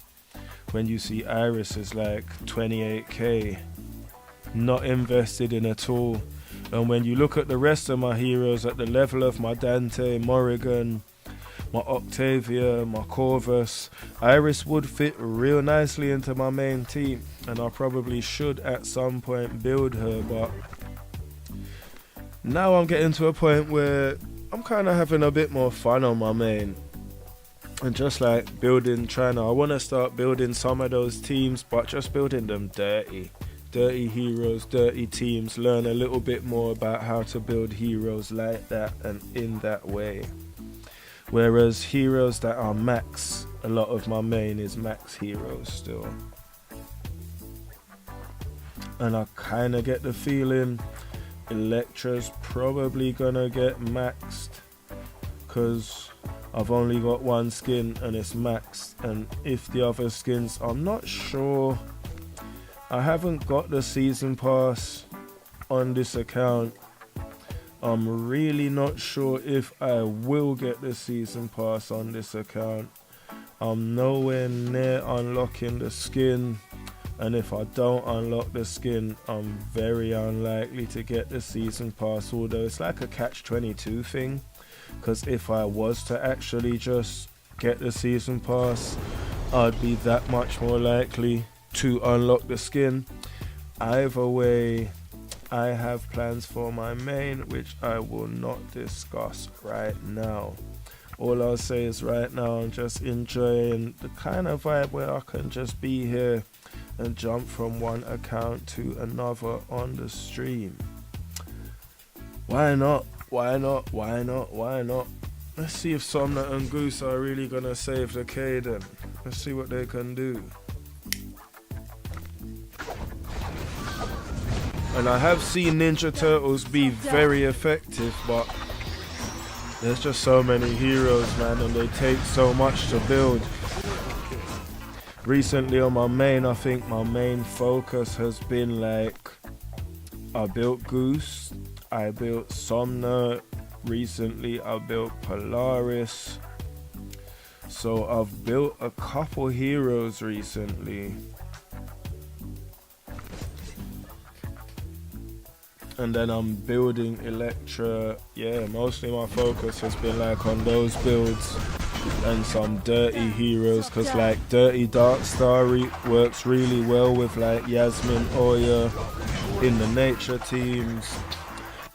When you see Iris is like 28k, not invested in at all. And when you look at the rest of my heroes at the level of my Dante, Morrigan, my Octavia, my Corvus, Iris would fit real nicely into my main team, and I probably should at some point build her. But now I'm getting to a point where I'm kind of having a bit more fun on my main, and just like I want to start building some of those teams, but just building them dirty heroes, dirty teams, learn a little bit more about how to build heroes like that and in that way. Whereas heroes that are max, a lot of my main is max heroes still. And I kind of get the feeling Electra's probably gonna get maxed, because I've only got one skin and it's maxed, and if the other skins, I'm not sure. I haven't got the season pass on this account. I'm really not sure if I will get the season pass on this account. I'm nowhere near unlocking the skin, and if I don't unlock the skin, I'm very unlikely to get the season pass, although it's like a catch-22 thing, because if I was to actually just get the season pass, I'd be that much more likely to unlock the skin. Either way, I have plans for my main, which I will not discuss right now. All I'll say is right now I'm just enjoying the kind of vibe where I can just be here and jump from one account to another on the stream. Why not? Why not? Why not? Why not? Let's see if Somna and Goose are really gonna save the Caden. Let's see what they can do. And I have seen Ninja Turtles be very effective, but there's just so many heroes, man, and they take so much to build. Recently on my main, I think my main focus has been like, I built Goose, I built Somna, recently I built Polaris. So I've built a couple heroes recently. And then I'm building Electra. Yeah, mostly my focus has been like on those builds and some dirty heroes, because like Dirty Darkstar works really well with like Yasmin Oya in the nature teams.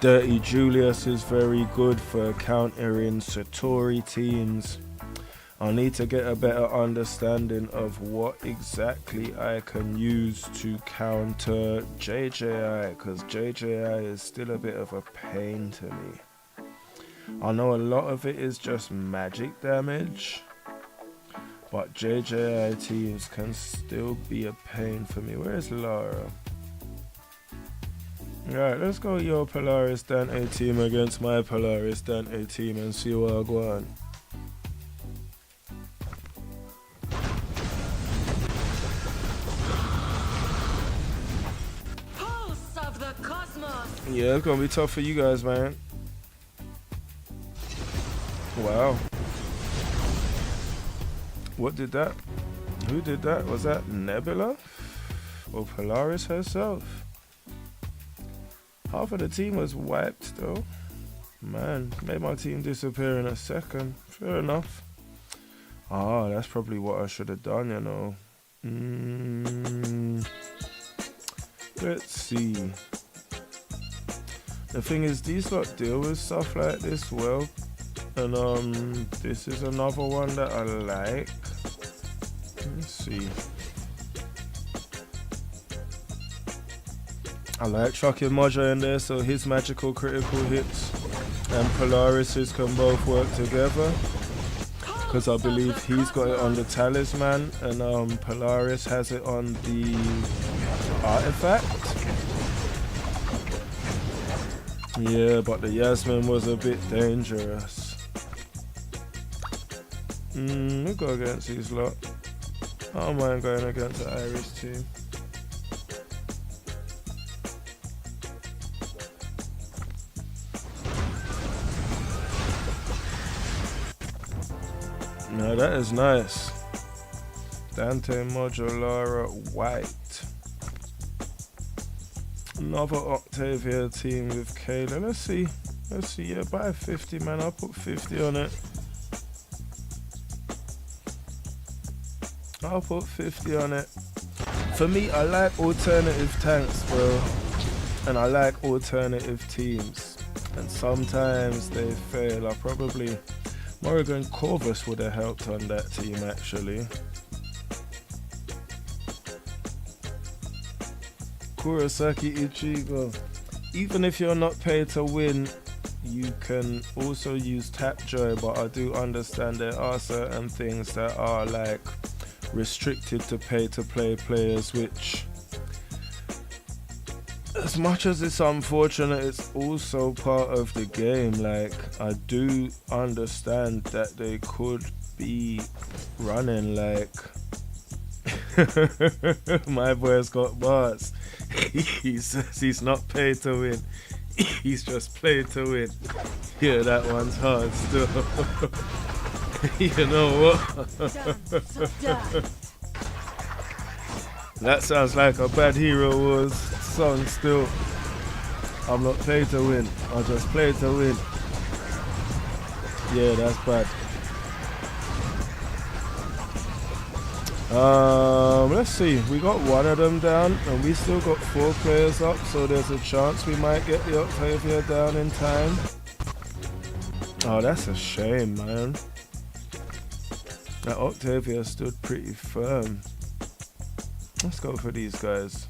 Dirty Julius is very good for countering Satori teams. I need to get a better understanding of what exactly I can use to counter JJI, because JJI is still a bit of a pain to me. I know a lot of it is just magic damage, but JJI teams can still be a pain for me. Where's Lara? Alright, let's go your Polaris Dante team against my Polaris Dante team and see what I go on. Yeah, it's gonna be tough for you guys, man. Wow. What did that? Who did that? Was that Nebula? Or Polaris herself? Half of the team was wiped though. Man, made my team disappear in a second. Fair enough. Ah, that's probably what I should have done, you know. Let's see. The thing is, these lot deal with stuff like this well. And this is another one that I like. Let's see. I like chucking Mojo in there so his magical critical hits and Polaris's can both work together. Because I believe he's got it on the talisman and Polaris has it on the artifact. Yeah, but the Yasmin was a bit dangerous. We'll go against these lot. I don't mind going against the Irish team. No, that is nice. Dante, Mojo, Lara, White. Another Octavia team with Kayla. Let's see. Yeah, buy 50, man. I'll put 50 on it. I'll put 50 on it. For me, I like alternative tanks, bro. And I like alternative teams. And sometimes they fail. I probably... Morrigan Corvus would have helped on that team, actually. Kurosaki Ichigo. Even if you're not paid to win, you can also use Tapjoy, but I do understand there are certain things that are like restricted to pay to play players, which, as much as it's unfortunate, it's also part of the game. Like, I do understand that they could be running like my boy's got bars. He says he's not paid to win. He's just played to win. Yeah, that one's hard still. You know what? That sounds like a Bad Hero Wars song still. I'm not paid to win. I just play to win. Yeah, that's bad. Let's see. We got one of them down and we still got 4 players up, so there's a chance we might get the Octavia down in time. Oh, that's a shame, man. That Octavia stood pretty firm. Let's go for these guys.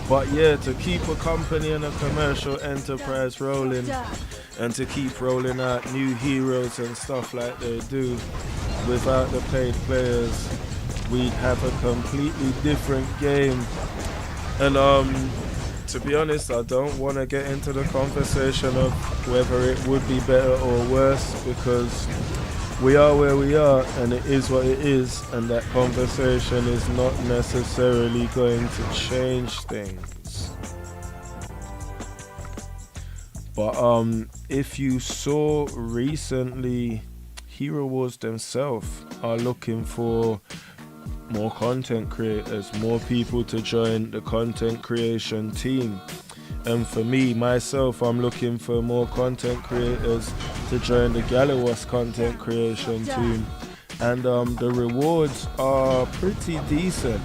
But yeah, to keep a company and a commercial enterprise rolling and to keep rolling out new heroes and stuff like they do without the paid players, we'd have a completely different game. And to be honest, I don't want to get into the conversation of whether it would be better or worse, because we are where we are and it is what it is, and that conversation is not necessarily going to change things. But if you saw recently, Hero Wars themselves are looking for more content creators, more people to join the content creation team. And for me, myself, I'm looking for more content creators to join the Galliwasp content creation team. And the rewards are pretty decent.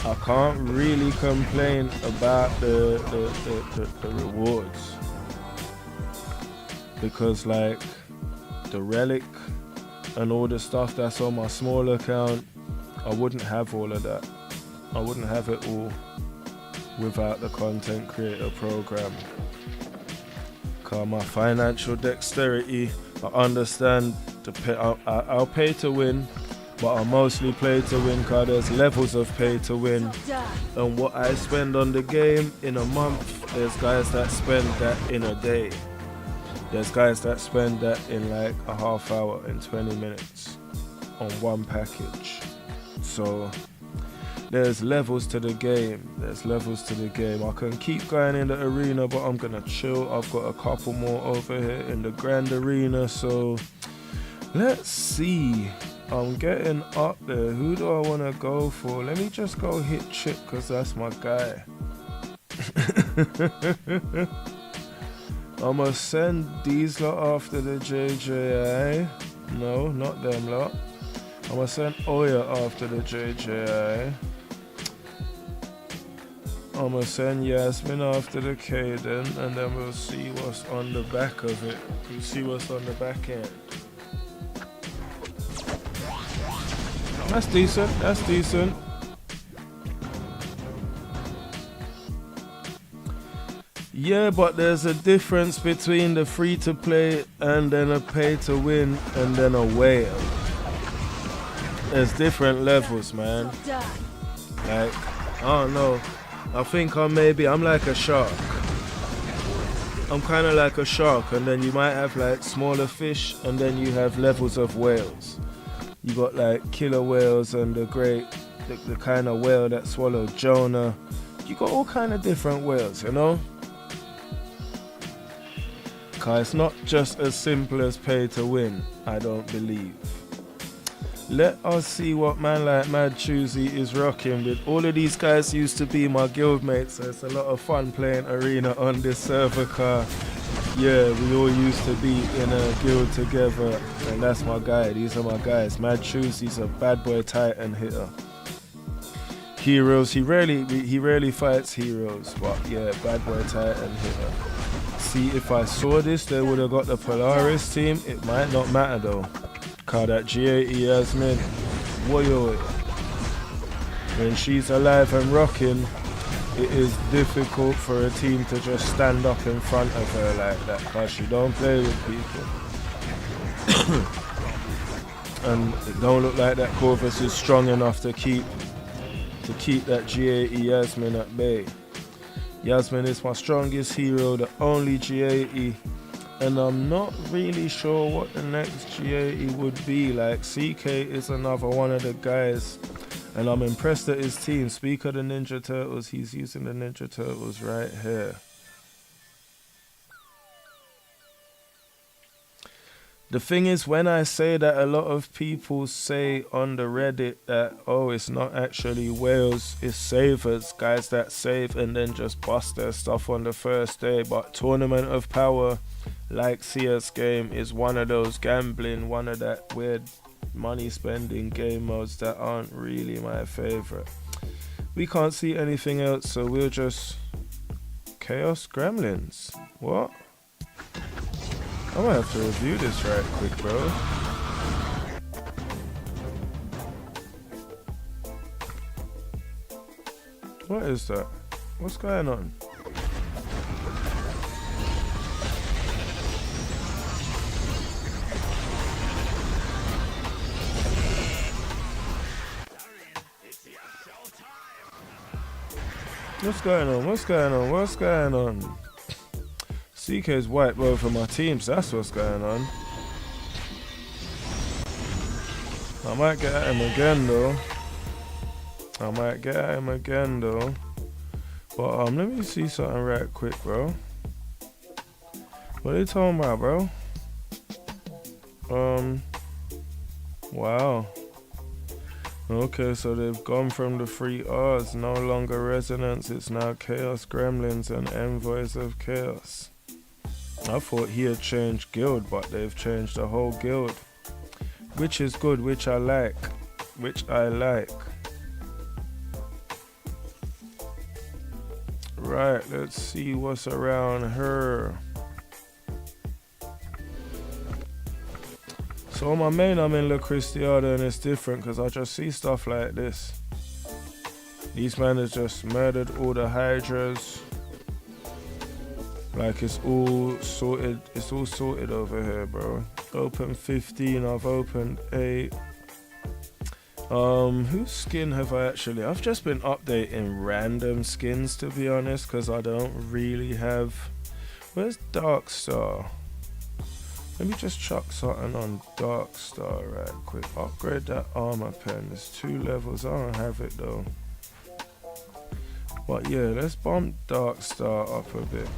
I can't really complain about the rewards. Because like the relic and all the stuff that's on my small account, I wouldn't have all of that. I wouldn't have it all without the content creator program. Cause my financial dexterity, I understand I'll pay to win, but I mostly play to win cause there's levels of pay to win. And what I spend on the game in a month, there's guys that spend that in a day. There's guys that spend that in like a half hour and 20 minutes on one package. So there's levels to the game. I can keep going in the arena, but I'm gonna chill. I've got a couple more over here in the grand arena. So let's see. I'm getting up there. Who do I want to go for? Let me just go hit Chip because that's my guy. I'ma send these lot after the JJI. No, not them lot. I'ma send Oya after the JJI. I'ma send Yasmin after the Kaden, and then we'll see what's on the back of it. We'll see what's on the back end. That's decent, that's decent. Yeah, but there's a difference between the free to play and then a pay to win and then a whale. There's different levels, man. Like, I don't know. I think I'm like a shark. I'm kind of like a shark, and then you might have like smaller fish, and then you have levels of whales. You got like killer whales and the kind of whale that swallowed Jonah. You got all kind of different whales, you know? Cause it's not just as simple as pay to win, I don't believe. Let us see what man like Mad Choosy is rocking with. All of these guys used to be my guild mates, so it's a lot of fun playing arena on this server car. Yeah, we all used to be in a guild together, and that's my guy. These are my guys. Mad Choosey's a bad boy Titan hitter. Heroes, he rarely fights heroes, but yeah, bad boy Titan hitter. See, if I saw this, they would have got the Polaris team. It might not matter though. Cause that G80 Yasmin, woyo. When she's alive and rocking, it is difficult for a team to just stand up in front of her like that, cause she don't play with people. And it don't look like that Corvus is strong enough to keep that G80 Yasmin at bay. Yasmin is my strongest hero, the only G80, and I'm not really sure what the next G80 would be. Like, CK is another one of the guys, and I'm impressed at his team. Speak of the Ninja Turtles, he's using the Ninja Turtles right here. The thing is, when I say that, a lot of people say on the Reddit that, oh, it's not actually whales, it's savers, guys that save and then just bust their stuff on the first day. But Tournament of Power, like CS game, is one of those gambling, one of that weird money spending game modes that aren't really my favorite. We can't see anything else, so we'll just Chaos Gremlins. What? I'm gonna have to review this right quick, bro. What is that? What's going on? What's going on? What's going on? What's going on? CK's wiped both of my teams, that's what's going on. I might get at him again though. But let me see something right quick, bro. What are you talking about, bro? Wow. Okay, so they've gone from the 3Rs, no longer Resonance, it's now Chaos Gremlins and Envoys of Chaos. I thought he had changed guild, but they've changed the whole guild. Which is good, which I like. Right, let's see what's around her. So on my main, I'm in La Cristiada, and it's different because I just see stuff like this. These men have just murdered all the Hydras. Like, it's all sorted over here, bro. Open 15, I've opened 8. Whose skin have I actually? I've just been updating random skins, to be honest, because I don't really have. Where's Darkstar? Let me just chuck something on Darkstar right quick. Upgrade that armor pen. There's 2 levels. I don't have it though. But yeah, let's bump Darkstar up a bit.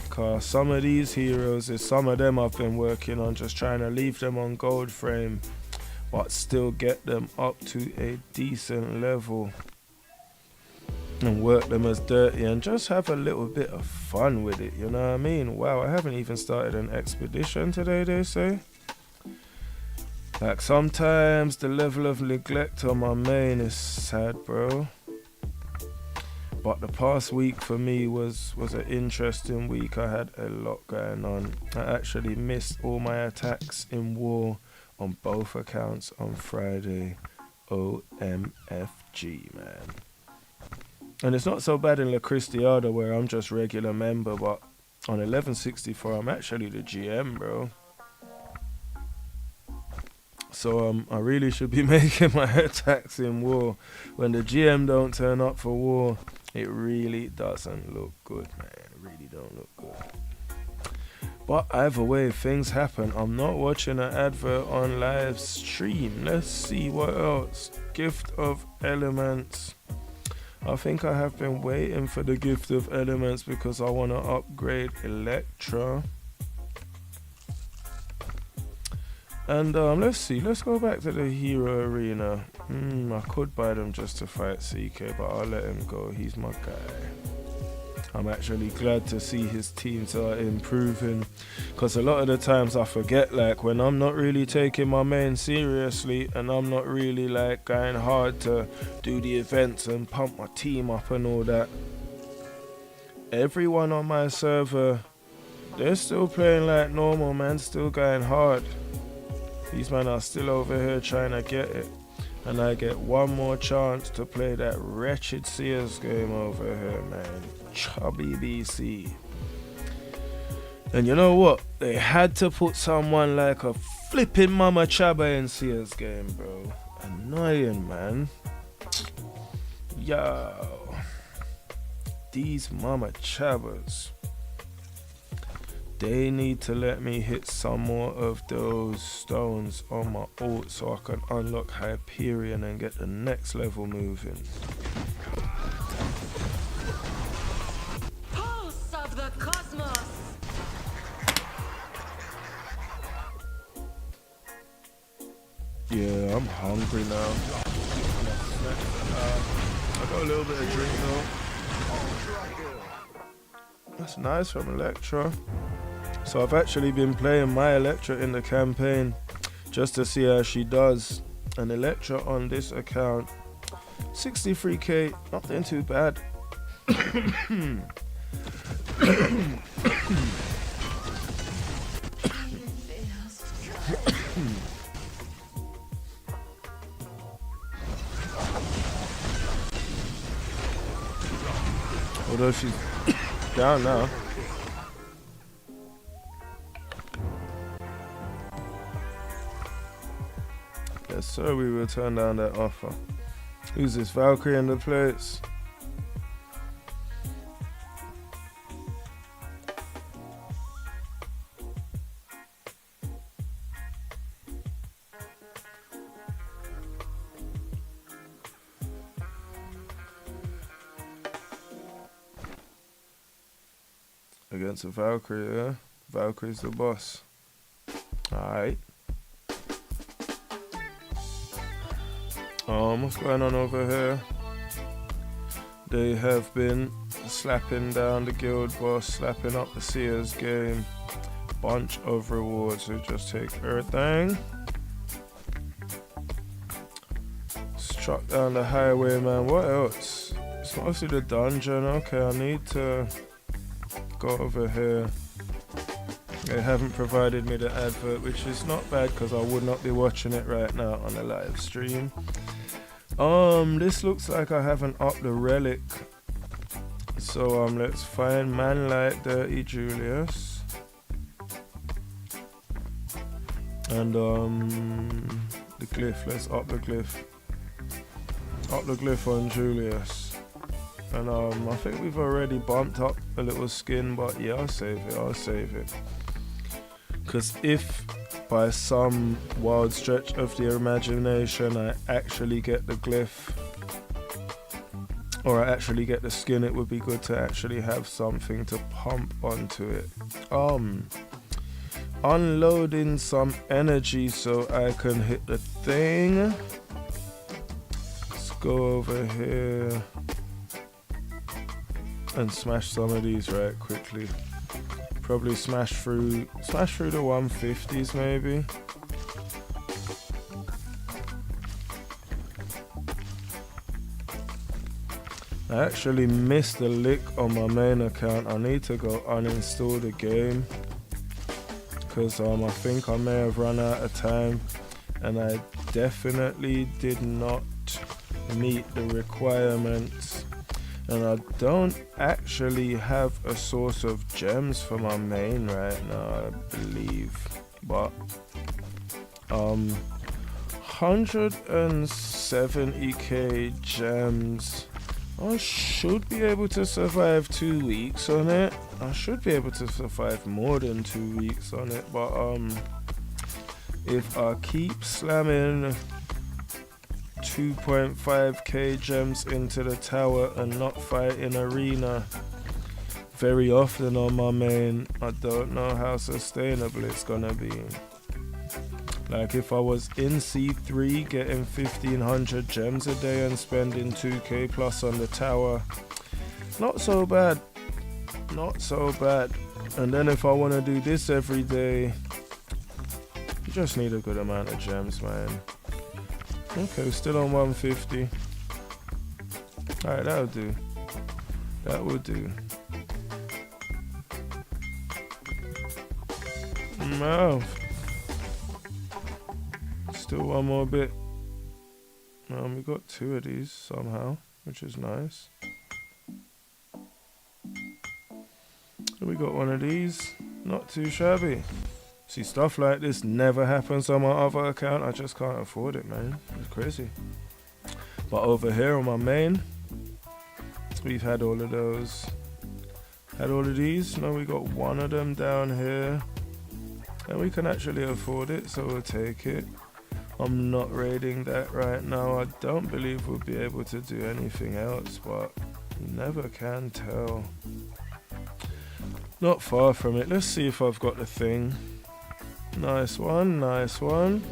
Cause some of these heroes, some of them I've been working on, just trying to leave them on gold frame. but still get them up to a decent level and work them as dirty and just have a little bit of fun with it, you know what I mean? Wow, I haven't even started an expedition today, they say. Like, sometimes the level of neglect on my main is sad, bro. But the past week for me was an interesting week. I had a lot going on. I actually missed all my attacks in war on both accounts on Friday. OMFG, man. And it's not so bad in La Cristiada where I'm just regular member, but on 1164 I'm actually the GM, bro. So I really should be making my attacks in war. When the GM don't turn up for war, it really doesn't look good, man. It really don't look good. But either way, things happen. I'm not watching an advert on live stream. Let's see what else. Gift of Elements. I think I have been waiting for the Gift of Elements because I want to upgrade Electra. And let's see, let's go back to the Hero Arena. I could buy them just to fight CK, but I'll let him go. He's my guy. I'm actually glad to see his teams are improving, because a lot of the times I forget, like, when I'm not really taking my main seriously and I'm not really like going hard to do the events and pump my team up and all that, everyone on my server, they're still playing like normal, man, still going hard. These men are still over here trying to get it. And I get one more chance to play that wretched CS game over here, man. Chubby BC. And you know what? They had to put someone like a flipping Mama Chaba in CS game, bro. Annoying, man. Yo. These Mama Chabas. They need to let me hit some more of those stones on my ult so I can unlock Hyperion and get the next level moving. Pulse of the cosmos. Yeah, I'm hungry now. I got a little bit of drink though. That's nice from Electra. So I've actually been playing my Electra in the campaign just to see how she does. And Electra on this account, 63k, nothing too bad. Although she's down now. Yes, sir, we will turn down that offer. Who's this Valkyrie in the place? Against a Valkyrie, yeah? Valkyrie's the boss. Alright. What's going on over here? They have been slapping down the guild boss, slapping up the Seers game. Bunch of rewards, so just take everything. Struck down the highwayman. What else? It's mostly the dungeon. Okay, I need to go over here. They haven't provided me the advert, which is not bad because I would not be watching it right now on the live stream. This looks like I haven't upped the relic. So let's find Manlight Dirty Julius. And the glyph, let's up the glyph. Up the glyph on Julius. And I think we've already bumped up a little skin, but yeah, I'll save it. Because if by some wild stretch of the imagination I actually get the glyph, or I actually get the skin, it would be good to actually have something to pump onto it. unloading some energy so I can hit the thing. Let's go over here and smash some of these right quickly. Probably smash through the 150s maybe. I actually missed a lick on my main account. I need to go uninstall the game because I think I may have run out of time, and I definitely did not meet the requirements, and I don't actually have a source of gems for my main right now, I believe, but 170k gems. I should be able to survive 2 weeks on it. I should be able to survive more than 2 weeks on it, but if I keep slamming 2.5k gems into the tower and not fight in arena very often on my main, I don't know how sustainable it's gonna be. Like if I was in C3 getting 1500 gems a day and spending 2k plus on the tower, not so bad, not so bad. And then if I want to do this every day, you just need a good amount of gems, man. Okay, still on 150. Alright, that'll do. That will do. No. Still one more bit. We got 2 of these somehow, which is nice. We got one of these. Not too shabby. See, stuff like this never happens on my other account. I just can't afford it, man. It's crazy. But over here on my main, we've had all of those. Had all of these. No, we got one of them down here. And we can actually afford it, so we'll take it. I'm not raiding that right now. I don't believe we'll be able to do anything else, but you never can tell. Not far from it. Let's see if I've got the thing. Nice one, nice one.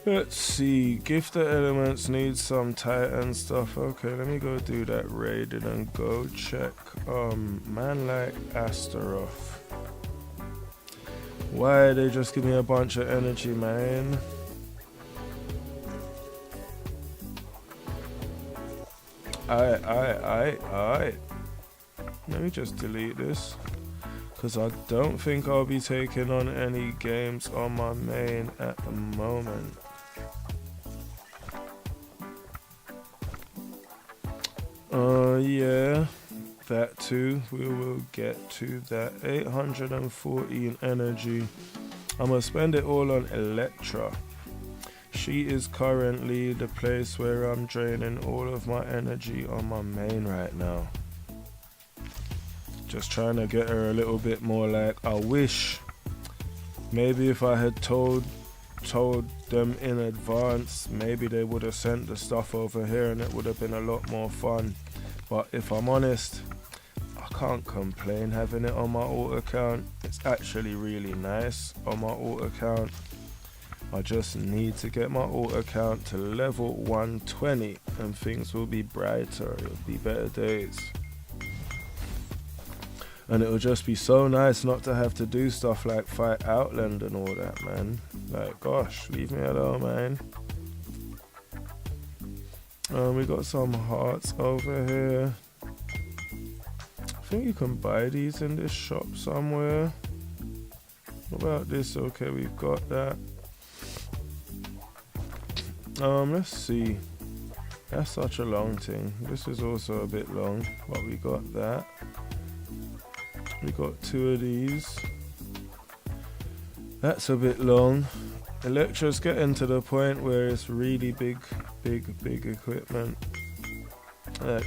Let's see. Gifter elements need some Titan stuff. Okay, let me go do that raiding and go check man like Astaroth. Why they just give me a bunch of energy, man? Alright. Let me just delete this, because I don't think I'll be taking on any games on my main at the moment. Yeah, that too. We will get to that. 814 energy. I'm gonna spend it all on Electra. She is currently the place where I'm draining all of my energy on my main right now. Just trying to get her a little bit more like I wish. Maybe if I had told them in advance, maybe they would have sent the stuff over here and it would have been a lot more fun. But if I'm honest, I can't complain having it on my alt account. It's actually really nice on my alt account. I just need to get my alt account to level 120 and things will be brighter. It'll be better days. And it'll just be so nice not to have to do stuff like fight Outland and all that, man. Like, gosh, leave me alone, man. We got some hearts over here. I think you can buy these in this shop somewhere. What about this? Okay, we've got that. Let's see. That's such a long thing. This is also a bit long, but we got that. We got 2 of these. That's a bit long. Electra's getting to the point where it's really big equipment.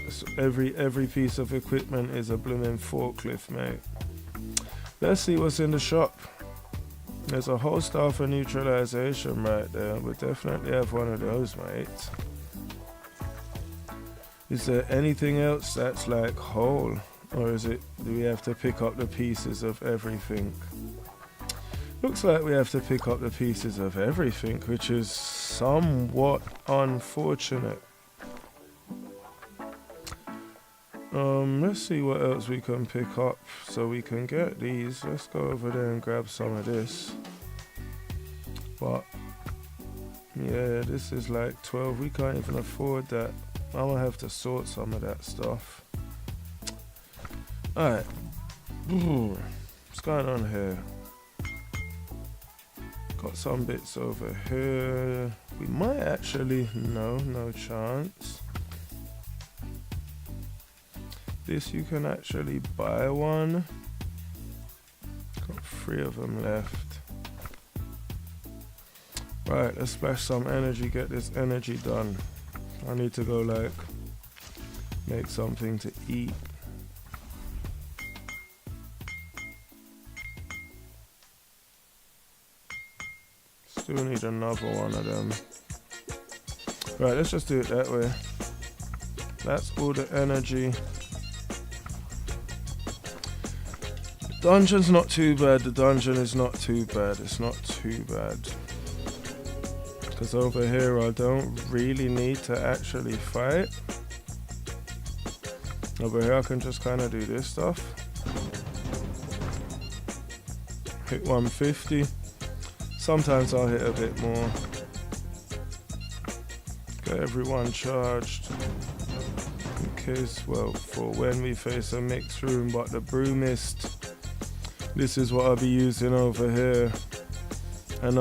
So every piece of equipment is a blooming forklift, mate. Let's see what's in the shop. There's a whole star for neutralization right there. We'll definitely have one of those, mate. Is there anything else that's like whole? Or is it, do we have to pick up the pieces of everything? Looks like we have to pick up the pieces of everything, which is somewhat unfortunate. Let's see what else we can pick up so we can get these. Let's go over there and grab some of this. But yeah, this is like 12. We can't even afford that. I'm gonna have to sort some of that stuff. Alright. What's going on here? Got some bits over here. We might actually, no chance. This you can actually buy one. Got 3 of them left. Right, let's splash some energy, get this energy done. I need to go like make something to eat. Still need another one of them. Right, let's just do it that way. That's all the energy. Dungeon's not too bad. The dungeon is not too bad. It's not too bad. Because over here I don't really need to actually fight. Over here I can just kind of do this stuff. Hit 150. Sometimes I'll hit a bit more. Get everyone charged. In case, well, for when we face a mixed room, but the brew mist. This is what I'll be using over here. And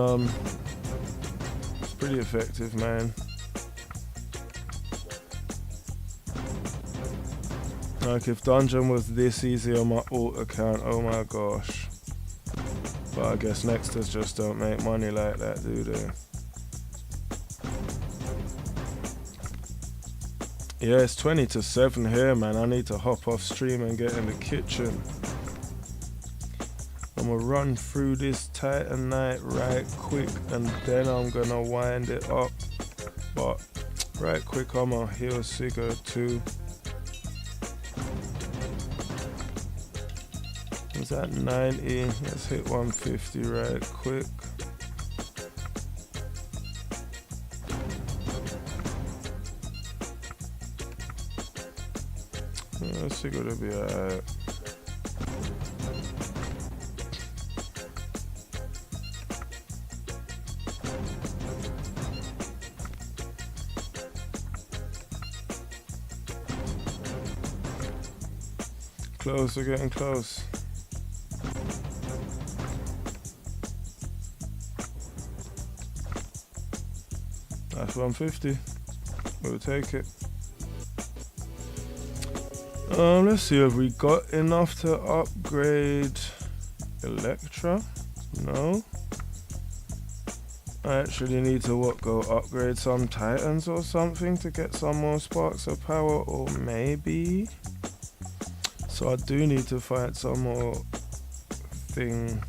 it's pretty effective, man. Like if dungeon was this easy on my alt account, oh my gosh. But I guess Nexters just don't make money like that, do they? Yeah, it's 20 to 7 here, man. I need to hop off stream and get in the kitchen. I'm gonna run through this Titanite right quick and then I'm gonna wind it up. But right quick, I'm gonna heal Sigurd too. Is that 90? Let's hit 150 right quick. Sigurd will be alright. Close, we're getting close. That's 150. We'll take it. Let's see, have we got enough to upgrade Electra? No. I actually need to go upgrade some Titans or something to get some more sparks of power, or maybe. So I do need to find some more thing.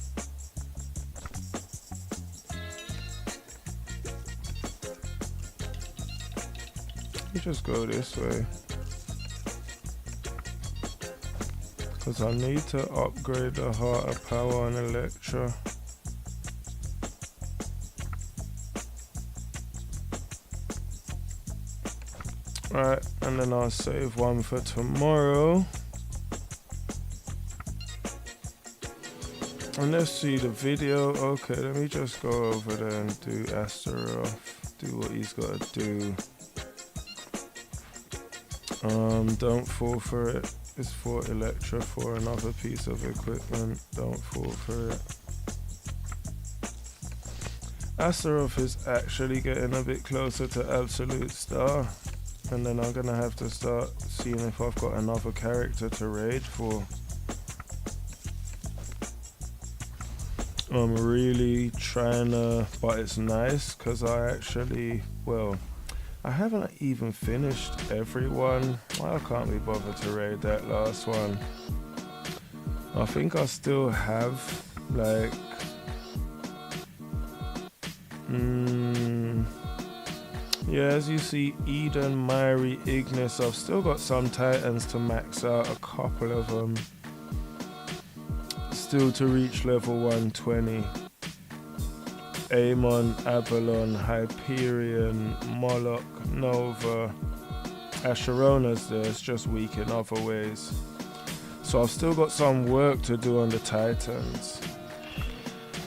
You just go this way. Because I need to upgrade the Heart of Power on Electra. Right, and then I'll save one for tomorrow. And let's see the video. Okay, let me just go over there and do Astaroth. Do what he's got to do. Don't fall for it. It's for Electra, for another piece of equipment. Don't fall for it. Astaroth is actually getting a bit closer to Absolute Star. And then I'm gonna have to start seeing if I've got another character to raid for. I'm really trying to, but it's nice because I actually, well, I haven't even finished everyone. Why can't we bother to raid that last one? I think I still have Yeah, as you see, Eden, Myri, Ignis. I've still got some Titans to max out, a couple of them. Still to reach level 120. Amon, Avalon, Hyperion, Moloch, Nova. Asherona's there, it's just weak in other ways. So I've still got some work to do on the Titans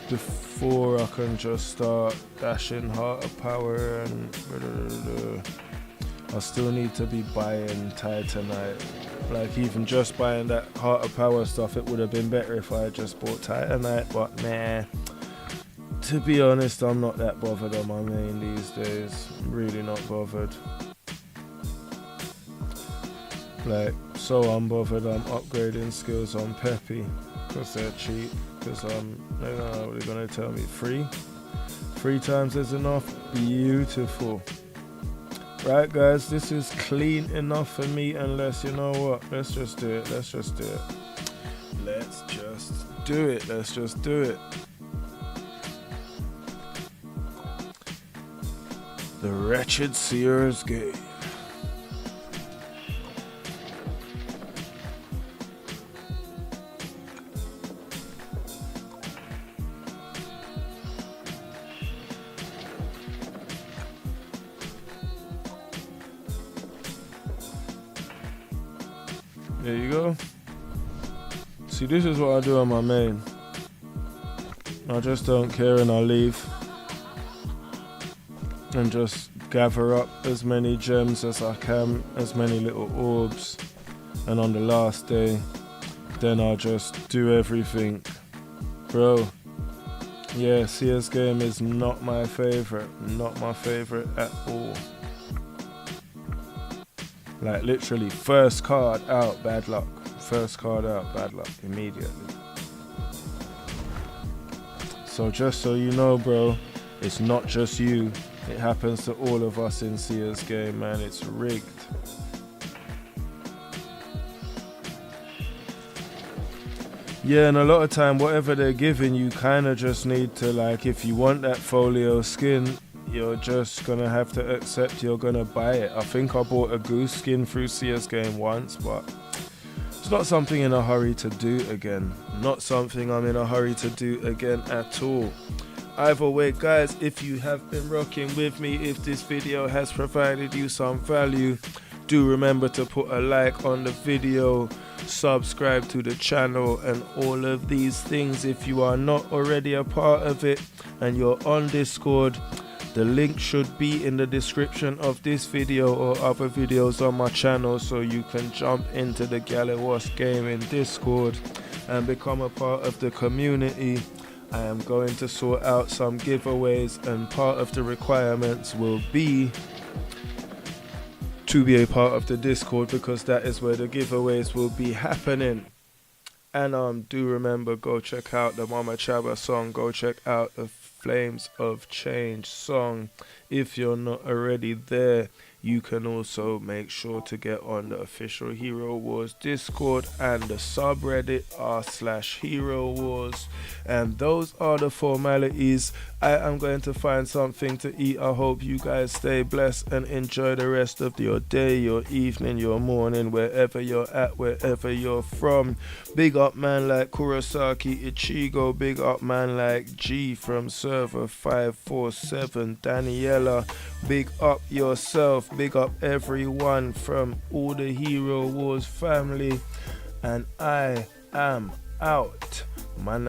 before I can just start dashing Heart of Power and I still need to be buying Titanite. Like even just buying that Heart of Power stuff, it would have been better if I had just bought Titanite, but nah. To be honest, I'm not that bothered on my main these days. I'm really not bothered. Like, so unbothered I'm upgrading skills on Peppy because they're cheap. Because they're going to tell me free. 3 times is enough. Beautiful. Right, guys, this is clean enough for me. Unless, you know what? Let's just do it. Let's just do it. Let's just do it. Let's just do it. The Wretched Seer's Gate. There you go. See, this is what I do on my main. I just don't care and I leave. And just gather up as many gems as I can, as many little orbs. And on the last day, then I'll just do everything. Bro, yeah, CS game is not my favorite. Not my favorite at all. Like literally, first card out, bad luck. First card out, bad luck, immediately. So just so you know, bro, it's not just you. It happens to all of us in CS game, man. It's rigged. Yeah, and a lot of time, whatever they're giving you, kind of just need to, like, if you want that folio skin, you're just gonna have to accept you're gonna buy it. I think I bought a goose skin through CS game once, but it's not something in a hurry to do again. Not something I'm in a hurry to do again at all. Either way, guys, if you have been rocking with me, if this video has provided you some value, do remember to put a like on the video, subscribe to the channel and all of these things. If you are not already a part of it and you're on Discord, the link should be in the description of this video or other videos on my channel, so you can jump into the Galliwasp Gaming Discord and become a part of the community. I am going to sort out some giveaways, and part of the requirements will be to be a part of the Discord, because that is where the giveaways will be happening. And do remember, go check out the Mama Chaba song, go check out the Flames of Change song. If you're not already there, you can also make sure to get on the official Hero Wars Discord and the subreddit r/Hero Wars. And those are the formalities. I am going to find something to eat. I hope you guys stay blessed and enjoy the rest of your day, your evening, your morning, wherever you're at, wherever you're from. Big up man like Kurosaki Ichigo. Big up man like G from server 547. Daniela. Big up yourself. Big up everyone from all the Hero Wars family. And I am out. Man.